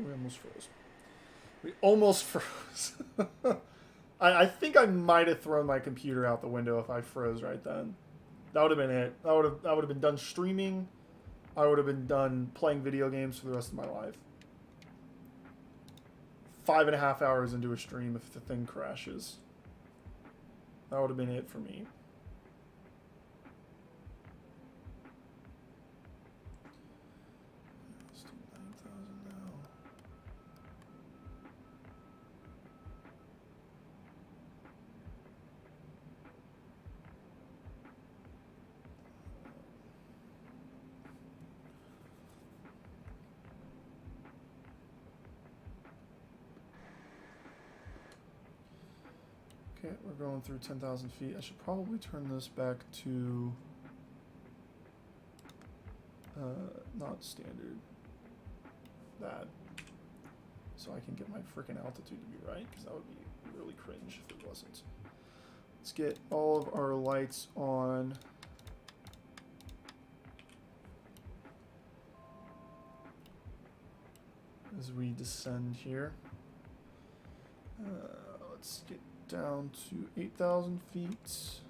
We almost froze. We almost froze. I think I might have thrown my computer out the window if I froze right then. That would have been it. I would have been done streaming. I would have been done playing video games for the rest of my life. 5.5 hours into a stream if the thing crashes. That would have been it for me. Let's do 9,000 now. Okay, we're going through 10,000 feet. I should probably turn this back to not standard. That. so I can get my freaking altitude to be right, because that would be really cringe if it wasn't. Let's get all of our lights on. As we descend here. Let's get down to 8,000 feet.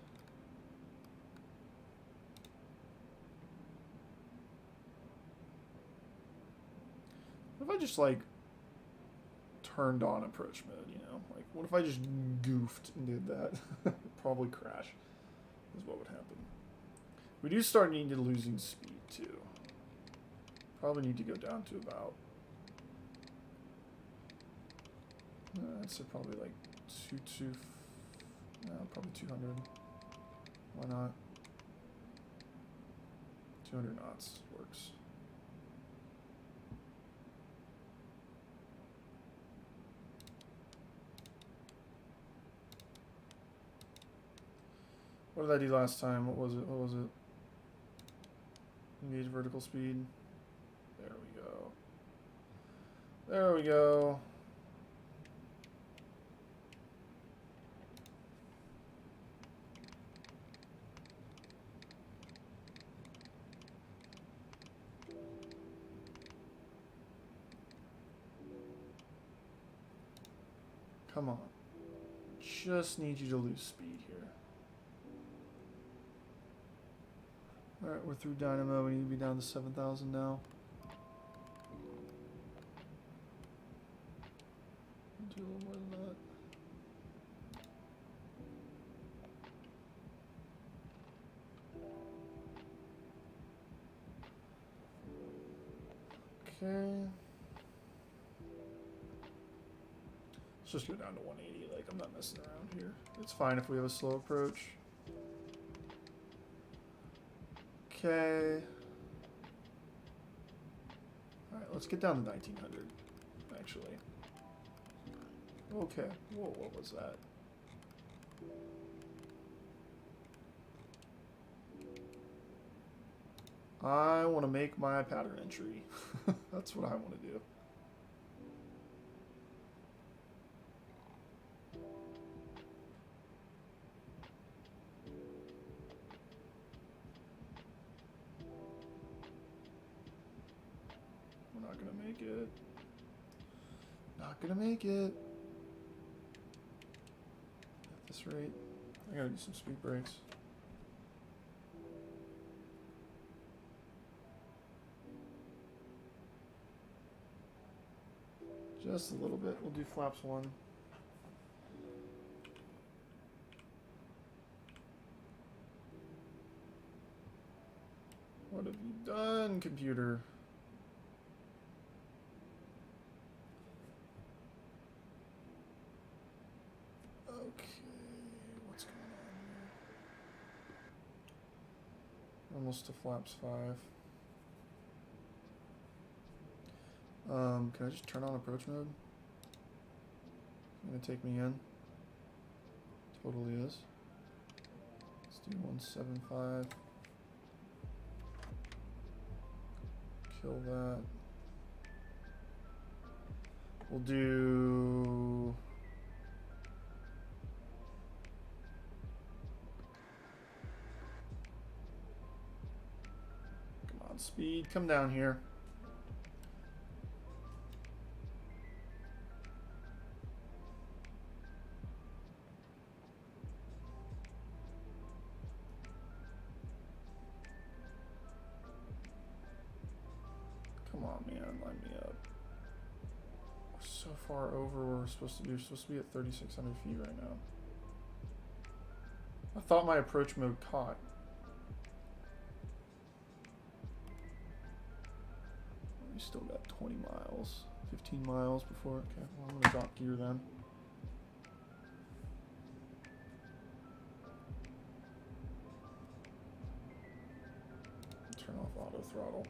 What if I just like turned on approach mode, you know? Like, what if I just goofed and did that? Probably crash is what would happen. We do start needing to losing speed too. Probably need to go down to about I'd say probably like probably 200. Why not? 200 knots works. What did I do last time? What was it? What was it? Engage vertical speed. There we go. There we go. Come on. Just need you to lose speed here. Alright, we're through Dynamo. We need to be down to 7,000 now. Do a little more than that. Okay. Let's just go down to 180. Like, I'm not messing around here. It's fine if we have a slow approach. Okay. Alright, let's get down to 1900, actually. Okay. Whoa, what was that? I want to make my pattern entry. That's what I want to do. We're not gonna make it. Not gonna make it. At this rate, I gotta do some speed brakes. Just a little bit. We'll do flaps 1. What have you done, computer? Okay, what's going on here? Almost to flaps 5. Can I just turn on approach mode? It's gonna take me in. Totally is. Let's do 175. Kill that. We'll do... Come on, speed, come down here. Come on, man, line me up. We're so far over where we're supposed to be. We're supposed to be at 3,600 feet right now. I thought my approach mode caught. We still got 20 miles, 15 miles before. Okay, well, I'm gonna drop gear then. Turn off auto throttle.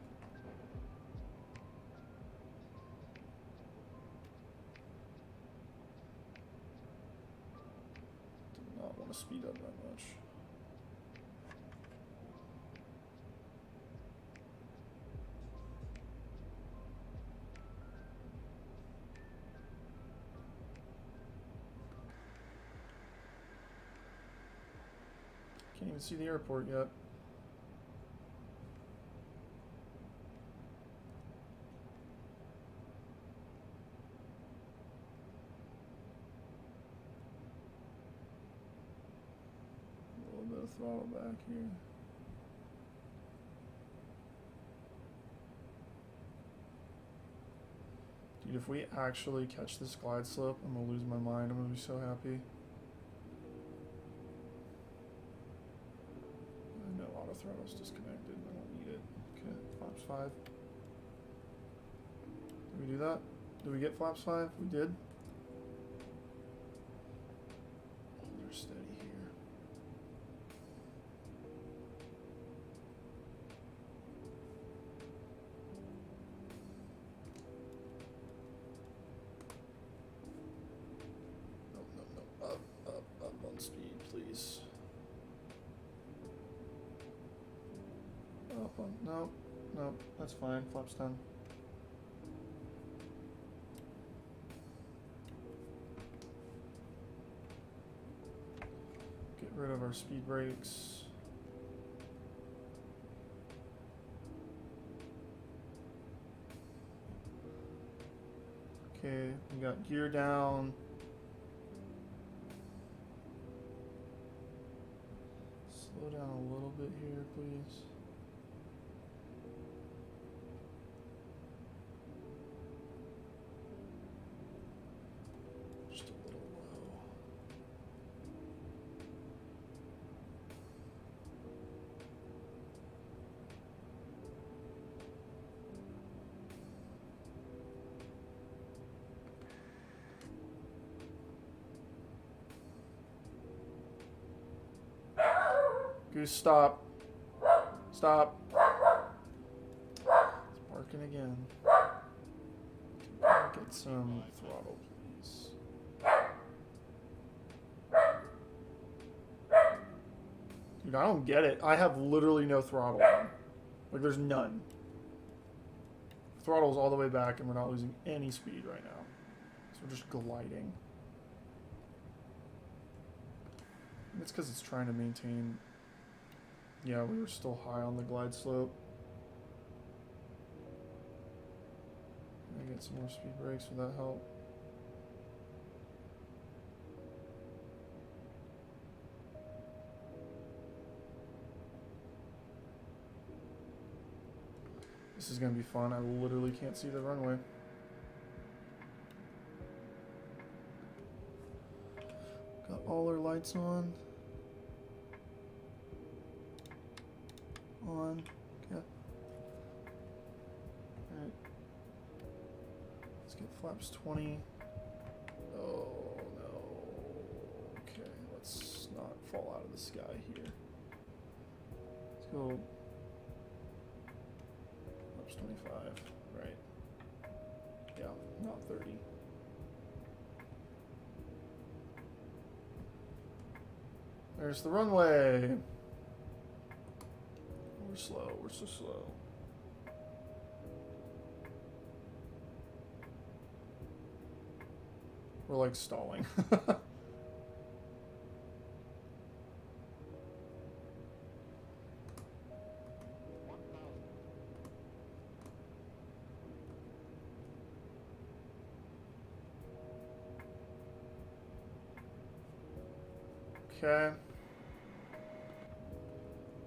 Do not want to speed up that much. Can't even see the airport yet. A little bit of throttle back here. Dude, if we actually catch this glide slope, I'm gonna lose my mind. I'm gonna be so happy. I know auto throttle's disconnected. I don't need it. Okay, flaps 5. Did we do that? Did we get flaps 5? We did. They're steady here. Up on speed, please. Up on, no, that's fine, flaps 10. Get rid of our speed brakes. Okay, we got gear down. Slow down a little bit here, please. Just a little low. Goose, stop. Stop. It's barking again. Can I get some throttle, please? Dude, I don't get it. I have literally no throttle on. Like, there's none. Throttle's all the way back, and we're not losing any speed right now. So we're just gliding. It's because it's trying to maintain... Yeah, we were still high on the glide slope. Can I get some more speed brakes? Would that help? This is gonna be fun. I literally can't see the runway. Got all our lights on. On. Okay. Alright. Let's get flaps 20. Oh no. Okay, let's not fall out of the sky here. Let's go flaps 25. Right. Yeah, not 30. There's the runway. We're slow. We're so slow. We're like stalling. Okay.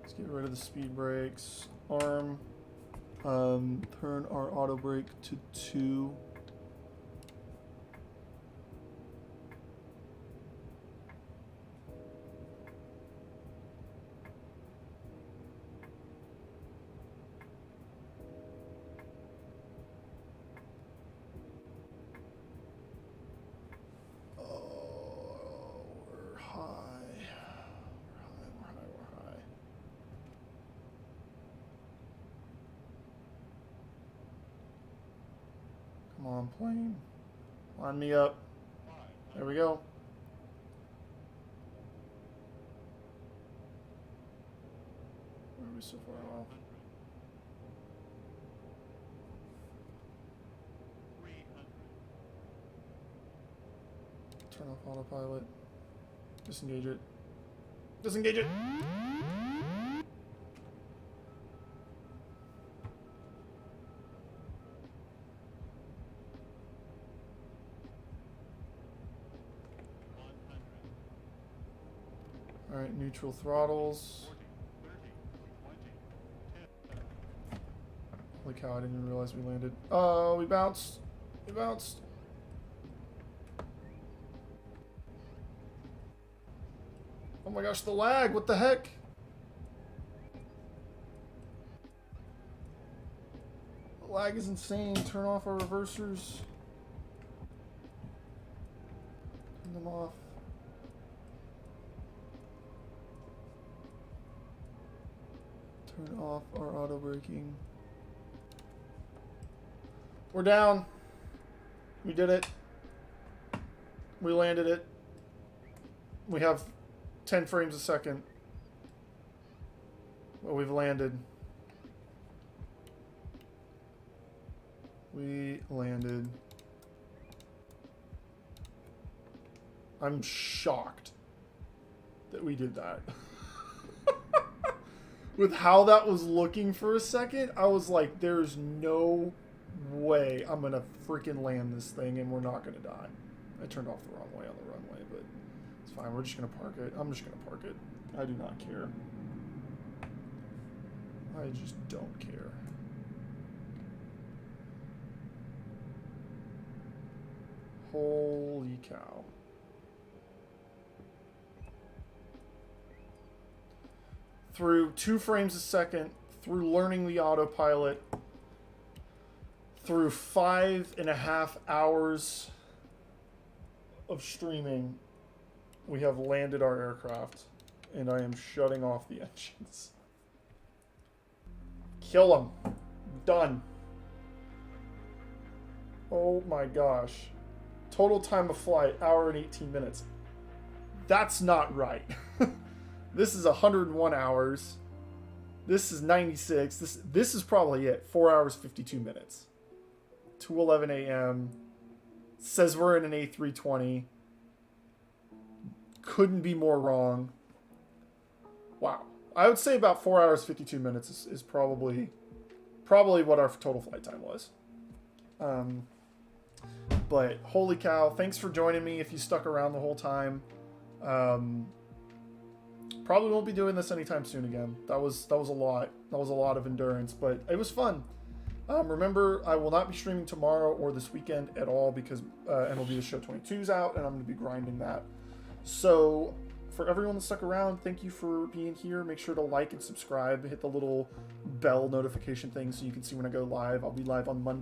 Let's get rid of the speed brakes. Arm. Turn our auto brake to 2. Come on, plane. Line me up. There we go. Why are we so far off? Turn off autopilot. Disengage it. Disengage it. Alright, neutral throttles. Holy cow, I didn't even realize we landed. Oh, we bounced. We bounced. Oh my gosh, the lag! What the heck? The lag is insane. Turn off our reversers. Turn them off. Turn off our auto braking. We're down. We did it. We landed it. We have 10 frames a second. Well, we've landed. We landed. I'm shocked that we did that. With how that was looking for a second, I was like, there's no way I'm gonna freaking land this thing and we're not gonna die. I turned off the wrong way on the runway, but it's fine. We're just gonna park it. I'm just gonna park it. I do not care. I just don't care. Holy cow. Through 2 frames a second, through learning the autopilot, through 5.5 hours of streaming, we have landed our aircraft, and I am shutting off the engines. Kill them. Done. Oh my gosh. Total time of flight, 1 hour and 18 minutes. That's not right. This is 101 hours. This is 96. This is probably it. 4 hours, 52 minutes. 2:11 a.m. Says we're in an A320. Couldn't be more wrong. Wow. I would say about 4 hours, 52 minutes is probably what our total flight time was. But holy cow, thanks for joining me if you stuck around the whole time. Probably won't be doing this anytime soon again. That was a lot. That was a lot of endurance, but it was fun. Remember, I will not be streaming tomorrow or this weekend at all because MLB The Show 22 is out, and I'm going to be grinding that. So, for everyone that stuck around, thank you for being here. Make sure to like and subscribe. Hit the little bell notification thing so you can see when I go live. I'll be live on Monday.